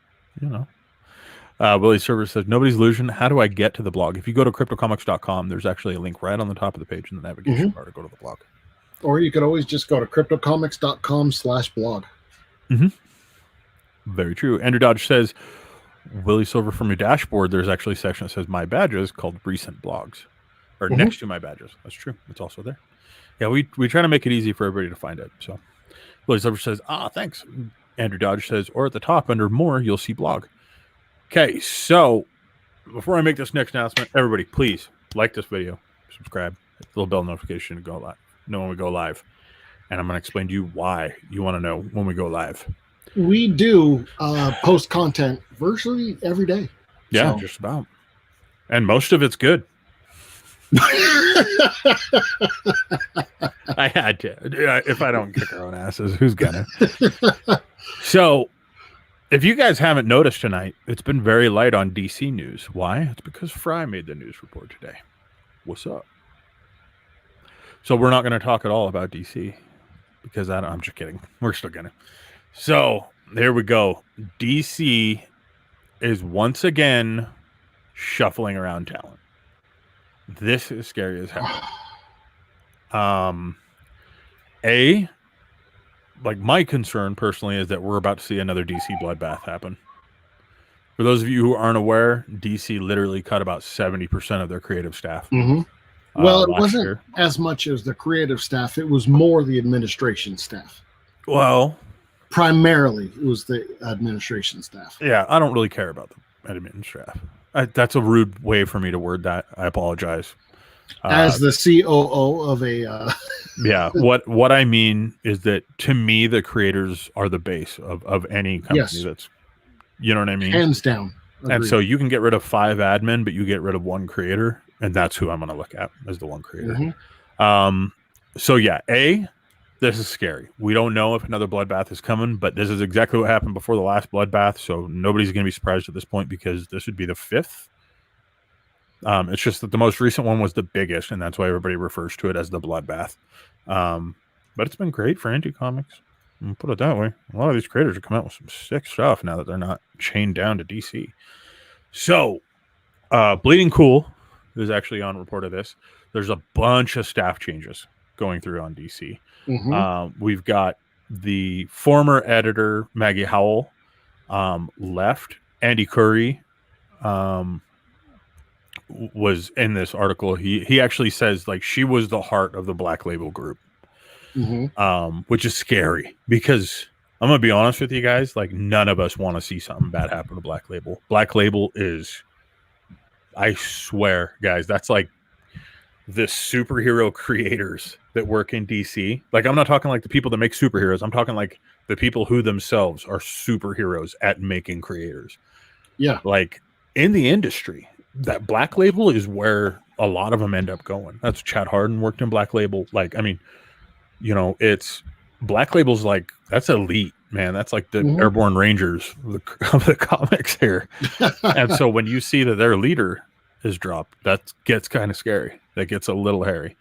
Willie Server says, nobody's illusion. How do I get to the blog? If you go to cryptocomics.com, there's actually a link right on the top of the page in the navigation bar to go to the blog. Or you could always just go to cryptocomics.com/blog. Very true. Andrew Dodge says, Willie Silver, from your dashboard, there's actually a section that says my badges called recent blogs, or next to my badges. That's true. It's also there. Yeah, we try to make it easy for everybody to find it. So Willie Silver says, thanks. Andrew Dodge says, or at the top under more, you'll see blog. Okay, so before I make this next announcement, everybody, please like this video, subscribe, hit the little bell notification to go live, know when we go live. And I'm going to explain to you why you want to know when we go live. We do post content virtually every day. Yeah, so. Just about. And most of it's good. I had to. If I don't kick our own asses, who's gonna? So, if you guys haven't noticed tonight, it's been very light on DC news. Why? It's because Frey made the news report today. What's up? So we're not going to talk at all about DC because I'm just kidding. We're still going to. So there we go. DC is once again shuffling around talent. This is scary as hell. Like my concern personally is that we're about to see another DC bloodbath happen. For those of you who aren't aware, DC literally cut about 70% of their creative staff. Mm-hmm. Well, it last wasn't year. as much as the creative staff. It was more the administration staff. Well, primarily it was the administration staff. Yeah, I don't really care about the admin staff. That's a rude way for me to word that. I apologize. As the COO of a yeah, what I mean is that to me the creators are the base of any company. Yes. That's, you know what I mean? Hands down. Agreed. And so you can get rid of 5 admin, but you get rid of 1 creator, and that's who I'm going to look at as the 1 creator. Mm-hmm. So yeah, this is scary. We don't know if another bloodbath is coming, but this is exactly what happened before the last bloodbath, so nobody's going to be surprised at this point because this would be the 5th. It's just that the most recent one was the biggest, and that's why everybody refers to it as the bloodbath. But it's been great for indie comics. I'll put it that way. A lot of these creators are coming out with some sick stuff now that they're not chained down to DC. So, Bleeding Cool is actually on report of this. There's a bunch of staff changes going through on DC. Mm-hmm. We've got the former editor, Maggie Howell, left. Andy Curry was in this article. He actually says like she was the heart of the Black Label group. Mm-hmm. Which is scary because I'm gonna be honest with you guys, like none of us want to see something bad happen to Black Label. Black Label is, I swear, guys, that's like the superhero creators that work in DC. Like I'm not talking like the people that make superheroes. I'm talking like the people who themselves are superheroes at making creators. Yeah. Like in the industry, that Black Label is where a lot of them end up going. That's Chad Harden worked in Black Label. Like, I mean, you know, it's Black Label's like, that's elite, man. That's like the Airborne Rangers of the comics here. And so when you see that their leader is dropped, that gets kind of scary. That gets a little hairy.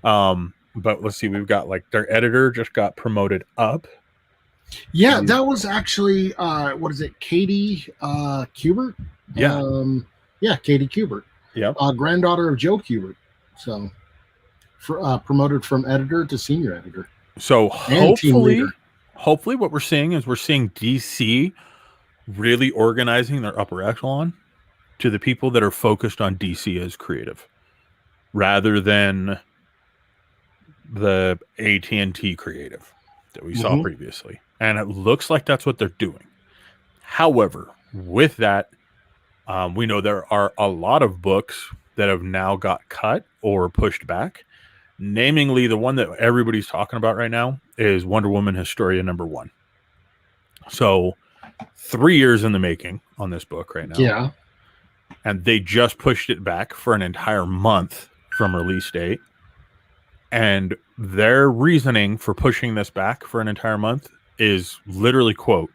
But let's see, we've got like their editor just got promoted up. Yeah, that was actually what is it, Katie Kubert? Yeah. Katie Kubert. Yeah. Granddaughter of Joe Kubert. So promoted from editor to senior editor. So hopefully what we're seeing is we're seeing DC really organizing their upper echelon to the people that are focused on DC as creative rather than the AT&T creative that we saw previously. And it looks like that's what they're doing. However, with that, we know there are a lot of books that have now got cut or pushed back. Namely, the one that everybody's talking about right now is Wonder Woman Historia #1. So 3 years in the making on this book right now. Yeah. And they just pushed it back for an entire month from release date. And their reasoning for pushing this back for an entire month is literally, quote,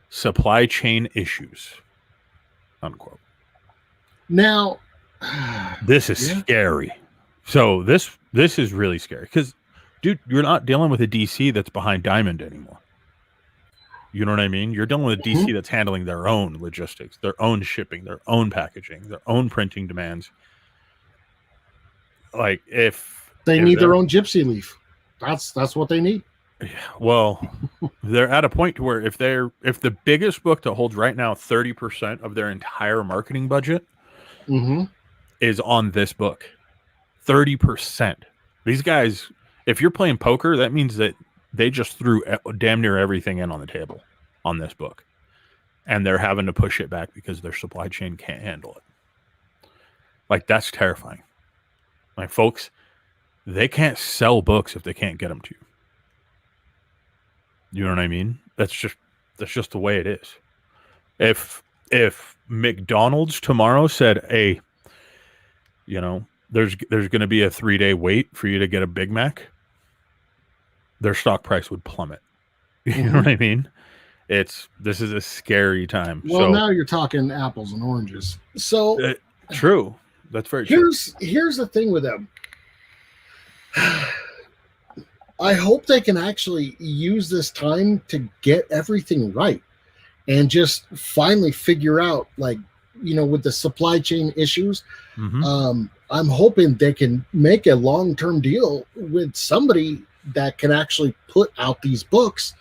supply chain issues, unquote. Now, this is scary. So this is really scary because, dude, you're not dealing with a DC that's behind Diamond anymore. You know what I mean? You're dealing with a DC that's handling their own logistics, their own shipping, their own packaging, their own printing demands. Like if they need their own gypsy leaf, that's what they need. Yeah, well, they're at a point where if the biggest book that holds right now 30% of their entire marketing budget is on this book. 30%. These guys, if you're playing poker, that means that they just threw damn near everything in on the table on this book. And they're having to push it back because their supply chain can't handle it. Like, that's terrifying. Like, folks, they can't sell books if they can't get them to you. You know what I mean? That's just the way it is. If McDonald's tomorrow said, hey, you know, there's going to be a 3-day wait for you to get a Big Mac, their stock price would plummet. You know what I mean? This is a scary time. Well, now you're talking apples and oranges. So true. That's very true. Here's the thing with them. I hope they can actually use this time to get everything right and just finally figure out, like, you know, with the supply chain issues, I'm hoping they can make a long-term deal with somebody that can actually put out these books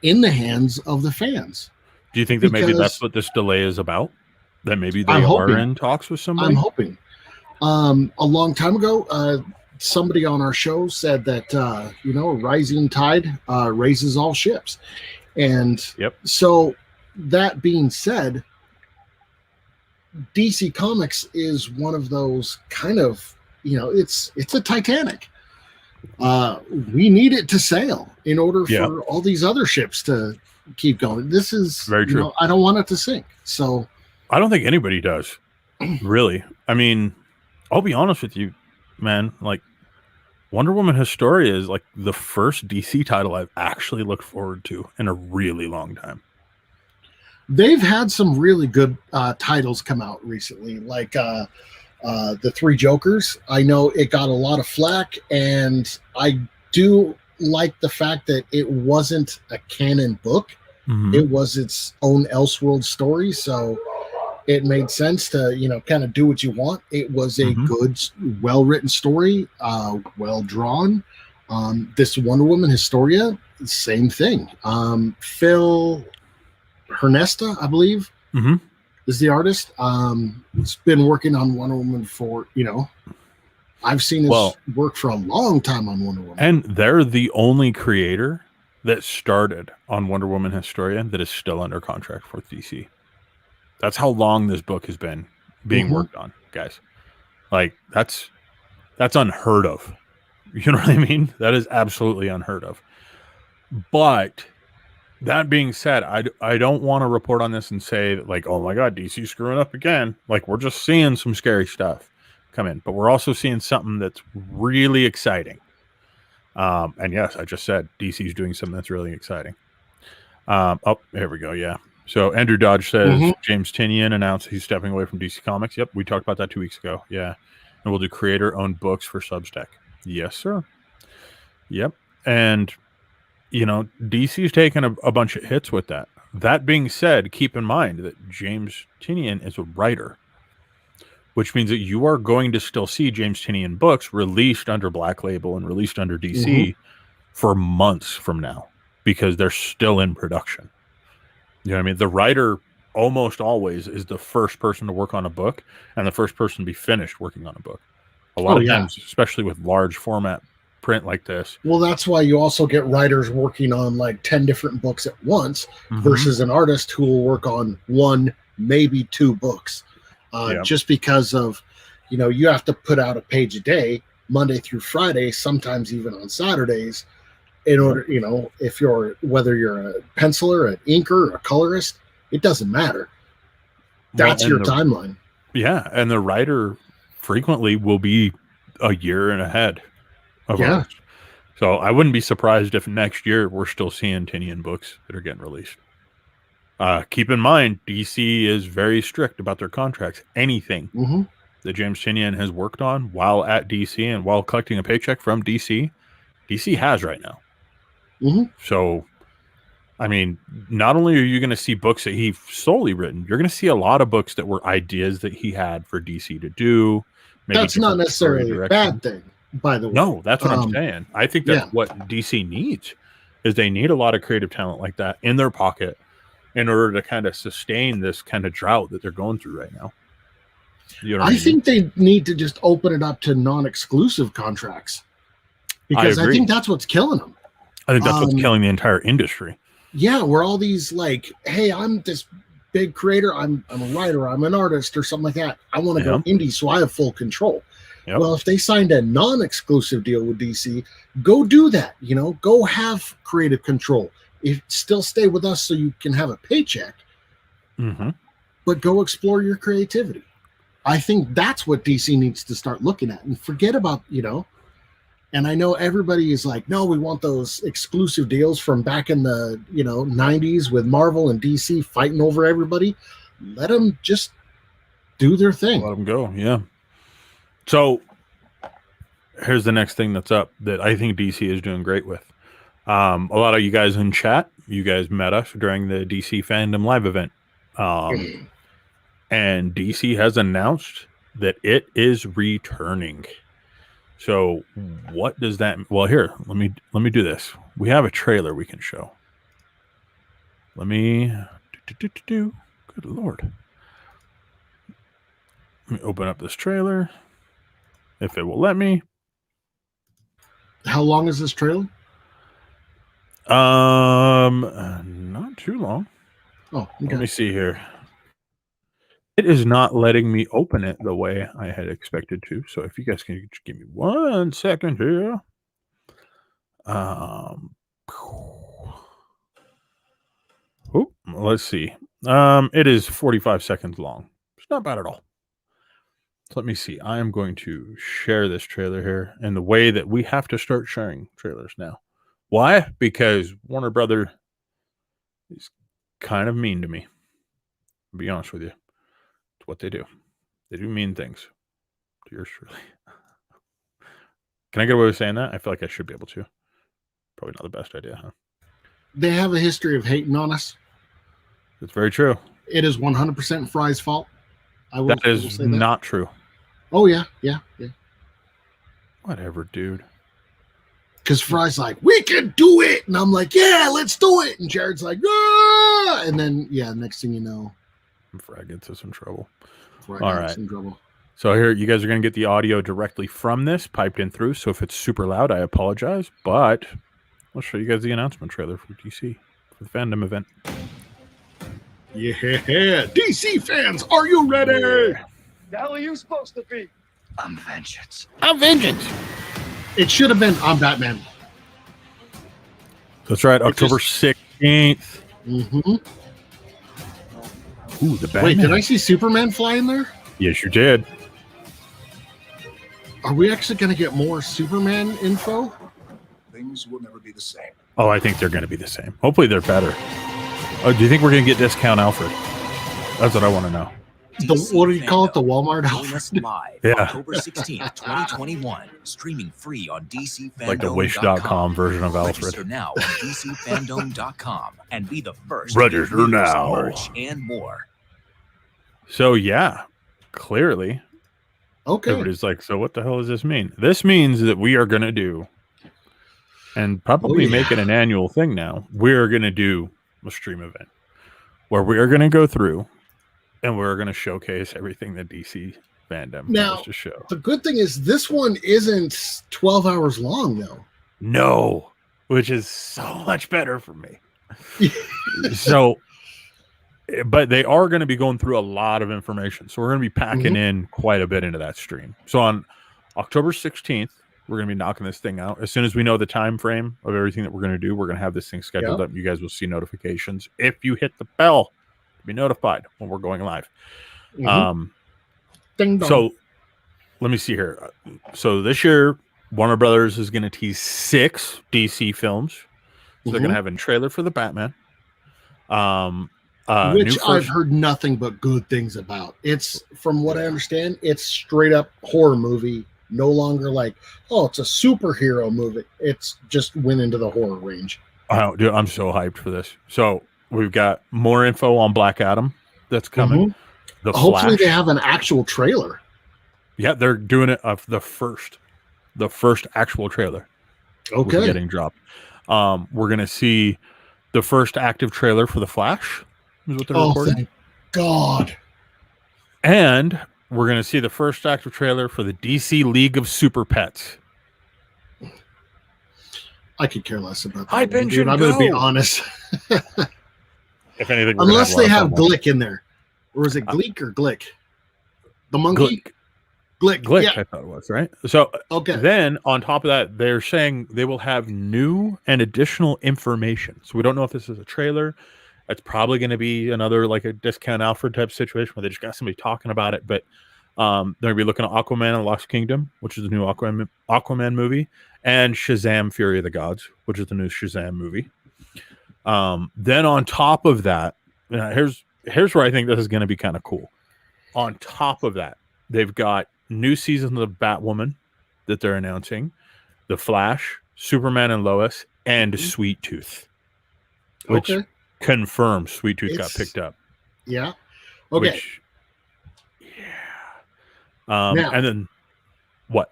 in the hands of the fans. Do you think that maybe that's Because what this delay is about? That maybe they I'm are hoping. in talks with somebody? I'm hoping. A long time ago, somebody on our show said that rising tide raises all ships, and Yep. so that being said, DC Comics is one of those kind of, it's a Titanic. We need it to sail in order Yeah. for all these other ships to keep going. This is Very true. I don't want it to sink. So I don't think anybody does, really. I mean, I'll be honest with you, man. Like, Wonder Woman Historia is like the first DC title I've actually looked forward to in a really long time. they've had some really good titles come out recently, like the Three Jokers. I know it got a lot of flack, and I do like the fact that it wasn't a canon book. Mhm. It was its own Elseworld story, so it made sense to kind of do what you want. It was a Mhm. good, well-written story, well drawn. This Wonder Woman Historia, same thing. Phil Hernesta, I believe, Mhm. is the artist. It's been working on Wonder Woman for, I've seen his Well- work for a long time on Wonder Woman. And they're the only creator that started on Wonder Woman Historia that is still under contract for DC. That's how long this book has been being Mhm. worked on, guys. Like, that's unheard of. You know what I mean? That is absolutely unheard of. But that being said, I don't want to report on this and say that, like, oh my God, DC's screwing up again. Like, we're just seeing some scary stuff come in, but we're also seeing something that's really exciting. And yes, I just said DC's doing something that's really exciting. Oh, here we go. Yeah. So Andrew Dodge says Mhm. James Tynion announced he's stepping away from DC Comics. Yep, we talked about that 2 weeks ago. Yeah. And we'll do creator-owned books for Substack. Yes, sir. Yep. And, DC's taken a bunch of hits with that. That being said, keep in mind that James Tynion is a writer, which means that you are going to still see James Tynion books released under Black Label and released under DC for months from now because they're still in production. You know what I mean? The writer almost always is the first person to work on a book and the first person to be finished working on a book. A lot of times, especially with large format print like this. Well, that's why you also get writers working on like 10 different books at once versus an artist who will work on one, maybe two books. Just because of, you have to put out a page a day, Monday through Friday, sometimes even on Saturdays, in order, whether you're a penciler, an inker, a colorist, it doesn't matter. That's your timeline. Yeah. And the writer frequently will be a year and ahead of ours. So I wouldn't be surprised if next year we're still seeing Tynion books that are getting released. Keep in mind, DC is very strict about their contracts. Anything that James Tynion has worked on while at DC and while collecting a paycheck from DC has right now. So, I mean, not only are you going to see books that he solely written, you're going to see a lot of books that were ideas that he had for DC to do. That's not necessarily a bad thing, by the way. No, that's what I'm saying. I think that's what DC needs, is they need a lot of creative talent like that in their pocket in order to kind of sustain this kind of drought that they're going through right now. You know what I mean? think they need to just open it up to non-exclusive contracts, because I think that's what's killing them. I think that's what's killing the entire industry. Yeah, where all these like, hey, I'm this big creator, I'm a writer, I'm an artist, or something like that. I want to go indie, so I have full control. Well, if they signed a non-exclusive deal with DC, go do that. Go have creative control. Still stay with us so you can have a paycheck, but go explore your creativity. I think that's what DC needs to start looking at, and forget about, and I know everybody is like, no, we want those exclusive deals from back in the, 90s with Marvel and DC fighting over everybody. Let them just do their thing. Let them go. Yeah. So here's the next thing that's up that I think DC is doing great with. A lot of you guys in chat, you guys met us during the DC Fandom Live event. And DC has announced that it is returning. So what does that? Well, here, let me do this. We have a trailer we can show. Let me do. Good Lord. Let me open up this trailer, if it will let me. How long is this trailer? Not too long. Oh, okay. Let me see here. It is not letting me open it the way I had expected to. So if you guys can just give me 1 second here. Let's see. It is 45 seconds long. It's not bad at all. So let me see. I am going to share this trailer here in the way that we have to start sharing trailers now. Why? Because Warner Brother is kind of mean to me. To be honest with you. It's what they do. They do mean things to yours truly. Can I get away with saying that? I feel like I should be able to. Probably not the best idea, huh? They have a history of hating on us. It's very true. It is 100% Fry's fault. That is not true. Oh, yeah. Whatever, dude. Because Fry's like, we can do it. And I'm like, yeah, let's do it. And Jared's like, ah! And then, next thing you know, Fry gets us in trouble. Fry All gets right. in trouble. So here, you guys are going to get the audio directly from this, piped in through. So if it's super loud, I apologize. But I'll show you guys the announcement trailer for DC, for the fandom event. Yeah, DC fans, are you ready? The hell are you supposed to be? I'm vengeance. I'm vengeance. It should have been I'm Batman. That's right, October 16th. Mm-hmm. Ooh, the Batman. Wait, did I see Superman fly in there? Yes, you did. Are we actually going to get more Superman info? Things will never be the same. Oh, I think they're going to be the same. Hopefully they're better. Oh, do you think we're going to get Discount Alfred? That's what I want to know. What do you call it? The Walmart Join us live Yeah. October 16th, 2021. Streaming free on DCFandom.com. Like the Wish.com version of Alfred. Register now on DCFandom.com and be the first Register to get news, now. merch, and more. So, yeah, clearly, Okay. everybody's like, so what the hell does this mean? This means that we are going to do, and probably make it an annual thing now, we're going to do a stream event where we are going to go through and we're going to showcase everything that DC fandom Now, has to show. The good thing is this one isn't 12 hours long, though. No, which is so much better for me. So, but they are going to be going through a lot of information. So we're going to be packing in quite a bit into that stream. So on October 16th, we're going to be knocking this thing out. As soon as we know the time frame of everything that we're going to do, we're going to have this thing scheduled up. You guys will see notifications if you hit the bell to be notified when we're going live. Ding dong. So let me see here. So this year, Warner Brothers is going to tease 6 DC films. So they're going to have a trailer for the Batman. Which I've heard nothing but good things about. It's, from what I understand, it's straight up horror movie. No longer like, oh, it's a superhero movie. It's just went into the horror range. Oh, dude, I'm so hyped for this. So we've got more info on Black Adam that's coming. The Hopefully Flash. they have an actual trailer. Yeah, they're doing it of the first actual trailer. Okay. Getting dropped. We're gonna see the first active trailer for the Flash. Is what they're recording. Thank God. And we're gonna see the first active trailer for the DC League of Super Pets. I could care less about that. Hype one, engine, dude. I'm going to be go. honest. If anything, Unless they have Glick in there. Or is it Gleek or Glick? The monkey? Glick. Glick, Yeah. I thought it was, right? So Okay. then on top of that, they're saying they will have new and additional information. So we don't know if this is a trailer. It's probably going to be another like a Discount Alfred type situation where they just got somebody talking about it. But they're going to be looking at Aquaman and the Lost Kingdom, which is the new Aquaman movie, and Shazam! Fury of the Gods, which is the new Shazam movie. Then on top of that, here's where I think this is going to be kind of cool. On top of that, they've got new seasons of Batwoman that they're announcing, The Flash, Superman and Lois, and Sweet Tooth, which confirms Sweet Tooth got picked up. Yeah. Okay. Which, yeah. Now- And then what?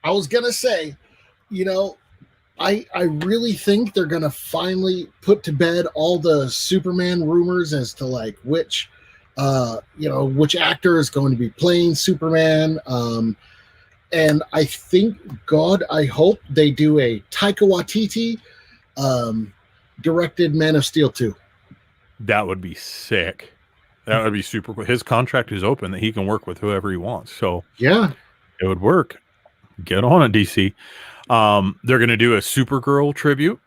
I was gonna say, I really think they're gonna finally put to bed all the Superman rumors as to like which actor is going to be playing Superman. And I think, God, I hope they do a Taika Waititi directed Man of Steel 2. That would be sick. That would be super cool. His contract is open that he can work with whoever he wants. So yeah, it would work. Get on it, DC. They're going to do a Supergirl tribute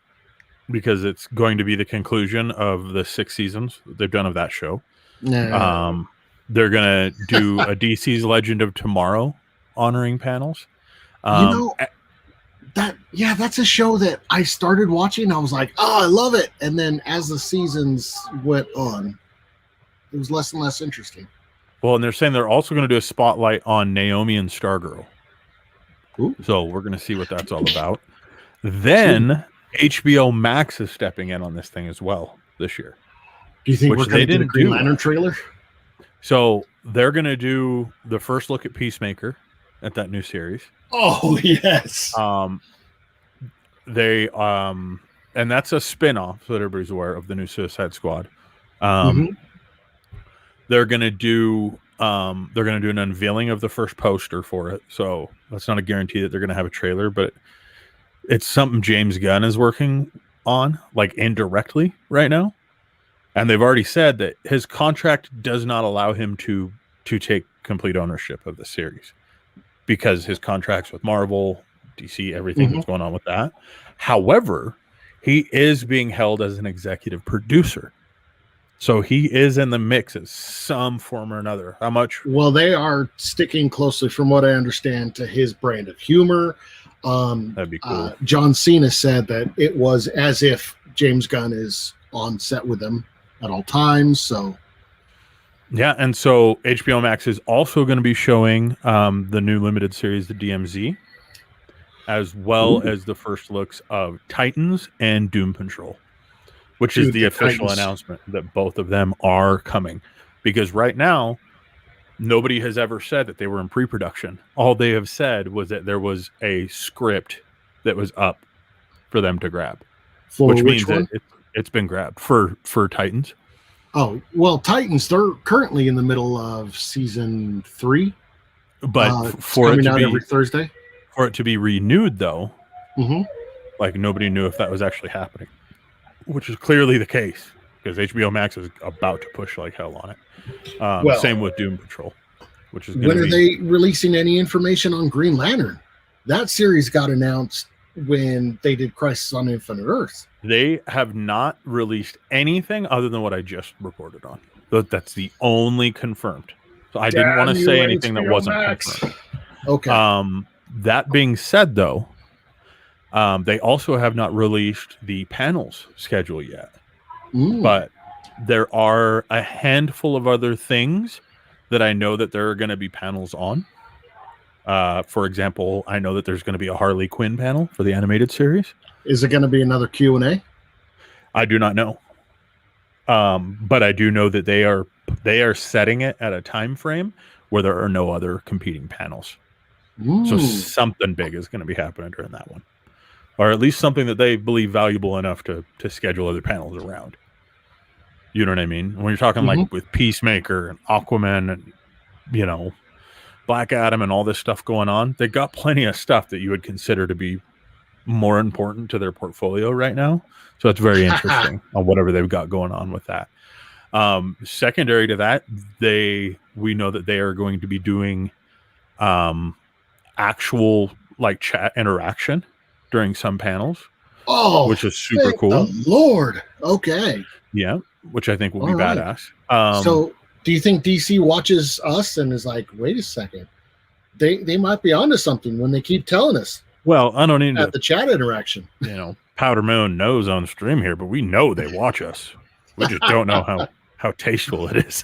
because it's going to be the conclusion of the 6 seasons they've done of that show. They're going to do a DC's Legend of Tomorrow honoring panels. That's a show that I started watching. I was like, oh, I love it. And then as the seasons went on, it was less and less interesting. Well, and they're saying they're also going to do a spotlight on Naomi and Stargirl. Ooh. So we're going to see what that's all about. Then HBO Max is stepping in on this thing as well this year. Do you think Which we're going to they get a didn't Green do. Lantern trailer? So they're going to do the first look at Peacemaker at that new series. Oh, yes. They and that's a spin-off, so that everybody's aware of the new Suicide Squad. They're gonna do an unveiling of the first poster for it. So that's not a guarantee that they're gonna have a trailer, but it's something James Gunn is working on, like indirectly right now. And they've already said that his contract does not allow him to take complete ownership of the series because his contracts with Marvel, DC, everything that's going on with that. However, he is being held as an executive producer. So he is in the mix in some form or another. How much? Well, they are sticking closely, from what I understand, to his brand of humor. That'd be cool. John Cena said that it was as if James Gunn is on set with them at all times. So yeah, and so HBO Max is also going to be showing the new limited series, the DMZ, as well as the first looks of Titans and Doom Patrol, which is the official announcement that both of them are coming. Because right now, nobody has ever said that they were in pre-production. All they have said was that there was a script that was up for them to grab, which means that it's been grabbed for Titans. Oh, well, Titans, they're currently in the middle of season 3. But for it coming to out be every Thursday. For it to be renewed, though, like nobody knew if that was actually happening, which is clearly the case because HBO Max is about to push like hell on it. Same with Doom Patrol, which is when are they releasing any information on Green Lantern? That series got announced when they did Crisis on Infinite Earth. They have not released anything other than what I just reported on. That's the only confirmed. So I didn't want to say anything that wasn't confirmed. Okay. That being said, though, they also have not released the panels schedule yet. But there are a handful of other things that I know that there are going to be panels on. For example, I know that there's going to be a Harley Quinn panel for the animated series. Is it going to be another Q&A? I do not know. But I do know that they are setting it at a time frame where there are no other competing panels. So something big is going to be happening during that one. Or at least something that they believe valuable enough to schedule other panels around. You know what I mean? When you're talking like with Peacemaker and Aquaman and, Black Adam and all this stuff going on, they got plenty of stuff that you would consider to be more important to their portfolio right now. So it's very interesting on whatever they've got going on with that. Secondary to that, we know that they are going to be doing actual like chat interaction during some panels. Oh, which is super cool. The Lord. Okay. Yeah, which I think will be badass. So do you think DC watches us and is like, wait a second, they might be onto something when they keep telling us? Well, I don't need the chat interaction. Powder Moon knows on stream here, but we know they watch us. We just don't know how tasteful it is.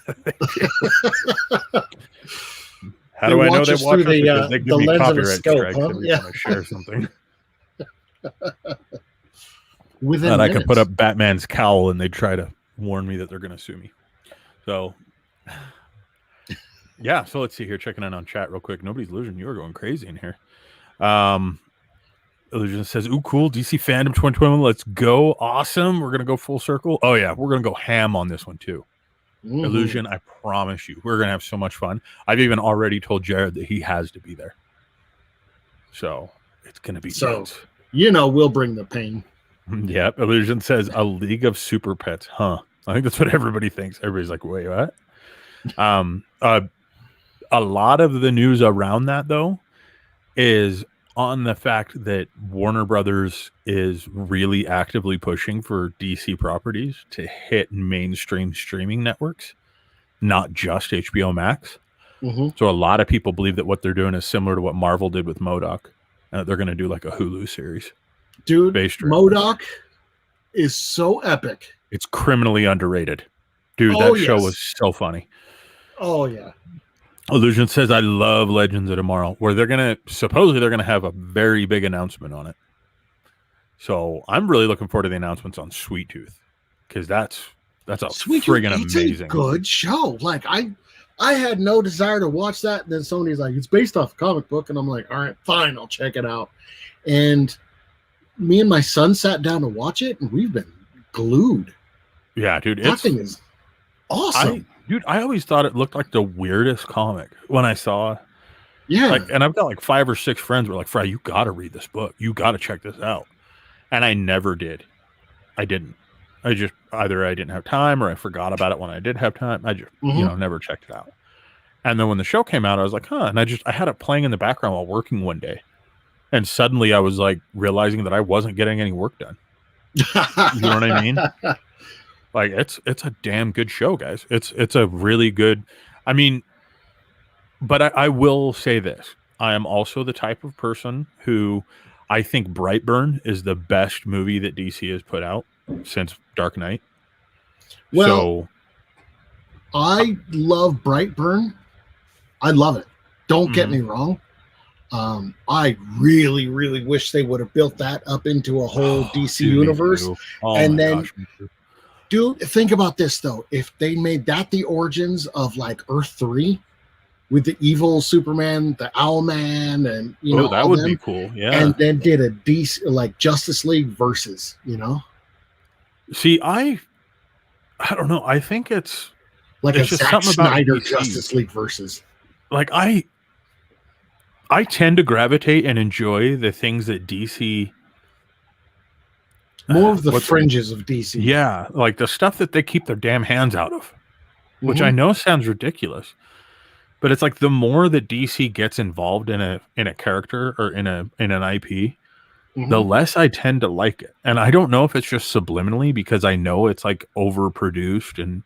How do I know they watch us? Because they give me copyright strikes every time I share something. And I could put up Batman's cowl and they try to warn me that they're going to sue me. So Yeah, so let's see here. Checking in on chat real quick. Nobody's losing. You're going crazy in here. Illusion says, "Ooh, cool. DC Fandom 2021. Let's go. Awesome. We're gonna go full circle. Oh yeah, we're gonna go ham on this one too. Mhm. Illusion, I promise you, we're gonna have so much fun. I've even already told Jared that he has to be there. So it's gonna be So- nuts. We'll bring the pain. Yep. Illusion says a league of super pets. Huh. I think that's what everybody thinks. Everybody's like, wait, what? A lot of the news around that though is on the fact that Warner Brothers is really actively pushing for DC properties to hit mainstream streaming networks, not just HBO Max. Mm-hmm. So a lot of people believe that what they're doing is similar to what Marvel did with MODOK. They're going to do like a Hulu series. Dude, Based around MODOK is so epic. It's criminally underrated. Dude, Oh, that show yes. was so funny. Oh, yeah. Illusion says, I love Legends of Tomorrow, where supposedly they're going to have a very big announcement on it. So I'm really looking forward to the announcements on Sweet Tooth, because that's a friggin' It's amazing. a good show. Like, I had no desire to watch that. And then Sony's like, it's based off a comic book. And I'm like, all right, fine, I'll check it out. And me and my son sat down to watch it, and we've been glued. Yeah, dude. That thing is awesome. I always thought it looked like the weirdest comic when I saw it. Yeah. And I've got like 5 or 6 friends who were like, Frey, you got to read this book. You got to check this out. And I never did. I didn't. I just, either I didn't have time or I forgot about it when I did have time. I just, never checked it out. And then when the show came out, I was like, huh. And I had it playing in the background while working one day. And suddenly I was like realizing that I wasn't getting any work done. You know what I mean? Like it's a damn good show, guys. It's a really good, I mean, but I will say this. I am also the type of person who I think Brightburn is the best movie that DC has put out since Dark Knight. Well, I love Brightburn. I love it. Don't get me wrong. I really, really wish they would have built that up into a whole DC universe. And then, dude, think about this though. If they made that the origins of like Earth 3 with the evil Superman, the Owlman, and that would be cool. Yeah. And then did a DC like Justice League versus, See, I don't know. I think it's like a Zack Snyder Justice League versus. Like I tend to gravitate and enjoy the things that DC more of the fringes of DC. Yeah, like the stuff that they keep their damn hands out of, which I know sounds ridiculous, but it's like the more that DC gets involved in a character or in an IP, the less I tend to like it. And I don't know if it's just subliminally because I know it's like overproduced and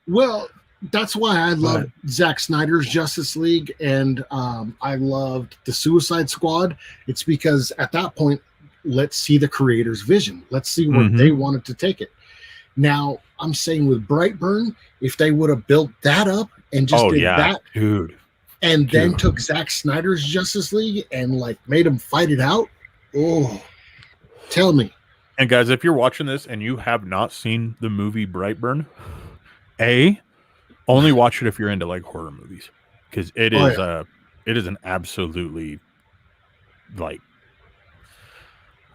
Well, that's why I love Zack Snyder's Justice League, and I loved the Suicide Squad. It's because at that point, let's see the creator's vision. Let's see where they wanted to take it. Now, I'm saying with Brightburn, if they would have built that up and just did that, dude, and then took Zack Snyder's Justice League and like made him fight it out, tell me. And guys, if you're watching this and you have not seen the movie Brightburn, only watch it if you're into like horror movies, because it is an absolutely like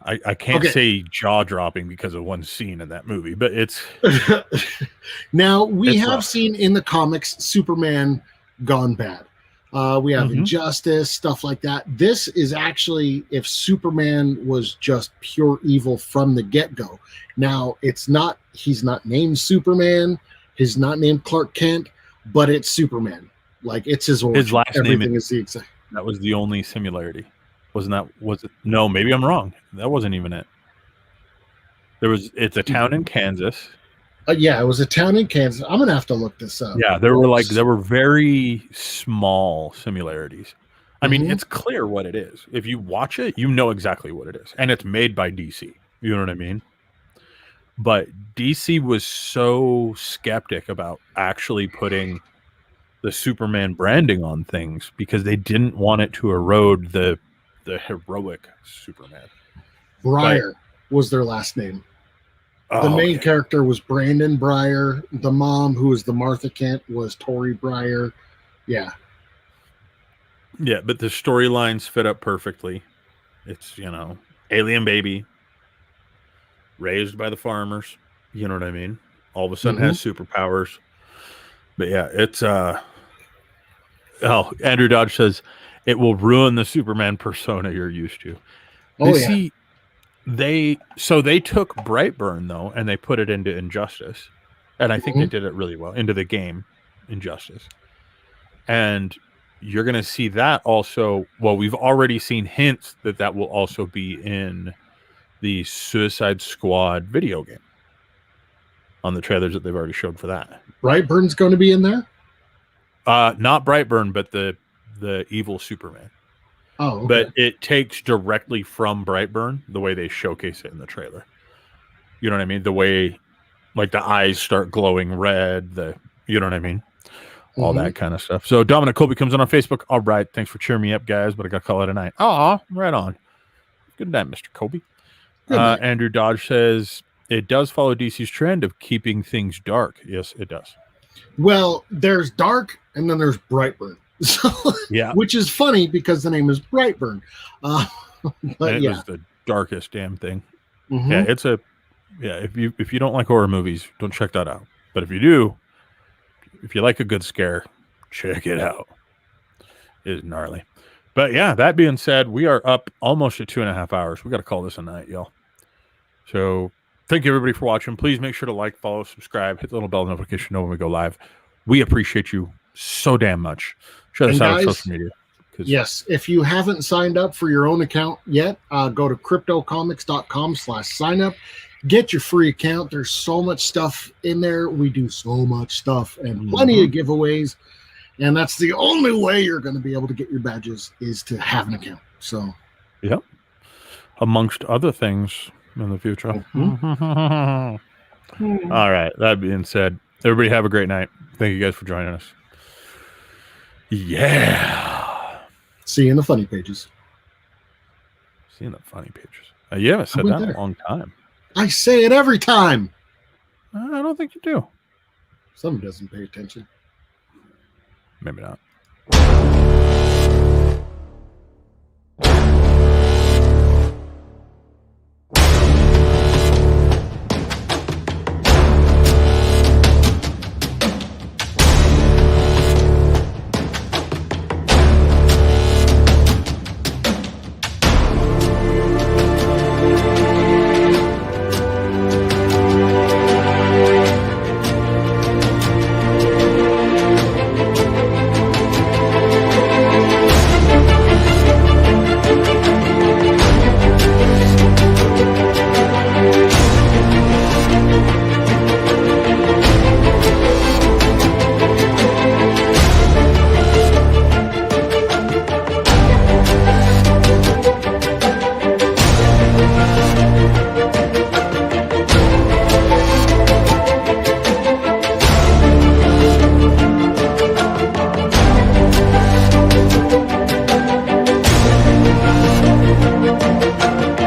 I can't say jaw dropping because of one scene in that movie, but it's now we have rough. seen in the comics Superman gone bad. We have Injustice, stuff like that. This is actually if Superman was just pure evil from the get-go. Now he's not named Superman. He's not named Clark Kent, but it's Superman. Like it's his origin. His last Everything name is the exact. That was the only similarity. Was it? No, maybe I'm wrong. That wasn't even it. It's a town in Kansas. Yeah, it was a town in Kansas. I'm gonna have to look this up. Yeah, there were very small similarities. I mean, it's clear what it is. If you watch it, you know exactly what it is, and it's made by DC. You know what I mean? But DC was so skeptic about actually putting the Superman branding on things because they didn't want it to erode the heroic Superman. Breyer was their last name. The main character was Brandon Breyer. The mom, who was the Martha Kent, was Tori Breyer. Yeah. Yeah, but the storylines fit up perfectly. It's, alien baby raised by the farmers. You know what I mean? All of a sudden has superpowers. But yeah, it's Andrew Dodge says it will ruin the Superman persona you're used to. Oh, yeah. See, they took Brightburn though, and they put it into Injustice. And I think they did it really well into the game Injustice. And you're going to see that also. Well, we've already seen hints that will also be in the Suicide Squad video game on the trailers that they've already showed for that. Brightburn's going to be in there? Not Brightburn, but the evil Superman. Oh, okay. But it takes directly from Brightburn the way they showcase it in the trailer. You know what I mean? The way, like, the eyes start glowing red. You know what I mean? All that kind of stuff. So Dominic Colby comes on Facebook. All right, thanks for cheering me up, guys, but I got to call it a night. Oh, right on. Good night, Mr. Colby. Andrew Dodge says it does follow DC's trend of keeping things dark. Yes, it does. Well, there's dark and then there's Brightburn. So, yeah, which is funny because the name is Brightburn. But it was the darkest damn thing. Yeah, if you don't like horror movies, don't check that out. But if you do, if you like a good scare, check it out. It is gnarly. But yeah, that being said, we are up almost at 2.5 hours. We got to call this a night, y'all. So thank you, everybody, for watching. Please make sure to like, follow, subscribe, hit the little bell notification to know when we go live. We appreciate you so damn much. Share this out on social media. Yes, if you haven't signed up for your own account yet, go to cryptocomics.com/signup. Get your free account. There's so much stuff in there. We do so much stuff and plenty of giveaways. And that's the only way you're going to be able to get your badges is to have an account. So, yep. Amongst other things in the future. All right. That being said, everybody have a great night. Thank you guys for joining us. Yeah. See you in the funny pages. See you in the funny pages. You haven't said that in a long time. I say it every time. I don't think you do. Someone doesn't pay attention. Maybe not.